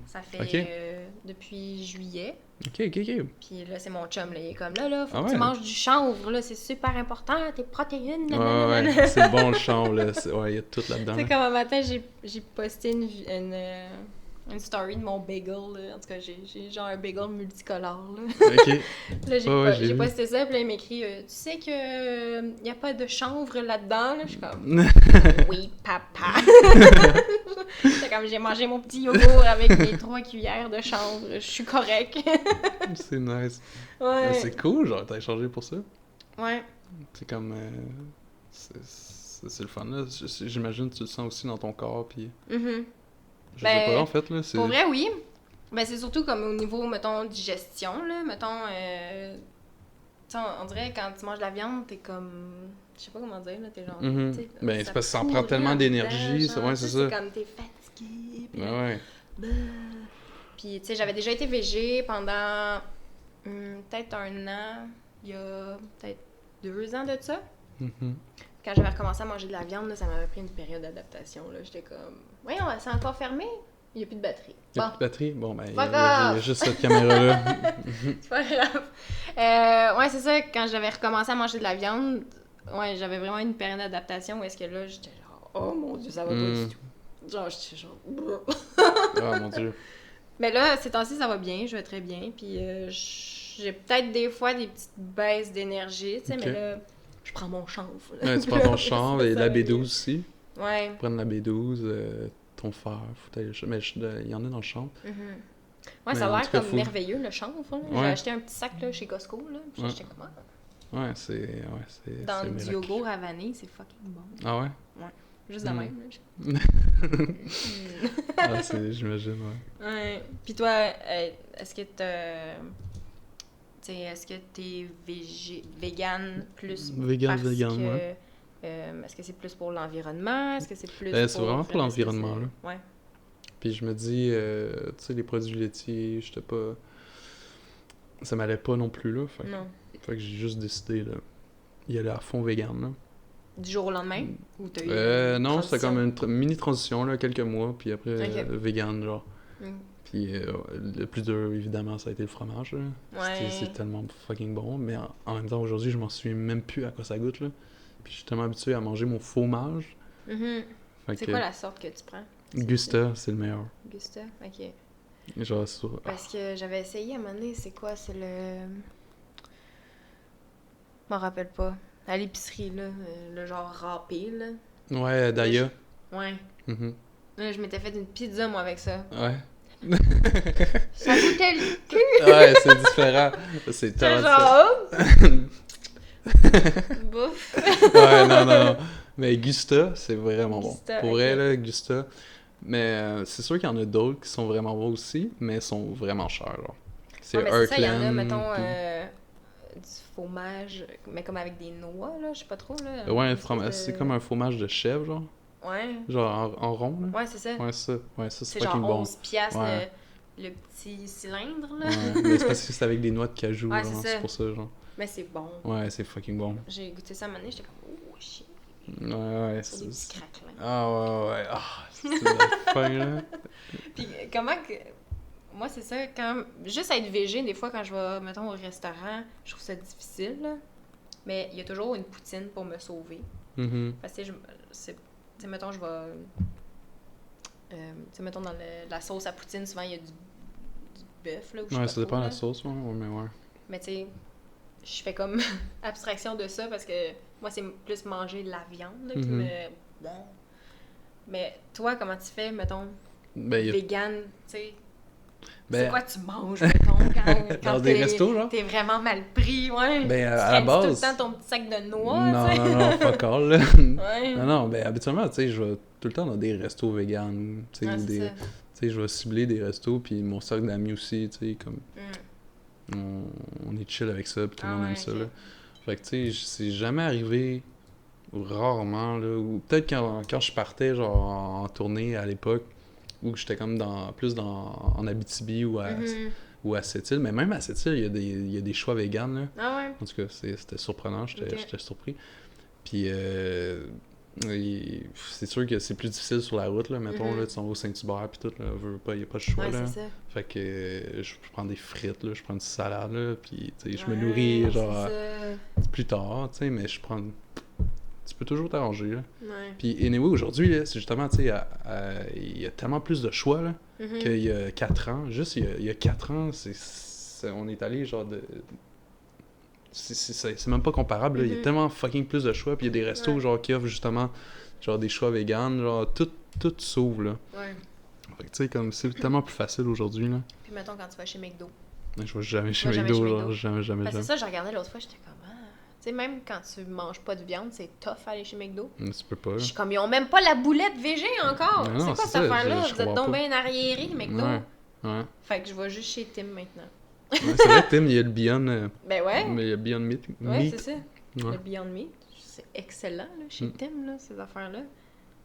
Ça fait depuis juillet. Ok. Puis là, c'est mon chum, là, il est comme là, faut que tu manges du chanvre, là, c'est super important, tes protéines. Ouais, c'est bon le chanvre, là. Ouais, il y a tout là-dedans. C'est comme un matin, j'ai posté une story de mon bagel, là. En tout cas, j'ai genre un bagel multicolore, là. Ok. Là, j'ai posté ça, puis là, il m'écrit tu sais que y a pas de chanvre là-dedans, là? Je suis comme oui, papa. C'est comme j'ai mangé mon petit yogourt avec mes 3 cuillères de chanvre, je suis correct. C'est nice. Ouais. C'est cool, genre, t'as échangé pour ça. Ouais. C'est comme c'est le fun, là. J'imagine que tu le sens aussi dans ton corps, puis... Je sais pas, en fait, là, c'est... Pour vrai, oui. Ben, c'est surtout comme au niveau, mettons, digestion, là. Mettons, on dirait quand tu manges de la viande, t'es comme... Je sais pas comment dire, là, t'es genre... Ben, c'est parce que ça en prend tellement d'énergie, c'est ça. C'est comme, t'es fatigué, puis... Ouais. Puis, tu sais, j'avais déjà été végé pendant peut-être 1 an, il y a peut-être 2 ans de ça. Mhm. Quand j'avais recommencé à manger de la viande, là, ça m'avait pris une période d'adaptation. Là. J'étais comme, voyons, c'est encore fermé? Il n'y a plus de batterie. Il n'y a plus de batterie? Bon, ben, il y Fuck a off! juste cette caméra-là. C'est pas grave. Ouais, c'est ça, quand j'avais recommencé à manger de la viande, ouais, j'avais vraiment une période d'adaptation où est-ce que là, j'étais genre, oh mon Dieu, ça va pas du tout. Genre, j'étais genre... Ah, mon Dieu. Mais là, ces temps-ci, ça va bien, je vais très bien, puis j'ai peut-être des fois des petites baisses d'énergie, tu sais, Ok. mais là, je prends mon chanvre. Ouais, tu prends ton chanvre et Ça la va B12 bien. aussi. Ouais. Prendre la B12, ton fer, faut aller le chercher. Mais il y en a dans le champ. Ouais, Mais ça a en l'air tout cas, comme faut- merveilleux, le chanvre. Là. J'ai Ouais. acheté un petit sac là, chez Costco, là, puis Ouais. j'étais comme, ah, Ouais, c'est dans c'est du miracle. yogourt ravané, c'est fucking bon. Ah ouais? Juste de Mm. même. Là. Ah, j'imagine, ouais. Ouais. Puis toi, est-ce que est-ce que t'es vegan plus Vegan, parce vegan, que... ouais. Est-ce que c'est plus pour l'environnement? Est-ce que c'est plus Ben, pour... c'est vraiment pour l'environnement, là. Ouais. Puis je me dis, tu sais, les produits laitiers, j'étais pas... Ça m'allait pas non plus, là. Non. Fait que j'ai juste décidé, là, y aller à fond vegan, là. Du jour au lendemain? Ou t'as eu une Non, c'était comme transition? une mini-transition, là, quelques mois, puis après, Ok. vegan, genre. Mm. Puis le plus dur, évidemment, ça a été le fromage, là. Ouais. C'est tellement fucking bon, mais en même temps, aujourd'hui, je m'en souviens même plus à quoi ça goûte, là. Puis je suis tellement habitué à manger mon fromage. Mhm. Fait C'est que quoi la sorte que tu prends? Gusta, c'est le meilleur. Gusta? Ok. Genre, sur... Parce que j'avais essayé à un moment donné, c'est quoi? C'est le... Je m'en rappelle pas. À l'épicerie, là. Le genre râpé, là. Ouais, Daya. Ouais. Mhm. Là, je m'étais fait une pizza, moi, avec ça. Ouais. Ça goûtait le cul! Ouais, c'est différent. C'est C'est tellement genre... Bouf! Ouais, non. Mais Gusta, c'est vraiment bon. Gusta, Pour vrai, ok. là, Gusta. Mais c'est sûr qu'il y en a d'autres qui sont vraiment bons aussi, mais ils sont vraiment chers, genre. C'est Ouais, mais c'est ça, il y en a, Heartland, mettons, puis- du fromage, mais comme avec des noix, là, je sais pas trop, là. Ouais, Une espèce de- c'est comme un fromage de chèvre, genre. Ouais, Genre en rond, là. ouais, c'est ça. Ouais, ça. Ouais, ça, c'est C'est genre fucking bon. 11 piastres, Ouais. le petit cylindre, là. Ouais, mais c'est parce que c'est avec des noix de cajou, Ouais, genre, c'est ça. c'est pour ça, genre. Mais c'est bon. Ouais, c'est fucking bon. J'ai goûté ça à un moment donné, j'étais comme, oh, shit, Ouais, sur des petits craquelins. Ah, ouais. Ah, c'est de la fin, là. Puis comment que... Moi, c'est ça, quand... Juste être végé, des fois, quand je vais, mettons, au restaurant, je trouve ça difficile, là. Mais il y a toujours une poutine pour me sauver. Mhm. Parce que, tu sais, mettons, je vais... tu sais, mettons, dans la sauce à poutine, souvent, il y a du bœuf, là, ou je sais Ouais, pas ça trop, dépend de là. la sauce, ouais, mais ouais. Mais tu sais, je fais comme abstraction de ça parce que moi, c'est plus manger de la viande là, qui Mhm. me... Bon. Mais toi, comment tu fais, mettons, Ben, il y a... vegan, tu sais? Ben, C'est quoi tu manges, mettons, quand dans des t'es- restos, genre? t'es vraiment mal pris, ouais? Ben, Tu à la traînes base... tout le temps ton petit sac de noix, Non, tu sais? non, fuck all, là. Ouais. Non, ben, habituellement, tu sais, je vais tout le temps dans des restos vegan, tu sais, Ouais, ou c'est des... ça. Tu sais, je vais cibler des restos, puis mon cercle d'amis aussi, tu sais, comme... Mm. On est chill avec ça, puis tout le Ah monde ouais, aime ça, ok. là. Fait que, tu sais, c'est jamais arrivé, ou rarement, là, ou peut-être quand je partais, genre, en tournée à l'époque, où j'étais comme en Abitibi Mhm. ou à Sept-Îles, mais même à Sept-Îles, il y a des choix véganes, là. Ah ouais? En tout cas, c'était surprenant, Ok. j'étais surpris. Puis, c'est sûr que c'est plus difficile sur la route, là, mettons, Mhm. là, tu s'en vas au Saint-Hubert, puis tout, là, il n'y a pas de choix, Ouais, là. c'est ça. Fait que je prends des frites, là, je prends une salade, là, puis, tu sais, je me Ouais, nourris, genre, c'est ça. plus tard, tu sais, mais je prends... Tu peux toujours t'arranger, là. Ouais. Puis, anyway, aujourd'hui, là, c'est justement, tu sais, il y a tellement plus de choix, là, Mhm. qu'il y a 4 ans. Juste, il y a 4 ans, on est allé, genre, de... C'est même pas comparable, là. Il y a Mhm. tellement fucking plus de choix, puis il y a des restos, Ouais. genre, qui offrent, justement, genre, des choix véganes, genre, tout s'ouvre, là. Ouais. Fait que, tu sais, comme, c'est tellement plus facile aujourd'hui, là. Puis mettons, quand tu vas chez McDo. Je vais jamais chez Moi, jamais McDo, chez genre, McDo. jamais. Ben, c'est ça, je regardais l'autre fois, j'étais comme, ah. Tu sais, même quand tu manges pas de viande, c'est tough aller chez McDo. Tu peux pas, là. Je suis comme, ils ont même pas la boulette végé encore. Mais non, C'est quoi c'est cette ça, affaire-là? je Vous êtes comprends donc pas. bien arriérés, McDo. Ouais. Fait que je vais juste chez Tim maintenant. Ouais, c'est vrai, Tim, il y a le Beyond... Ben ouais. mais il y a Beyond Meat. Ouais, c'est ça. Ouais. Le Beyond Meat, c'est excellent là, chez Mm. Tim, là, ces affaires-là.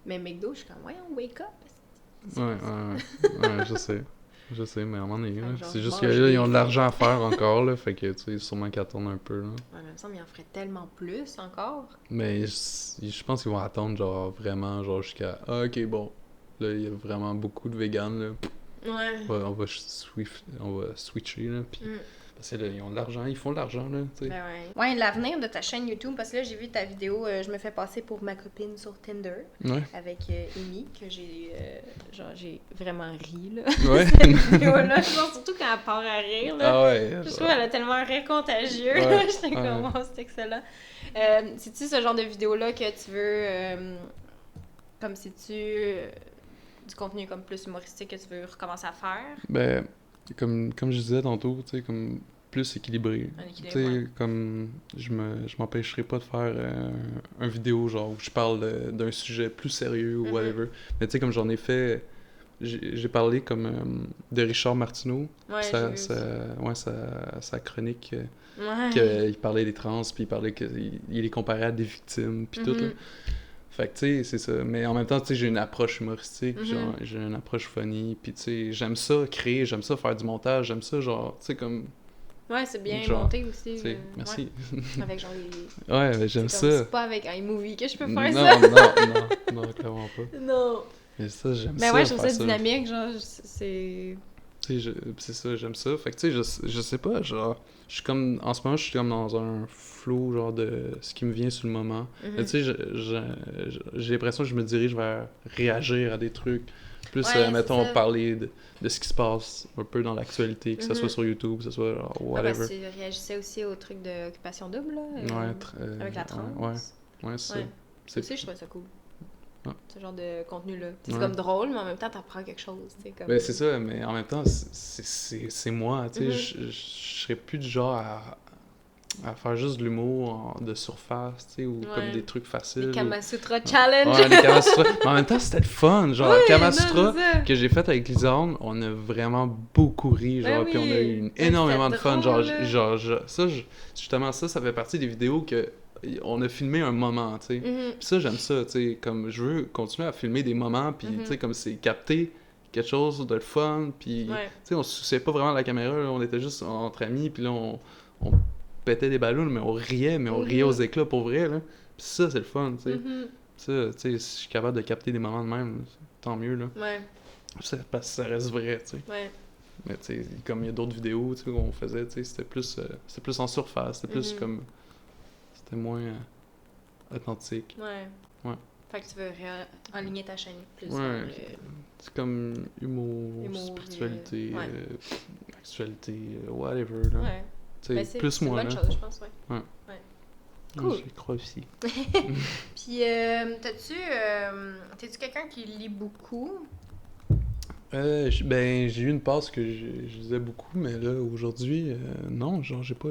Mais McDo, je suis comme, voyons, wake up. Ouais, je sais. Je sais, mais à un moment donné, Genre, c'est juste mange qu'ils ont de des l'argent à faire encore, là, fait que, tu sais, sûrement qu'ils attendent un peu, là. Ouais, mais il me semble qu'il en ferait tellement plus encore. Mais je pense qu'ils vont attendre, genre, vraiment, genre, jusqu'à... Ah, ok, bon, là, il y a vraiment beaucoup de véganes, là. Ouais. On va switcher, là, puis... Mm. Parce que là, ils ont de l'argent, ils font de l'argent, là, tu sais. Ben ouais. Ouais, l'avenir de ta chaîne YouTube, parce que là, j'ai vu ta vidéo, je me fais passer pour ma copine sur Tinder, Ouais. avec Amy, que j'ai vraiment ri, là. Ouais. Cette vidéo-là, je pense surtout quand elle part à rire, là. Ah ouais. Je trouve qu'elle a tellement un rire contagieux, Ouais, là. J'étais ouais. comme, oh, c'est excellent. C'est-tu ce genre de vidéo-là que tu veux, comme si-tu, du contenu comme plus humoristique que tu veux recommencer à faire? Ben, comme je disais tantôt, tu sais, comme plus équilibré. Un équilibre, Tu sais, ouais. comme je m'empêcherai pas de faire un vidéo genre où je parle d'un sujet plus sérieux ou Mhm. whatever. Mais tu sais, comme j'en ai fait, j'ai parlé comme de Richard Martineau, Ouais, j'ai sa, vu sa, aussi. ouais, sa chronique, Ouais. qu'il parlait des trans, puis il parlait qu'il les comparait à des victimes, puis tout, là. Mhm. Fait que, tu sais, c'est ça. Mais en même temps, tu sais, j'ai une approche humoristique, Mhm. genre, j'ai une approche funny, puis tu sais, j'aime ça créer, j'aime ça faire du montage, j'aime ça, genre, tu sais, comme, Ouais, c'est bien genre, monté aussi. tu sais, merci. Ouais. Avec genre les... Ouais, mais j'aime C'est comme, ça. c'est pas avec iMovie que je peux Non, faire ça. non, clairement pas. Non. Mais ça, j'aime Ben ça, ouais, je trouve faire ça dynamique, genre, c'est... Tu sais, c'est ça, j'aime ça. Fait que, tu sais, je sais pas, genre, je suis comme, en ce moment, je suis comme dans un flow, genre, de ce qui me vient sur le moment. Mais tu sais, j'ai l'impression que je me dirige vers réagir à des trucs. Plus, Ouais, c'est mettons, ça. parler de ce qui se passe un peu dans l'actualité, que ce soit sur YouTube, que ce soit, genre, Ah, whatever. parce que tu réagissais aussi au truc d'occupation double, là, Ouais, avec la trans. ouais, c'est ça. Ouais. C'est- Aussi, je trouvais ça cool. Ouais. Ce genre de contenu-là. C'est Ouais. comme drôle, mais en même temps, t'apprends quelque chose, tu sais, comme... Ben, c'est ça, mais en même temps, c'est moi, tu sais, je serais plus du genre à faire juste de l'humour de surface, tu sais, ou comme Ouais. des trucs Les faciles. Kamasutra Challenge! Ouais, les Kamasutra. Mais en même temps, c'était le fun. Genre, Oui, Kamasutra non, c'est ça. que j'ai fait avec Lisanne, on a vraiment beaucoup ri, genre, Ben puis on a eu oui. énormément de C'était fun. drôle, Justement, ça fait partie des vidéos que on a filmé un moment, tu sais. Mhm. Puis ça, j'aime ça, tu sais, comme je veux continuer à filmer des moments, puis tu sais, comme c'est capter quelque chose de le fun, puis Ouais. tu sais, on se souciait pas vraiment de la caméra, là, on était juste entre amis, puis là, on pétait des ballons, mais on riait aux éclats pour vrai, là. Puis ça, c'est le fun, tu sais. Mhm. Ça, tu sais, si je suis capable de capter des moments de même, tant mieux, là. Ouais, Parce que ça reste vrai, tu sais. ouais. Mais tu sais, comme il y a d'autres vidéos, tu sais, où on faisait, tu sais, c'était plus en surface, c'était plus comme... C'était moins authentique. Ouais. Ouais. Fait que tu veux aligner ta chaîne plus Ouais. vers le... C'est comme humour, Humour, spiritualité, ouais. actualité, whatever, là. Ouais. Tu sais, Ben, c'est plus une moi, bonne là. chose, je pense, ouais. Cool. Je le crois aussi. Puis, t'es-tu quelqu'un qui lit beaucoup? Ben, j'ai eu une passe que je lisais beaucoup, mais là, aujourd'hui, non, genre, j'ai pas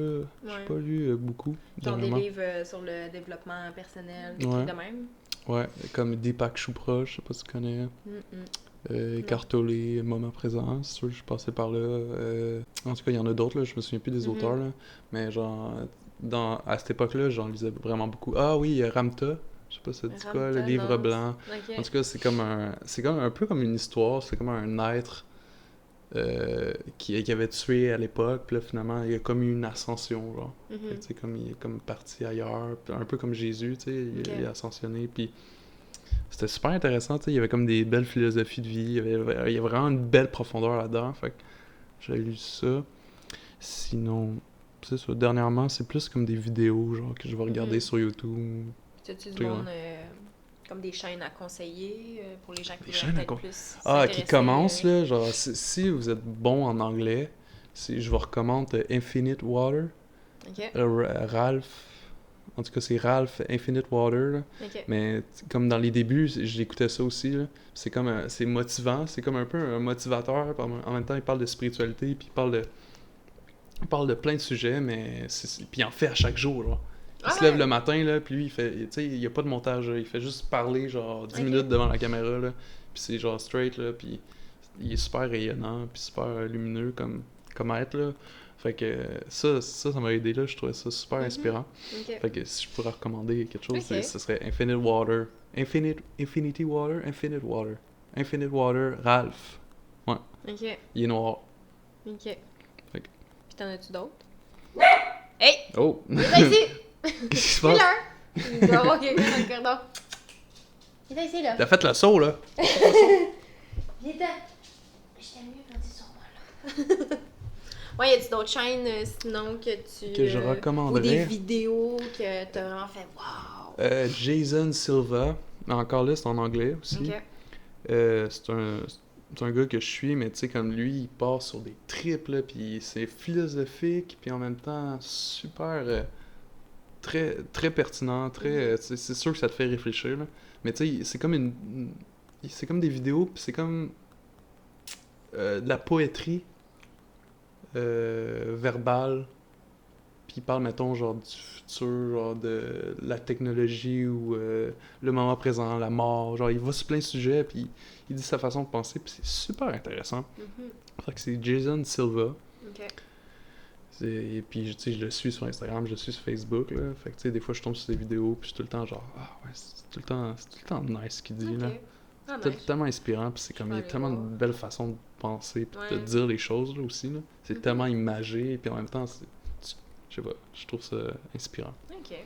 lu beaucoup, Genre des dernièrement. livres sur le développement personnel, des Ouais. trucs de même? Ouais, comme Deepak Chopra, je sais pas si tu connais. Eckhart Tolle, Moment présent, c'est sûr que je suis passé par là. En tout cas, il y en a d'autres, là, je me souviens plus des auteurs, là. Mais genre, à cette époque-là, j'en lisais vraiment beaucoup. Ah oui, Ramtha, je sais pas si ça dit quoi, le Ramtha, livre non. blanc. Ok. En tout cas, c'est comme un peu comme une histoire, c'est comme un être qui avait tué à l'époque, puis là, finalement, il a comme eu une ascension, genre. Mhm. Fait que, tu sais, comme il est comme parti ailleurs, puis un peu comme Jésus, tu sais, il a ascensionné, puis c'était super intéressant, tu sais, il y avait comme des belles philosophies de vie, il y avait vraiment une belle profondeur là-dedans, fait que j'ai lu ça. Sinon, c'est ça, dernièrement, c'est plus comme des vidéos, genre, que je vais regarder sur YouTube. T'as-tu du Truc, monde comme des chaînes à conseiller pour les gens qui Des voudraient chaînes à peut-être plus Ah, qui s'intéresser, commencent, là, genre, si vous êtes bon en anglais, je vous recommande Infinite Water, Ok, Ralph, en tout cas, c'est Ralph Infinite Water, là. ok. Mais comme dans les débuts, j'écoutais ça aussi, là. C'est comme c'est motivant, c'est comme un peu un motivateur. En même temps, il parle de spiritualité, puis il parle de plein de sujets, mais puis il en fait à chaque jour, là. Il se lève le matin, là, puis lui, il fait, tu sais, il y a pas de montage, là. Il fait juste parler, genre, 10 minutes devant la caméra, là. Puis c'est genre straight, là, puis il est super rayonnant, puis super lumineux comme être, là. Fait que ça m'a aidé, là. Je trouvais ça super inspirant. Ok. Fait que si je pourrais recommander quelque chose, Ok. ce serait Infinite Water. Infinity Water, Infinite Water. Infinite Water, Ralph. Ouais. OK. Il est noir. OK. Fait que- Puis t'en as-tu d'autres? Hey! Oh! Il est ici! Qu'est-ce qui se passe? Miller! Il doit avoir quelqu'un dans le corridor. Il est ici, là. T'as fait le saut, là? Il était. J'étais mieux quand tu sur moi, là. Ouais, y a-tu d'autres chaînes sinon que tu. Que je ou recommanderais. des vidéos que t'as vraiment fait wow! Jason Silva. Encore là, c'est en anglais aussi. Ok. C'est un gars que je suis, mais tu sais, comme lui, il part sur des trips, là, puis c'est philosophique, puis en même temps super, très, très pertinent, très, c'est sûr que ça te fait réfléchir, là. Mais tu sais, c'est comme c'est comme des vidéos, puis c'est comme de la poétrie verbale, puis il parle, mettons, genre du futur, genre de la technologie ou le moment présent, la mort, genre il va sur plein de sujets, puis il dit sa façon de penser, puis c'est super intéressant. Fait que c'est Jason Silva. Ok. Et puis, tu sais, je le suis sur Instagram, je le suis sur Facebook, là. Fait que, tu sais, des fois, je tombe sur des vidéos, puis je suis tout le temps genre, ah ouais, c'est tout le temps nice ce qu'il dit, là. Ah, C'est nice. tellement inspirant, puis c'est comme, il y a aller tellement voir. de belles façons de penser, puis de Ouais. dire les choses, là, aussi, là. C'est tellement imagé, puis en même temps, je sais pas, je trouve ça inspirant. Ok.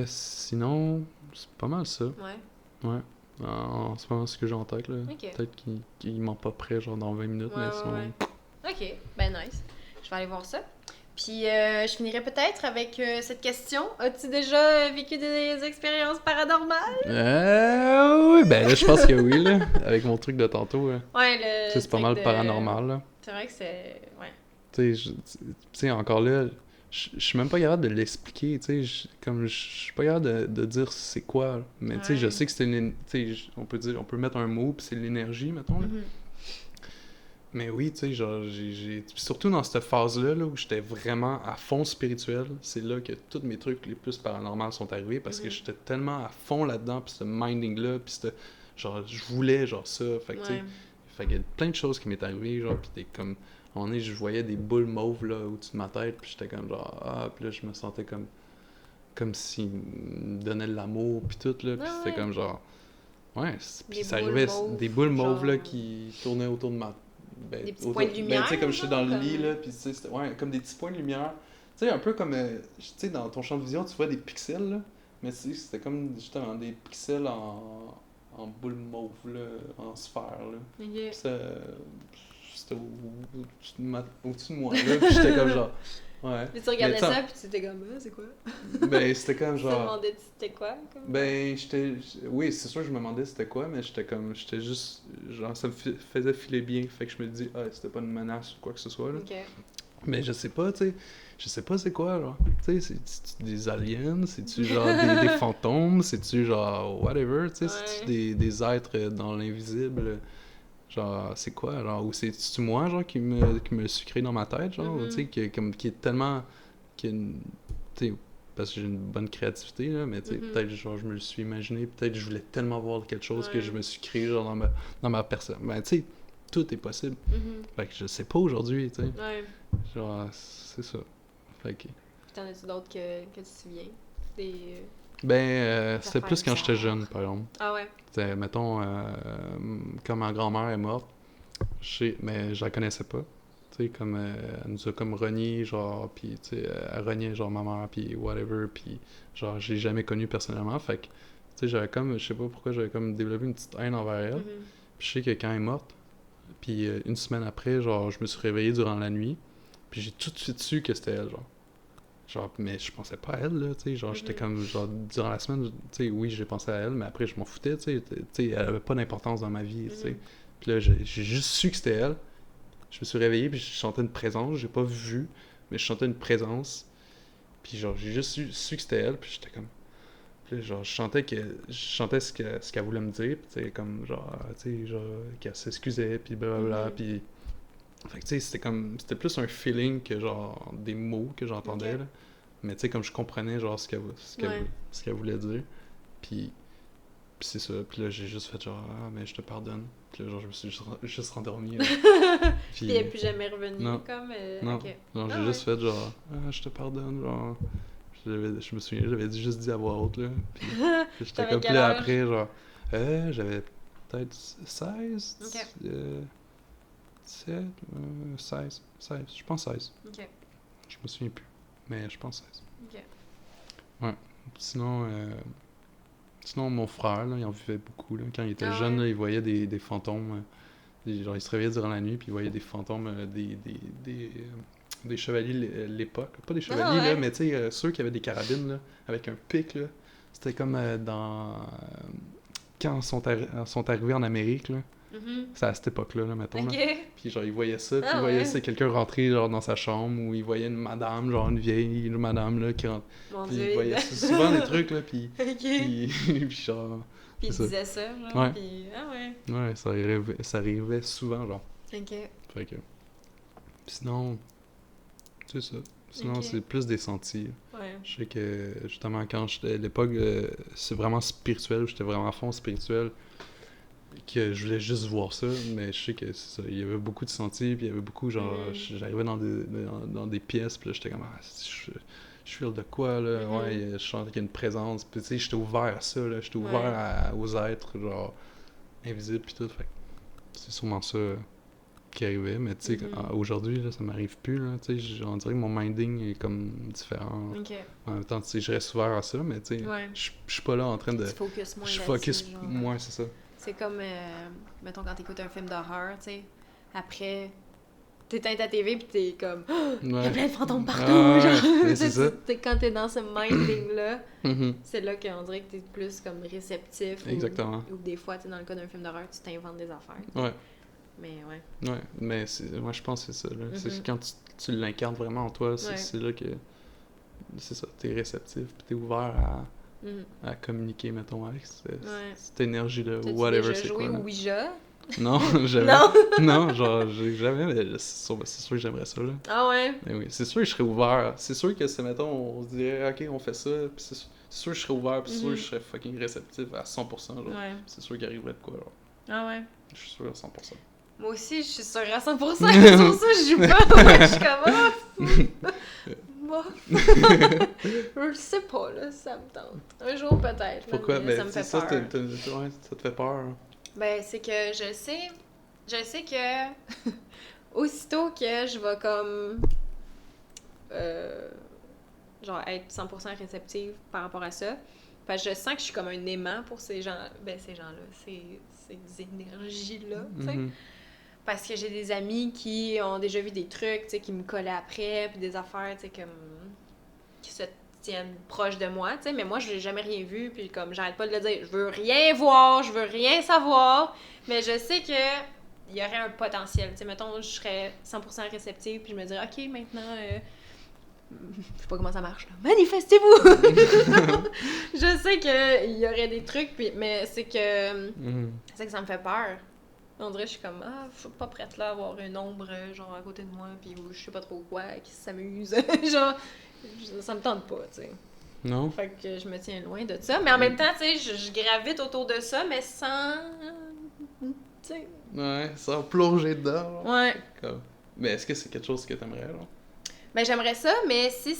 Sinon, c'est pas mal ça. Ouais. Ouais. En ce moment, ce que j'ai en tête, là. Ok. Peut-être qu'il m'en pas prêt, genre dans 20 minutes, Ouais, mais sinon... ouais. Ok, ben nice. Je vais aller voir ça. Puis je finirai peut-être avec cette question. As-tu déjà vécu des expériences paranormales? Oui, ben là, je pense que oui, là. Avec mon truc de tantôt, là. Ouais, Tu sais, c'est pas mal paranormal, là. C'est vrai que c'est... Ouais. Tu sais, encore là, je suis même pas capable de l'expliquer, tu sais. Comme, je suis pas capable de dire c'est quoi, là. Mais tu sais, je Ouais. sais que c'est une... Tu sais, on peut mettre un mot, puis c'est l'énergie, mettons, là. Mhm. Mais oui, tu sais, genre, surtout dans cette phase-là, là, où j'étais vraiment à fond spirituel, c'est là que tous mes trucs les plus paranormaux sont arrivés, parce que j'étais tellement à fond là-dedans, puis ce minding-là, puis genre, je voulais, genre, ça, fait que, tu sais, Ouais. fait qu'il y a plein de choses qui m'est arrivé, genre, puis t'es comme, à un moment donné, je voyais des boules mauves, là, au-dessus de ma tête, puis j'étais comme, genre, ah, puis là, je me sentais comme s'il me donnait de l'amour, puis tout, là, puis Ah c'était ouais. comme, genre, ouais, puis Des ça boules arrivait, mauves, des boules mauves, là, genre. qui tournaient autour de ma... Ben, Des petits points de ben, lumière, tu sais, comme j'étais dans le genre, lit, comme- là, puis tu sais, c'était, ouais, comme des petits points de lumière. Tu sais, un peu comme, tu sais, dans ton champ de vision, tu vois des pixels, là, mais tu sais, c'était comme, justement, des pixels en boule mauve, là, en sphère, là. Ok. Puis c'était au-dessus de moi, là, puis j'étais comme genre, ouais. Puis tu regardais Mais ça, puis tu étais comme, c'est quoi? Ben, c'était comme Tu te genre... demandais c'était quoi? Comme... Ben, oui, c'est sûr que je me demandais c'était quoi, mais j'étais juste... Genre, ça me faisait filer bien, fait que je me dis, ah, c'était pas une menace ou quoi que ce soit, là. Ok. Mais je sais pas, tu sais. Je sais pas c'est quoi, genre. Tu sais, c'est-tu des aliens? C'est-tu genre des fantômes? C'est-tu genre whatever? Tu sais, c'est-tu des êtres dans l'invisible? Genre, c'est quoi? Genre, ou c'est-tu moi, genre, qui me suis créé dans ma tête, genre? Tu sais, qui est tellement... Tu sais, parce que j'ai une bonne créativité, là, mais tu sais, peut-être, genre, je me le suis imaginé, peut-être je voulais tellement voir quelque chose que je me suis créé, genre, dans ma personne. Ben, tu sais, tout est possible. Fait que je sais pas aujourd'hui, tu sais. Ouais. Genre, c'est ça. Fait que... Puis t'en as-tu d'autres que tu te souviens? Des... c'était affaires plus quand j'étais bizarres. jeune, par exemple. Ah ouais? T'sais, mettons, quand ma grand-mère est morte, mais je la connaissais pas. Tu sais, comme, elle nous a comme renié, genre, pis, tu sais, elle reniait, genre, ma mère, pis whatever, pis, genre, je l'ai jamais connue personnellement, fait que, tu sais, j'avais comme, je sais pas pourquoi, j'avais comme développé une petite haine envers elle. Puis je sais que quand elle est morte, puis une semaine après, genre, je me suis réveillé durant la nuit, puis j'ai tout de suite su que c'était elle, genre. Genre, mais je pensais pas à elle, là, tu sais, genre, j'étais comme, genre, durant la semaine, tu sais, oui, j'ai pensé à elle, mais après, je m'en foutais, tu sais, elle avait pas d'importance dans ma vie, tu sais. Puis là, j'ai juste su que c'était elle. Je me suis réveillé, puis je chantais une présence, j'ai pas vu, mais je chantais une présence. Puis genre, j'ai juste su que c'était elle, puis j'étais comme... Puis là, genre, je chantais ce qu'elle voulait me dire, puis tu sais, comme, genre, tu sais, genre, qu'elle s'excusait, puis blablabla, puis... Fait que tu sais, c'était plus un feeling que genre des mots que j'entendais, là. Mais tu sais, comme je comprenais genre ce qu'elle voulait dire. Puis c'est ça. Puis là, j'ai juste fait genre, ah, mais je te pardonne. Puis là, genre, je me suis juste rendormi. Là. Puis elle est plus jamais revenue, non. comme... Non, ok. non, j'ai juste fait genre, ah, je te pardonne, genre... Je me souviens, j'avais juste dit à voix haute, là. Puis j'étais T'avais comme, quel puis là, âge? après, genre, j'avais peut-être 16. Ok. 17, 16. Je pense 16. Ok. Je me souviens plus. Mais je pense 16. Ok. Ouais. Sinon, mon frère, là, il en vivait beaucoup. Là. Quand il était Ah jeune, ouais? là, il voyait des fantômes. Genre, il se réveillait durant la nuit, puis il voyait des fantômes, des chevaliers l'époque. Pas des chevaliers, ouais? là, mais tu sais, ceux qui avaient des carabines, là, avec un pic, là. C'était comme quand ils sont arrivés en Amérique, là. Mhm. C'est à cette époque-là, là, mettons. Ok. Là. Puis genre, il voyait ça, puis Ah il voyait ouais? ça, quelqu'un rentrer genre dans sa chambre, ou il voyait une madame, genre une vieille madame, là, qui rentre. Mon Puis Dieu. il voyait souvent des trucs, là, puis... Ok. puis genre... Puis il c'est ça. disait ça, genre. Ouais. Puis, ah ouais. Ouais, ça arrivait souvent, genre. Ok. Fait que... Sinon... C'est ça. Sinon, Ok. c'est plus des sentis. Ouais. Je sais que, justement, quand j'étais à l'époque, c'est vraiment spirituel, où j'étais vraiment à fond spirituel, que je voulais juste voir ça, mais je sais que c'est ça. Il y avait beaucoup de sentis, puis il y avait beaucoup, genre, j'arrivais dans des pièces, puis là, j'étais comme, je file de quoi, là? Ouais, je sens qu'il y a une présence, puis tu sais, j'étais ouvert à ça, là. J'étais ouvert aux êtres, genre, invisibles, puis tout. Fait que c'est sûrement ça qui arrivait, mais tu sais, aujourd'hui, là, ça m'arrive plus, là, tu sais, on dirait que mon minding est comme différent. Ok. En même temps, tu sais, je reste ouvert à ça, mais tu sais, je suis pas là en train de... Tu focuses moins Je là-dessus, focus genre. moins, c'est ça. C'est comme, mettons, quand t'écoutes un film d'horreur, tu sais, après, t'éteins ta TV pis t'es comme, il y a plein de fantômes partout, genre. Ouais, c'est ça. Quand t'es dans ce minding-là, Mhm. c'est là qu'on dirait que t'es plus comme réceptif. Exactement. Ou des fois, tu sais, dans le cas d'un film d'horreur, tu t'inventes des affaires. Ouais. Mais ouais. Ouais, mais moi je pense que c'est ça. Là. Mhm. C'est quand tu l'incarnes vraiment en toi, Ouais. c'est là que. C'est ça, t'es réceptif, puis t'es ouvert Mhm. à communiquer, mettons, avec Ouais. cette énergie-là, T'as-tu ou whatever déjà c'est joué quoi. au Ouija? Non, jamais. Non? Non, genre, j'ai jamais, mais c'est sûr que j'aimerais ça, là. Ah ouais? Mais oui, c'est sûr que je serais ouvert. C'est sûr que, mettons, on se dirait, ok, on fait ça, puis c'est sûr que je serais ouvert, puis c'est sûr que je serais fucking réceptif à 100%, genre. Ouais. C'est sûr qu'il arriverait de quoi, genre. Ah ouais? Je suis sûr à 100%. Moi aussi, je suis sûre à 100%. C'est pour ça que je joue pas. Ouais, je suis comme, moi. Je sais pas, là, si ça me tente. Un jour, peut-être. là, Pourquoi? mais Ben, ça me fait ça, peur. ouais, ça te fait peur. Hein. Ben, c'est que je sais que aussitôt que je vais comme genre être 100% réceptive par rapport à ça, parce que je sens que je suis comme un aimant pour ces gens-là, ces énergies-là, tu sais. Mhm. Parce que j'ai des amis qui ont déjà vu des trucs, tu sais, qui me collaient après, puis des affaires, tu sais, comme qui se tiennent proches de moi, tu sais, mais moi, je n'ai jamais rien vu, puis comme, j'arrête pas de le dire, je veux rien voir, je veux rien savoir, mais je sais que il y aurait un potentiel, tu sais, mettons, je serais 100% réceptive, puis je me dirais, OK, maintenant, je sais pas comment ça marche, là, manifestez-vous! Je sais qu'il y aurait des trucs, puis, mais c'est que ça me fait peur. On dirait que je suis comme, je suis pas prête là à avoir une ombre, genre, à côté de moi, puis je sais pas trop quoi, qui s'amuse. Genre, ça me tente pas, tu sais. Non? Fait que je me tiens loin de ça. Mais en même temps, tu sais, je gravite autour de ça, mais sans. Tu sais. Ouais, sans plonger dedans. Genre. Ouais. Comme... Mais est-ce que c'est quelque chose que t'aimerais, genre? Ben, j'aimerais ça, mais si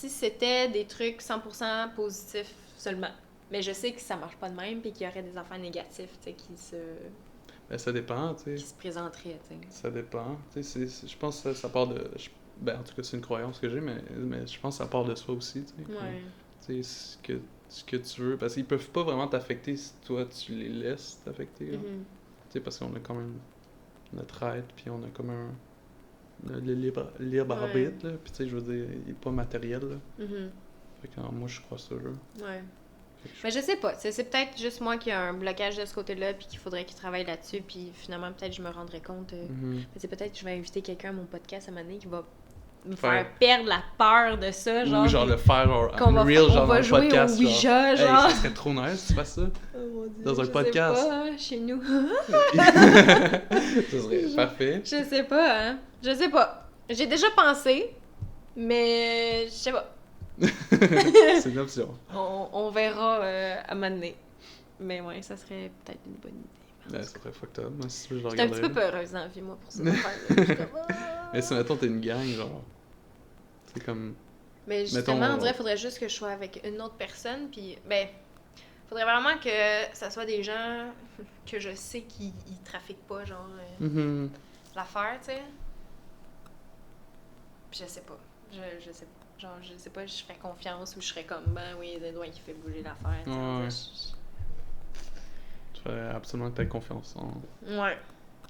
c'était des trucs 100% positifs seulement. Mais je sais que ça marche pas de même, puis qu'il y aurait des affaires négatifs, tu sais, Ben, ça dépend, tu qui sais. se présenteraient, tu sais. Ça dépend. Tu sais, je pense que ça part de... Ben, en tout cas, c'est une croyance que j'ai, mais je pense que ça part de soi aussi, tu sais. Ouais. Tu sais, ce que tu veux. Parce qu'ils peuvent pas vraiment t'affecter si toi, tu les laisses t'affecter. Là. Mhm. Tu sais, parce qu'on a quand même notre être, puis on a comme le libre arbitre, là. Puis tu sais, je veux dire, il est pas matériel, là. Mhm. Fait que moi, je crois ça, là. Ouais. Mais je sais pas, c'est peut-être juste moi qui ai un blocage de ce côté-là, puis qu'il faudrait qu'il travaille là-dessus, puis finalement, peut-être je me rendrais compte. C'est peut-être que je vais inviter quelqu'un à mon podcast à un moment donné qui va me faire perdre la peur de ça, genre. Ou genre le faire, genre, qu'on va, real, genre, on va dans le jouer podcast. au Ouija, genre. genre. Hey, ça serait trop nice si tu fasses ça. Oh mon Dieu, Dans un je podcast. sais pas, hein, chez nous. Ça serait parfait. Je sais pas, hein. Je sais pas. J'ai déjà pensé, mais je sais pas. C'est une option. On verra à un moment donné. Mais ouais, ça serait peut-être une bonne idée. Ben, ça serait fucked up. Moi, si tu veux, je J'étais un regarderais. petit peu peureuse dans la vie, moi, pour ça. Je suis comme, Mais si, mettons, t'es une gang, genre... C'est comme... Mais justement, Mettons, on dirait qu'il faudrait juste que je sois avec une autre personne, puis, ben, Faudrait vraiment que ça soit des gens que je sais qu'ils trafiquent pas, genre, l'affaire, tu sais. Puis je sais pas. Je sais pas. Genre, je sais pas, je ferais confiance ou je serais comme, ben oui, c'est toi qui fait bouger l'affaire, tu sais. Tu ferais absolument que t'aies confiance en... Ouais.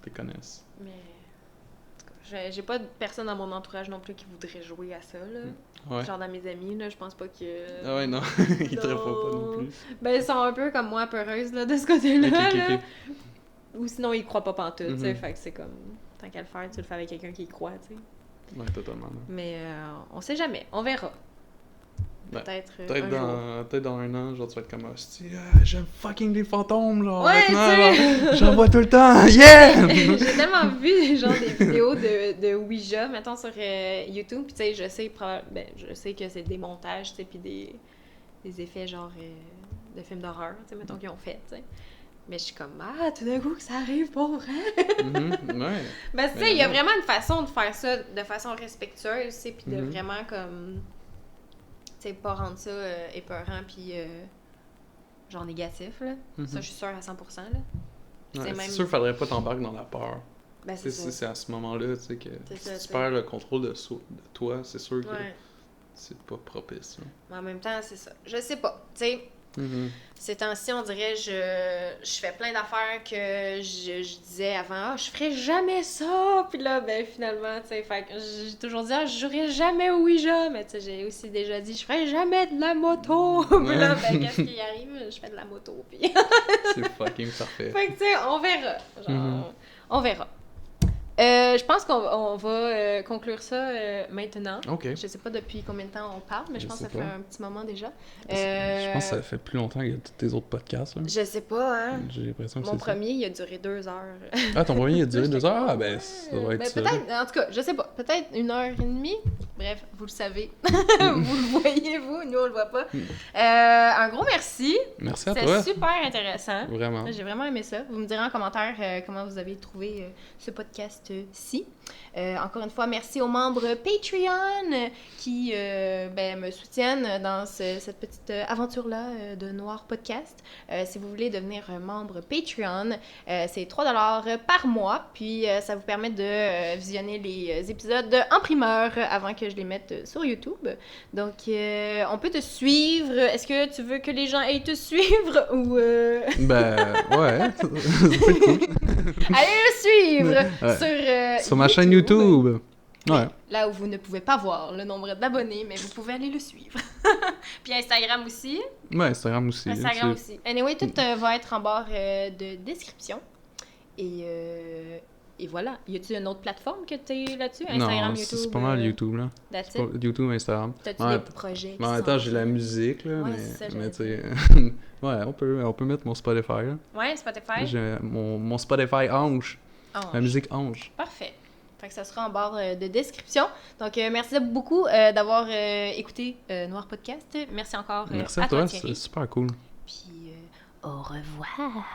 T'es connaisses. Mais... En tout cas, j'ai pas de personne dans mon entourage non plus qui voudrait jouer à ça, là. Ouais. Genre dans mes amis, là, je pense pas que... Ah ouais, non. Ils te refont pas non plus. Ben, ils sont un peu comme moi, peureuses, là, de ce côté-là, là. Ou sinon, ils croient pas pantoute, tu sais. Fait que c'est comme... Tant qu'à le faire, tu le fais avec quelqu'un qui y croit, tu sais. Ouais, totalement. Mais on sait jamais. On verra. Ben, Peut-être dans un an, genre, tu vas être comme, hostie, j'aime fucking les fantômes, genre, ouais, maintenant, j'en vois tout le temps, yeah! J'ai tellement vu, genre, des vidéos de Ouija, mettons, sur YouTube, pis tu sais, je sais que c'est des montages, tu sais, pis des effets, genre, de films d'horreur, tu sais, mettons, qu'ils ont fait, tu sais. Mais je suis comme, tout d'un coup, que ça arrive pour vrai! Ouais. Ben, tu sais, il y a vraiment une façon de faire ça de façon respectueuse, tu sais, pis de vraiment, comme... Tu sais, pas rendre ça épeurant pis genre négatif, là. Ça, je suis sûre à 100%, là. Ouais, c'est sûr qu'il faudrait pas t'embarquer dans la peur. Ben, c'est à ce moment-là, tu sais, que ça, si tu perds le contrôle de toi, c'est sûr que ouais. c'est pas propice. Là. Mais en même temps, c'est ça. Je sais pas, tu sais... Ces temps-ci, on dirait, je fais plein d'affaires que je disais avant, je ferais jamais ça! Puis là, ben finalement, tu sais, fait que j'ai toujours dit, je jouerais jamais au Ouija! Mais tu sais, j'ai aussi déjà dit, je ferais jamais de la moto! Puis là, ben qu'est-ce qui arrive? Je fais de la moto, puis... C'est fucking parfait. Fait que tu sais, on verra. Genre, on verra. Je pense qu'on va conclure ça maintenant. OK. Je sais pas depuis combien de temps on parle, mais je pense que ça fait un petit moment déjà. Je pense que ça fait plus longtemps que tous tes autres podcasts. Là. Je sais pas, hein. J'ai l'impression que Mon premier, il a duré 2 heures. Ah, ton premier, il a duré 2 heures? Ah, ben, ça doit être ça. Peut-être, en tout cas, je sais pas, peut-être 1h30. Bref, vous le savez. Vous le voyez, vous, nous, on le voit pas. Un gros merci. Merci à toi. C'est super intéressant. Vraiment. J'ai vraiment aimé ça. Vous me direz en commentaire comment vous avez trouvé ce podcast-ci. Encore une fois, merci aux membres Patreon qui me soutiennent dans cette petite aventure-là de Noir Podcast. Si vous voulez devenir membre Patreon, c'est 3$ par mois. Puis ça vous permet de visionner les épisodes en primeur avant que je les mette sur YouTube. Donc, on peut te suivre. Est-ce que tu veux que les gens aillent te suivre ou... Ben, ouais. Ça peut être cool. Allez le suivre sur ma chaîne YouTube. Ouais. Là où vous ne pouvez pas voir le nombre d'abonnés, mais vous pouvez aller le suivre. Puis Instagram aussi. Ouais, Instagram aussi. Aussi. Anyway, tout va être en barre de description. Et voilà. Y a-t-il une autre plateforme que tu es là-dessus? Instagram, non, YouTube? C'est pas mal YouTube, là. That's it? YouTube, Instagram. T'as-tu des projets? Mais en même temps, j'ai la musique, là. Ouais, mais tu sais... ouais, on peut mettre mon Spotify, là. Ouais, Spotify? J'ai mon Spotify Ange. La musique Ange. Parfait. Fait que ça sera en barre de description. Donc, merci beaucoup d'avoir écouté Noir Podcast. Merci encore merci à toi, c'est super cool. Puis, au revoir.